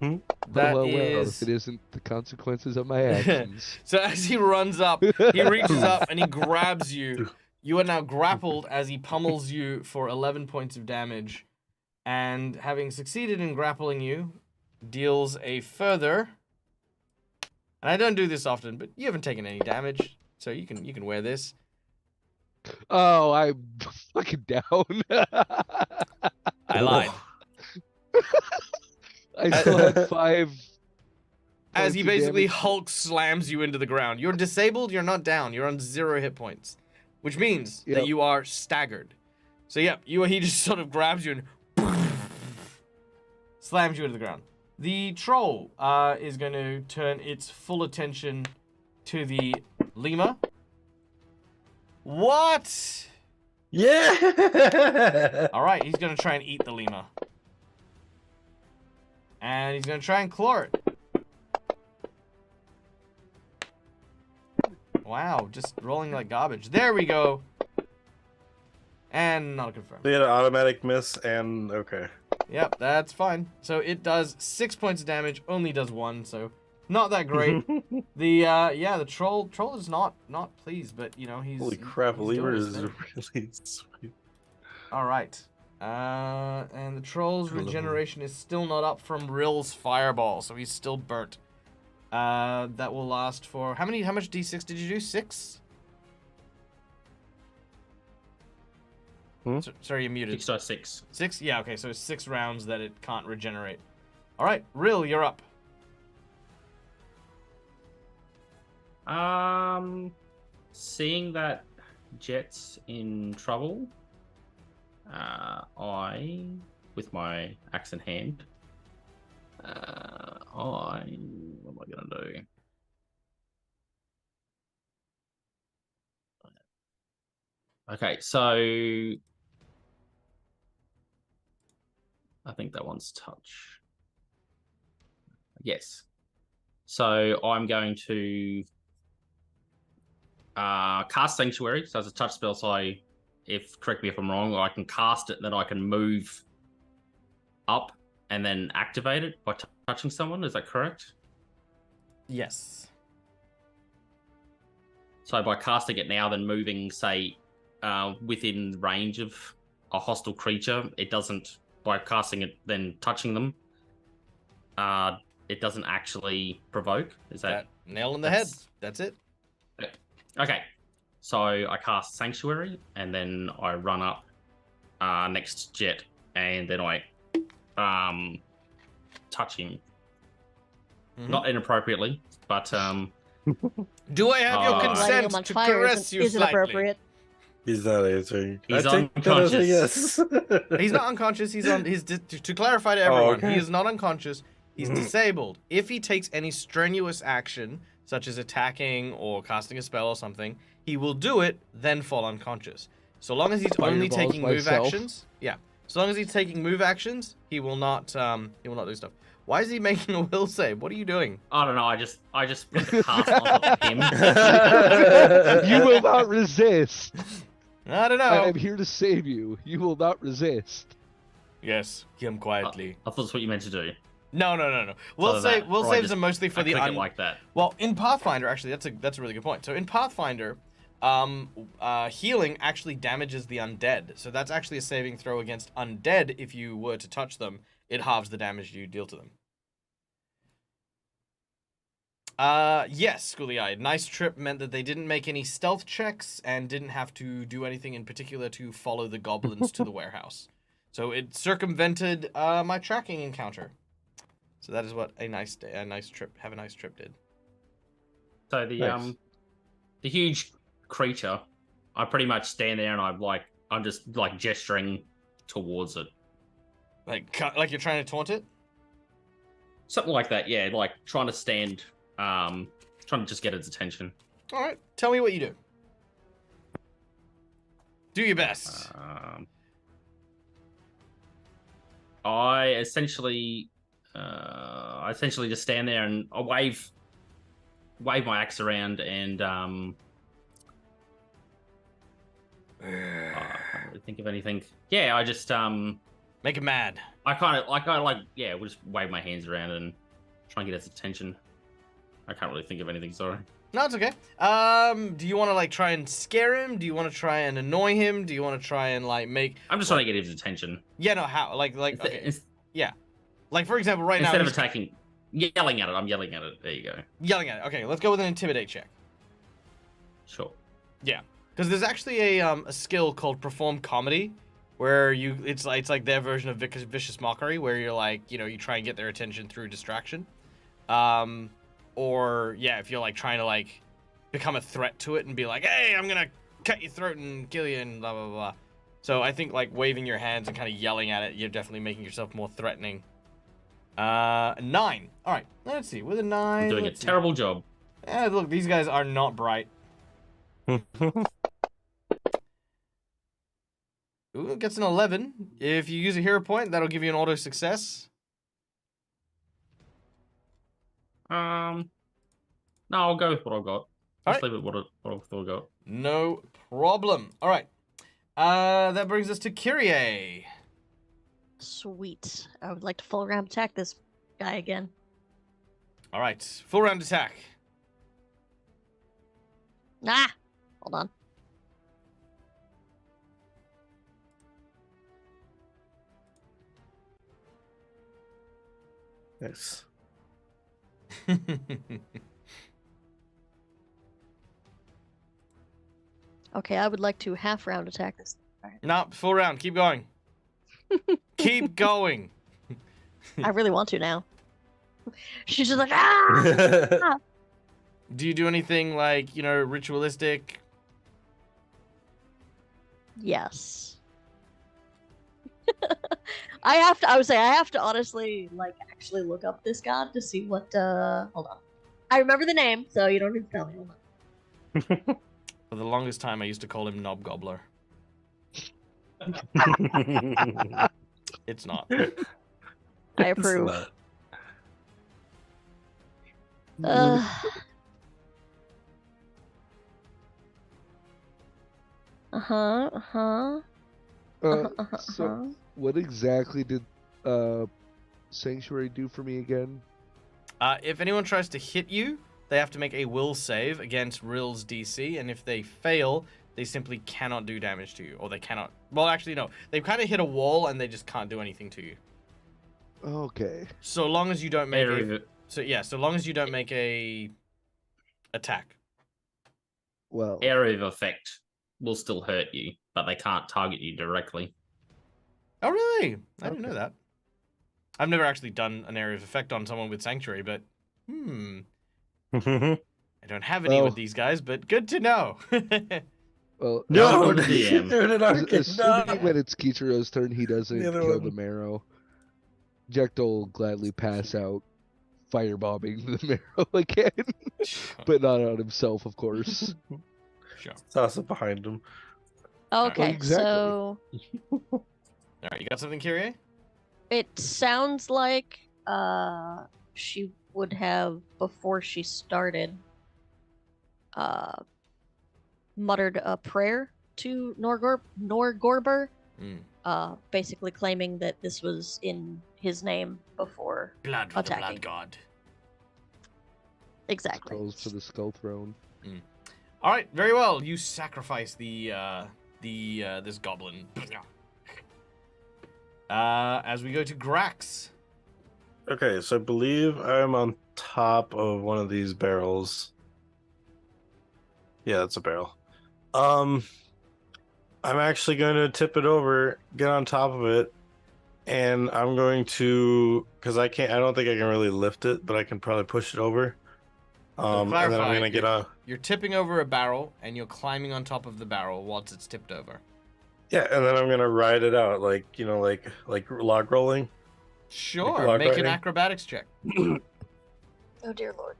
That well, is... if it isn't the consequences of my actions. So as he runs up, he reaches up and he grabs you. You are now grappled as he pummels you for 11 points of damage. And having succeeded in grappling you, deals a further... And I don't do this often, but you haven't taken any damage, so you can wear this. Oh, I'm fucking down. I lied. I still had 5. As he points of basically damage. Hulk slams you into the ground. You're disabled, you're not down, you're on 0 hit points. Which means that Yep. you are staggered. So yep, he just sort of grabs you and slams you into the ground. The troll is going to turn its full attention to the lemur. What? Yeah! All right, he's going to try and eat the lemur. And he's going to try and claw it. Wow, just rolling like garbage. There we go. And not confirmed. They had an automatic miss and okay. Yep, that's fine. So it does 6 points of damage, only does 1, so not that great. The troll is not pleased, but he's Holy crap, he's Lemur doing is his thing. really sweet. All right. And the troll's regeneration is still not up from Rill's fireball, so he's still burnt. That will last for how much D6 did you do? 6? Sorry, you muted. 6. 6? Yeah, okay, so 6 rounds that it can't regenerate. All right, Rill, you're up. Seeing that Jet's in trouble, I, with my axe in hand, what am I gonna do? Okay, so I think that one's touch. Yes. So I'm going to cast Sanctuary. So it's a touch spell. So correct me if I'm wrong, I can cast it, then I can move up and then activate it by touching someone. Is that correct? Yes. So by casting it now, then moving, say, within range of a hostile creature, it doesn't, by casting it, then touching them, it doesn't actually provoke. Is that nail on the head? that's- That's it. Okay. So I cast Sanctuary, and then I run up next to Jet, and then I touch him. Mhm. Not inappropriately, but Do I have your Lighting Lighting consent him on to fire caress you isn't slightly? appropriate. He's not answering. He's I take that as a yes. He's not unconscious. He's on. To clarify to everyone, okay. he is not unconscious. He's disabled. If he takes any strenuous action, such as attacking or casting a spell or something, he will do it, then fall unconscious. So long as he's only Fireballs taking move myself. actions, yeah. So long as he's taking move actions, he will not. He will not do stuff. Why is he making a will save? What are you doing? I don't know. I just put the cast on top of him. You will not resist. I don't know. I am here to save you. You will not resist. Yes, kill him quietly. I thought that's what you meant to do. No. Will So save. that, Will or I saves just- are mostly for I the click it like that. Well, in Pathfinder, actually, that's a really good point. So in Pathfinder, healing actually damages the undead. So that's actually a saving throw against undead. If you were to touch them, it halves the damage you deal to them. Yes, Schooly Eye. Nice Trip meant that they didn't make any stealth checks and didn't have to do anything in particular to follow the goblins to the warehouse. So it circumvented my tracking encounter. So that is what a nice trip did. So the Nice. the huge creature, I pretty much stand there and I'm just like gesturing towards it. Like you're trying to taunt it? Something like that, yeah, like trying to stand, trying to just get its attention. All right, tell me what you do. Do your best. I essentially just stand there and I wave my axe around and I can't really think of anything. Yeah, I just Make him mad. I kind of we'll just wave my hands around and try and get its attention. I can't really think of anything. Sorry. No, it's okay. Do you want to like try and scare him? Do you want to try and annoy him? Do you want to try and like make? I'm just trying to get his attention. Yeah, no, how? Like, okay. Yeah. Like for example, right Instead now of attacking, yelling at it. I'm yelling at it. There you go. yelling at it. Okay, let's go with an intimidate check. Sure. Yeah, because there's actually a skill called Perform Comedy, where it's like their version of vicious mockery, where you're like you try and get their attention through distraction, or yeah, if you're like trying to like become a threat to it and be like, hey, I'm gonna cut your throat and kill you and blah blah blah. So I think like waving your hands and kind of yelling at it, you're definitely making yourself more threatening. 9. All right, let's see. With a 9, I'm doing a let's see. terrible job. Look, these guys are not bright. Ooh, gets an 11. If you use a hero point, that'll give you an auto success. No, I'll go with what I got. Let's Alright. leave it what I got. No problem. All right. That brings us to Kyrie. Sweet. I would like to full round attack this guy again. All right, full round attack. Ah! Hold on. Yes. Okay, I would like to half round attack this. No, full round. Keep going. Keep going. I really want to now. She's just like, ah! Do you do anything like, ritualistic? Yes. I would say I have to honestly, like, actually look up this god to see what, hold on. I remember the name, so you don't need to tell me. Hold on. For the longest time, I used to call him Knob Gobbler. It's not. I approve. So, what exactly did Sanctuary do for me again? If anyone tries to hit you, they have to make a will save against Rill's DC, and if they fail, they simply cannot do damage to you, or they cannot. Well, actually, no. They've kind of hit a wall, and they just can't do anything to you. Okay. So long as you don't make Area so long as you don't make a attack. Well, area of effect will still hurt you, but they can't target you directly. Oh, really? I didn't know that. I've never actually done an area of effect on someone with Sanctuary, but I don't have any with these guys, but good to know. well, No, Go to DM. dude, an arcane, assuming no. when it's Kichiro's turn, he doesn't The other kill one. the marrow. Jekta will gladly pass out, firebombing the marrow again, but not on himself, of course. Sure. Toss it behind him. Okay, exactly. so All right, you got something, Kyrie? it sounds like she would have, before she started, muttered a prayer to Norgorber, basically claiming that this was in his name before Blood for the attacking. blood god. Exactly. Calls for the skull throne. All right, very well. You sacrifice this goblin. As we go to Grax. Okay, so I believe I'm on top of one of these barrels. Yeah, it's a barrel. I'm actually going to tip it over, get on top of it, and I'm going to, because I don't think I can really lift it, but I can probably push it over. And then I'm clarify, going to get on. You're tipping over a barrel, and you're climbing on top of the barrel once it's tipped over. Yeah, and then I'm going to ride it out, like log rolling. Sure, log make an riding. acrobatics check. Oh dear lord.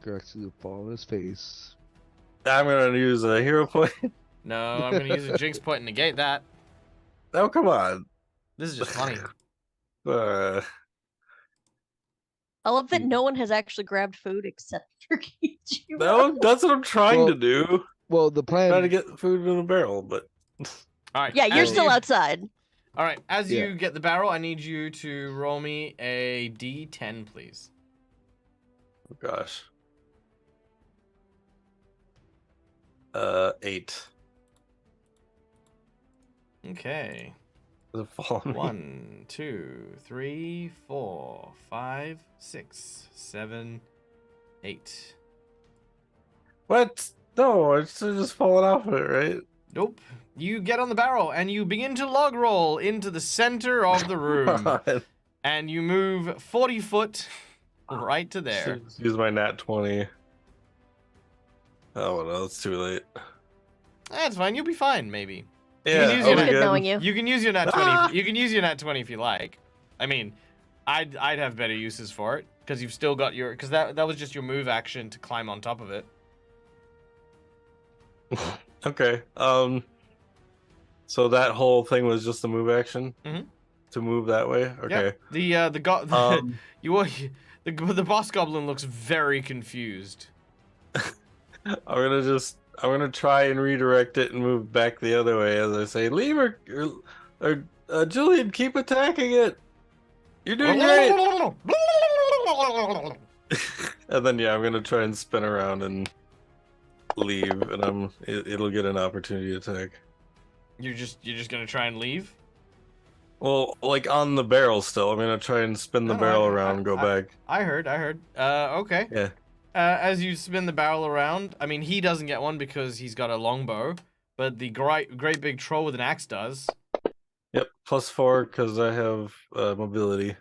Grax will fall on his face. I'm going to use a hero point. No, I'm going to use a jinx point and negate that. Oh, come on. This is just funny. I love that no one has actually grabbed food except for Kichiro. No, that's what I'm trying to Well, do. Well, the plan. Trying to get food in a barrel, but All right. Yeah, you're as still you- outside. All right, as Yeah. you get the barrel, I need you to roll me a d10, please. oh gosh. 8. Okay. Does it fall on me? 1, 2, 3, 4, 5, 6, 7, 8. What? No, it's just falling off of it, right? Nope. You get on the barrel and you begin to log roll into the center of the room. God. And you move 40 foot right to there. Should just use my nat 20. Oh well, it's too late. That's fine. You'll be fine, maybe. Yeah, can use I'll your be Good good. knowing you. You can use your nat 20. Ah! You can use your nat 20 if you like. I mean, I'd have better uses for it because you've still got your that was just your move action to climb on top of it. Okay. So that whole thing was just a move action Mhm. to move that way. Okay. Yeah. The Um, the boss goblin looks very confused. I'm gonna try and redirect it and move back the other way as I say, leave her, or Julian, keep attacking it. You're doing great. And then yeah, I'm gonna try and spin around and leave, and it'll get an opportunity attack. You're just gonna try and leave. Well, like on the barrel still. I'm gonna try and spin the No, barrel around and go back. I heard. Okay. Yeah. As you spin the barrel around, I mean, he doesn't get one because he's got a longbow, but the great big troll with an axe does. Yep. +4 because I have mobility.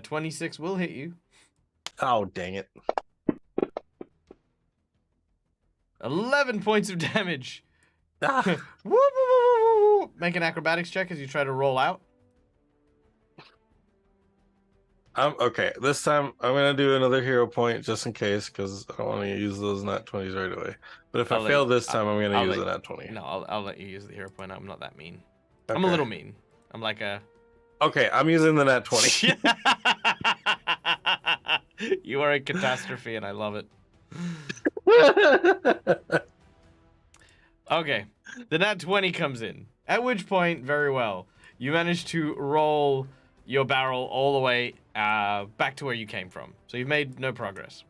26 will hit you. Oh dang it! 11 points of damage. Ah. Woo, woo, woo, woo, woo, woo. Make an acrobatics check as you try to roll out. Okay. This time I'm gonna do another hero point just in case because I don't want to use those nat 20s right away. But if I'll I let fail you- this time, I'm gonna I'll use let- a nat 20. No, I'll let you use the hero point. I'm not that mean. I'm a Okay. little mean. I'm like a. Okay, I'm using the nat 20. You are a catastrophe, and I love it. Okay, the nat 20 comes in. At which point, very well, you manage to roll your barrel all the way back to where you came from. So you've made no progress.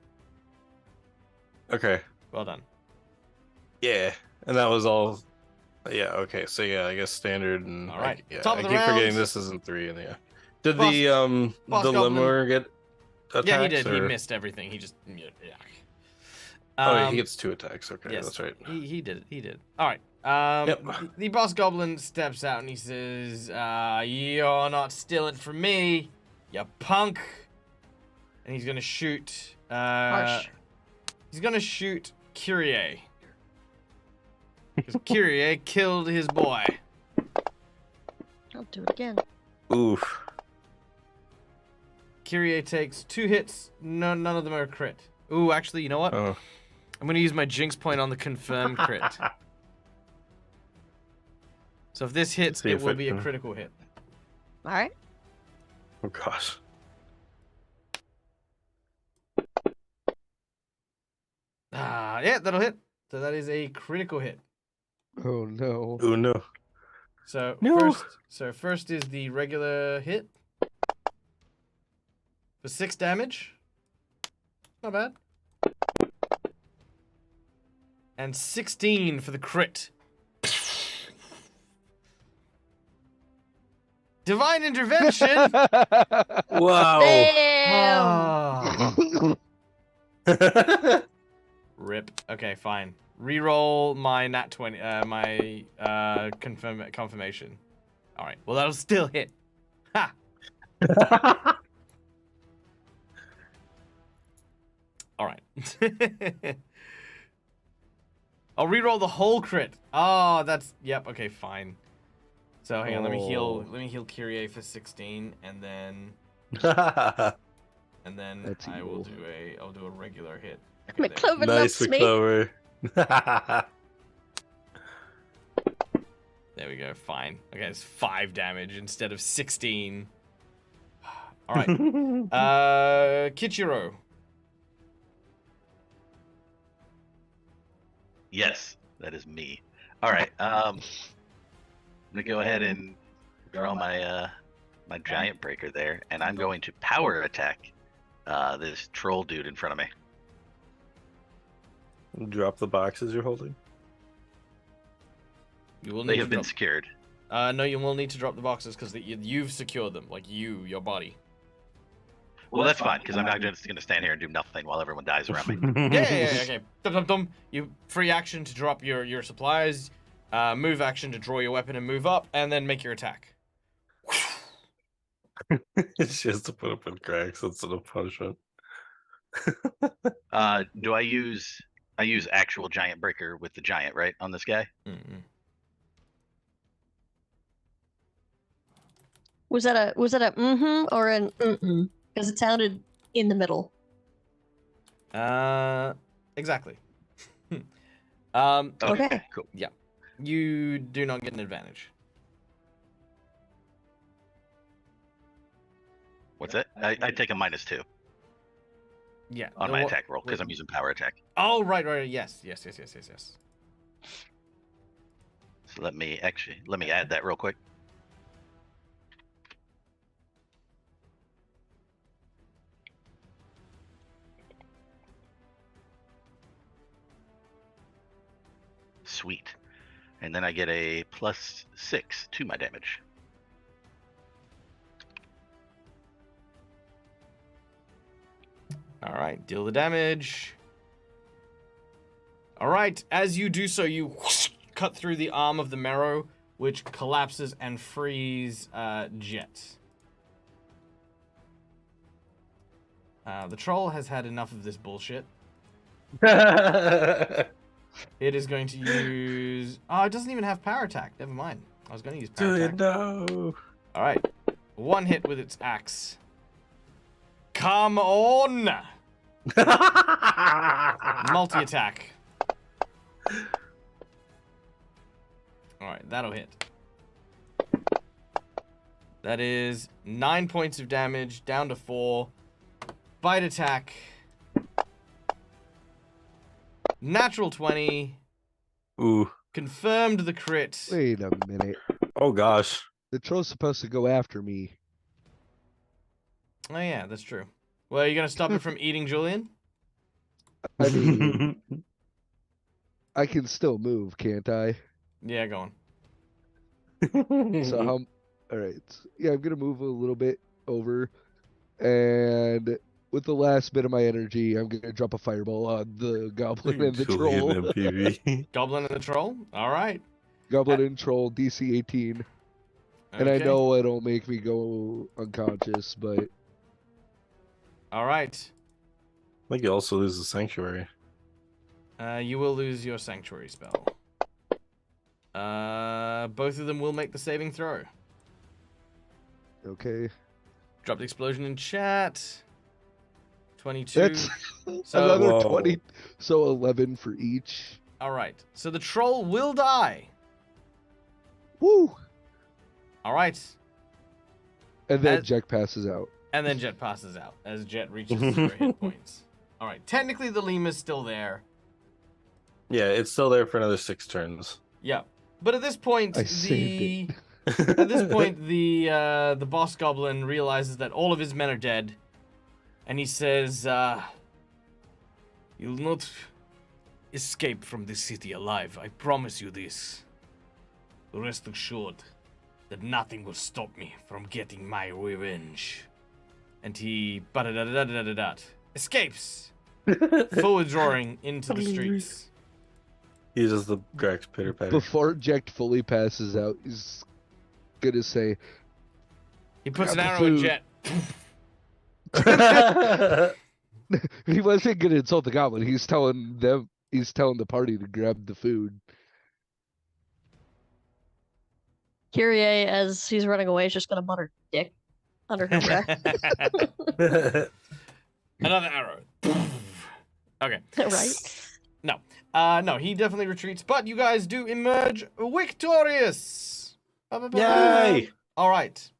Okay. Well done. Yeah, and that was all. Yeah. Okay. So yeah, I guess standard and. All right, Yeah, top I of the keep forgetting round. this isn't 3 and yeah. Did Boss- the boss the goblin- lemur get attacks? Yeah, he did. He or- missed everything. He just yeah. Oh, yeah, he gets 2 attacks. Okay, yes, that's right. He did it. He did. All right. Yep. The boss goblin steps out and he says, "You're not stealing from me, you punk." And he's gonna shoot. Harsh. He's gonna shoot Kyrie. Because Kyrie killed his boy. I'll do it again. Oof. Kyrie takes 2 hits. None of them are crit. Ooh, actually, you know what? Oh. I'm gonna use my jinx point on the confirmed crit. So if this hits, See it if will it be a can- critical hit. All right. Oh gosh. Yeah, that'll hit. So that is a critical hit. Oh no. Oh no. So No. first is the regular hit for 6 damage. Not bad. And 16 for the crit. Divine intervention. Wow. Damn. Ah. Rip. Okay, fine. Reroll my nat 20. My confirmation. All right. Well, that'll still hit. Ha. All right. I'll reroll the whole crit. Oh, that's yep. Okay, fine. So hang on. Let me heal Kyrie for 16, and then That's I will evil. I'll do a regular hit. McClover Nice, loves me. McClover. There we go. Fine. Okay, it's 5 damage instead of 16. All right. Kichiro. Yes, that is me. All right. I'm gonna go ahead and draw my my giant breaker there, and I'm going to power attack this troll dude in front of me. Drop the boxes you're holding. You will They need have to been drop. secured. No, you will need to drop the boxes because you've secured them. Like your body. Well, that's fine because I'm not just gonna stand here and do nothing while everyone dies around me. Yeah. Okay. Dum dum dum. You free action to drop your supplies. Move action to draw your weapon and move up, and then make your attack. She has to put up with cracks instead of punishment. Do I use actual giant breaker with the giant right on this guy? Mm-mm. Was that a mm-hmm or an mm-mm? Because it sounded in the middle. Exactly. Okay. Cool. You do not get an advantage. What's that? I take a -2 Yeah. on my attack roll because I'm using power attack. Oh, right. Yes. So let me add that real quick. Sweet. And then I get a +6 to my damage. All right, deal the damage. All right, as you do so, you cut through the arm of the marrow, which collapses and frees Jet. The troll has had enough of this bullshit. It is going to use... Oh, it doesn't even have power attack. Never mind. I was going to use power attack. No. All right. 1 hit with its axe. Come on! Multi-attack. Alright, that'll hit. That is 9 points of damage, down to 4. Bite attack. Natural 20. Ooh. Confirmed the crit. Wait a minute. Oh gosh. The troll's supposed to go after me. Oh yeah, that's true. Well, are you going to stop it from eating Julian? I mean, I can still move, can't I? Yeah, go on. So how? All right. Yeah, I'm gonna move a little bit over, and with the last bit of my energy, I'm gonna drop a fireball on the goblin and the Julian troll. MPV. Goblin and the troll. All right. Goblin and troll DC 18, and I Okay. know it'll make me go unconscious, but All right. I think you also lose the sanctuary. You will lose your sanctuary spell. Both of them will make the saving throw. okay. Drop the explosion in chat. 22. That's So, another Whoa. 20, so 11 for each. all right. So the troll will die. Woo! All right. And then As- Jack passes out. And then Jet passes out as Jet reaches 0 hit points. All right. Technically, the lemur's still there. Yeah, it's still there for another 6 turns. Yeah. But at this point, I saved at this point, the boss goblin realizes that all of his men are dead, and he says, "You'll not escape from this city alive. I promise you this. Rest assured that nothing will stop me from getting my revenge." And he escapes, forward drawing into the streets. Uses the Grax pitter patter. Before Jack fully passes out, he's gonna say, He puts Grab an the arrow at Jet. he wasn't gonna insult the goblin. He's telling the party to grab the food. Kyrie, as he's running away, is just gonna mutter "dick" under her breath. Another arrow. Okay. Right? No, he definitely retreats, but you guys do emerge victorious. Yay! All right.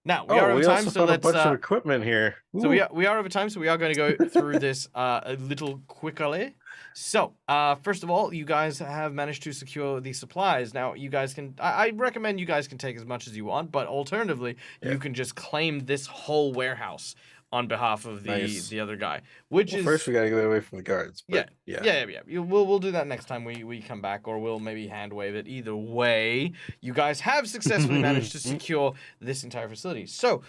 Now we are Oh, over we time, also so found a let's. bunch of equipment here. So Ooh. we are over time, so we are going to go through this a little quickly. So, first of all, you guys have managed to secure the supplies. Now, you guys can. I recommend you guys can take as much as you want, but alternatively, you can just claim this whole warehouse on behalf of the other guy, which Well, is first we gotta get away from the guards. But yeah. We'll do that next time we come back, or we'll maybe hand wave it. Either way, you guys have successfully managed to secure this entire facility. So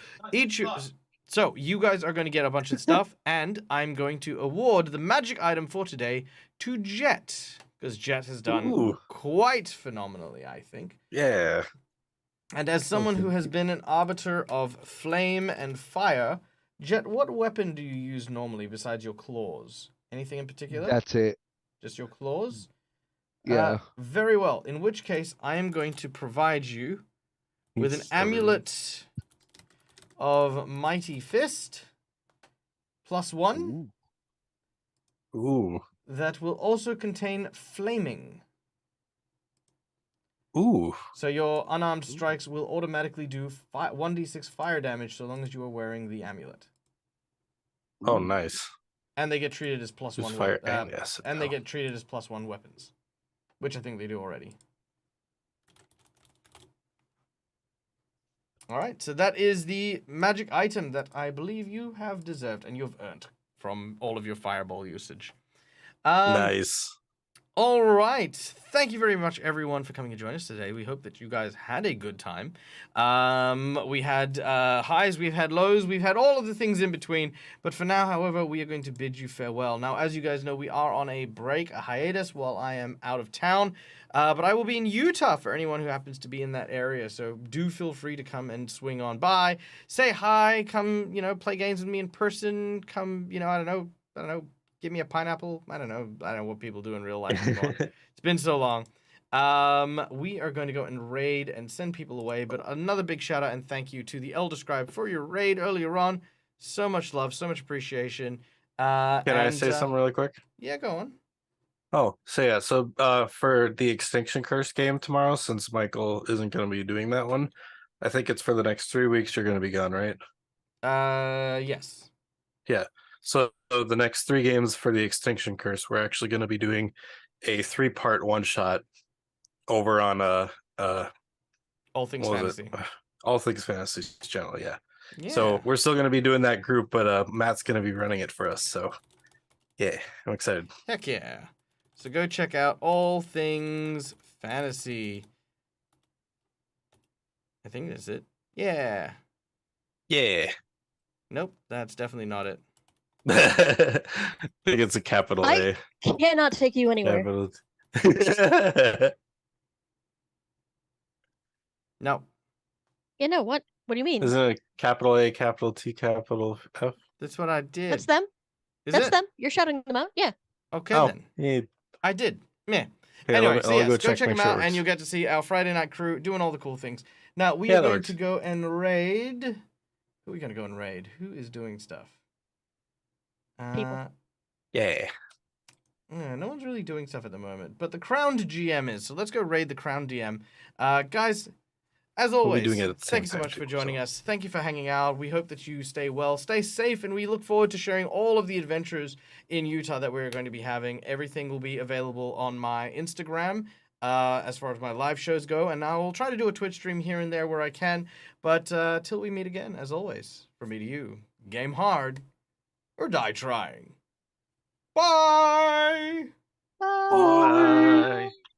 so you guys are going to get a bunch of stuff, and I'm going to award the magic item for today to Jet, because Jet has done quite phenomenally, I think. Yeah. And as someone who has been an arbiter of flame and fire, Jet, what weapon do you use normally besides your claws? Anything in particular? That's it. Just your claws? Yeah. Very well. In which case, I am going to provide you with an amulet of Mighty Fist +1 Ooh. that will also contain flaming. Ooh. So your unarmed strikes will automatically do 1d6 fire damage so long as you are wearing the amulet. Oh, nice. And they get treated as +1 Just fire and acid. and they get treated as +1 weapons, which I think they do already. All right, so that is the magic item that I believe you have deserved and you have earned from all of your fireball usage. Nice. All right. Thank you very much, everyone, for coming to join us today. We hope that you guys had a good time. We had highs, we've had lows, we've had all of the things in between. But for now, however, we are going to bid you farewell. Now, as you guys know, we are on a break, a hiatus, while I am out of town. But I will be in Utah for anyone who happens to be in that area. So do feel free to come and swing on by. Say hi. Come, play games with me in person. Come, I don't know. Give me a pineapple. I don't know what people do in real life anymore. It's been so long. We are going to go and raid and send people away. But another big shout out and thank you to the Elder Scribe for your raid earlier on. So much love, so much appreciation. Can I say something really quick? Yeah, go on. Oh, so for the Extinction Curse game tomorrow, since Michael isn't going to be doing that one, I think it's for the next 3 weeks you're going to be gone, right? Yes. Yeah. So the next 3 games for the Extinction Curse, we're actually going to be doing a 3-part one-shot over on All Things Fantasy. All Things Fantasy channel, yeah. So we're still going to be doing that group, but Matt's going to be running it for us. So yeah, I'm excited. Heck yeah. So go check out All Things Fantasy. I think that's it. Yeah. Yeah. Nope, that's definitely not it. I think it's a capital A. Cannot take you anywhere. Capital No, You know what? What do you mean? Isn't it capital A, capital T, capital F? that's what I did. That's them. Is That's it? them. You're shouting them out. Yeah. Okay Oh, then. yeah. I did. Meh. Okay, Anyway, so I'll yes, go go check, check make them sure it out, and works. you'll get to see our Friday night crew doing all the cool things. Now we Yeah, are that going works. to go and raid. Who are we going to go and raid? Who is doing stuff? People. Yeah. Yeah, no one's really doing stuff at the moment, but the crowned GM is. So let's go raid the crowned DM. Guys, as We'll be always, doing it at the thank same you so time, much for too, joining so. us. Thank you for hanging out. We hope that you stay well, stay safe, and we look forward to sharing all of the adventures in Utah that we're going to be having. Everything will be available on my Instagram as far as my live shows go, and I will try to do a Twitch stream here and there where I can. But till we meet again, as always, from me to you, game hard or die trying. Bye! Bye. Bye.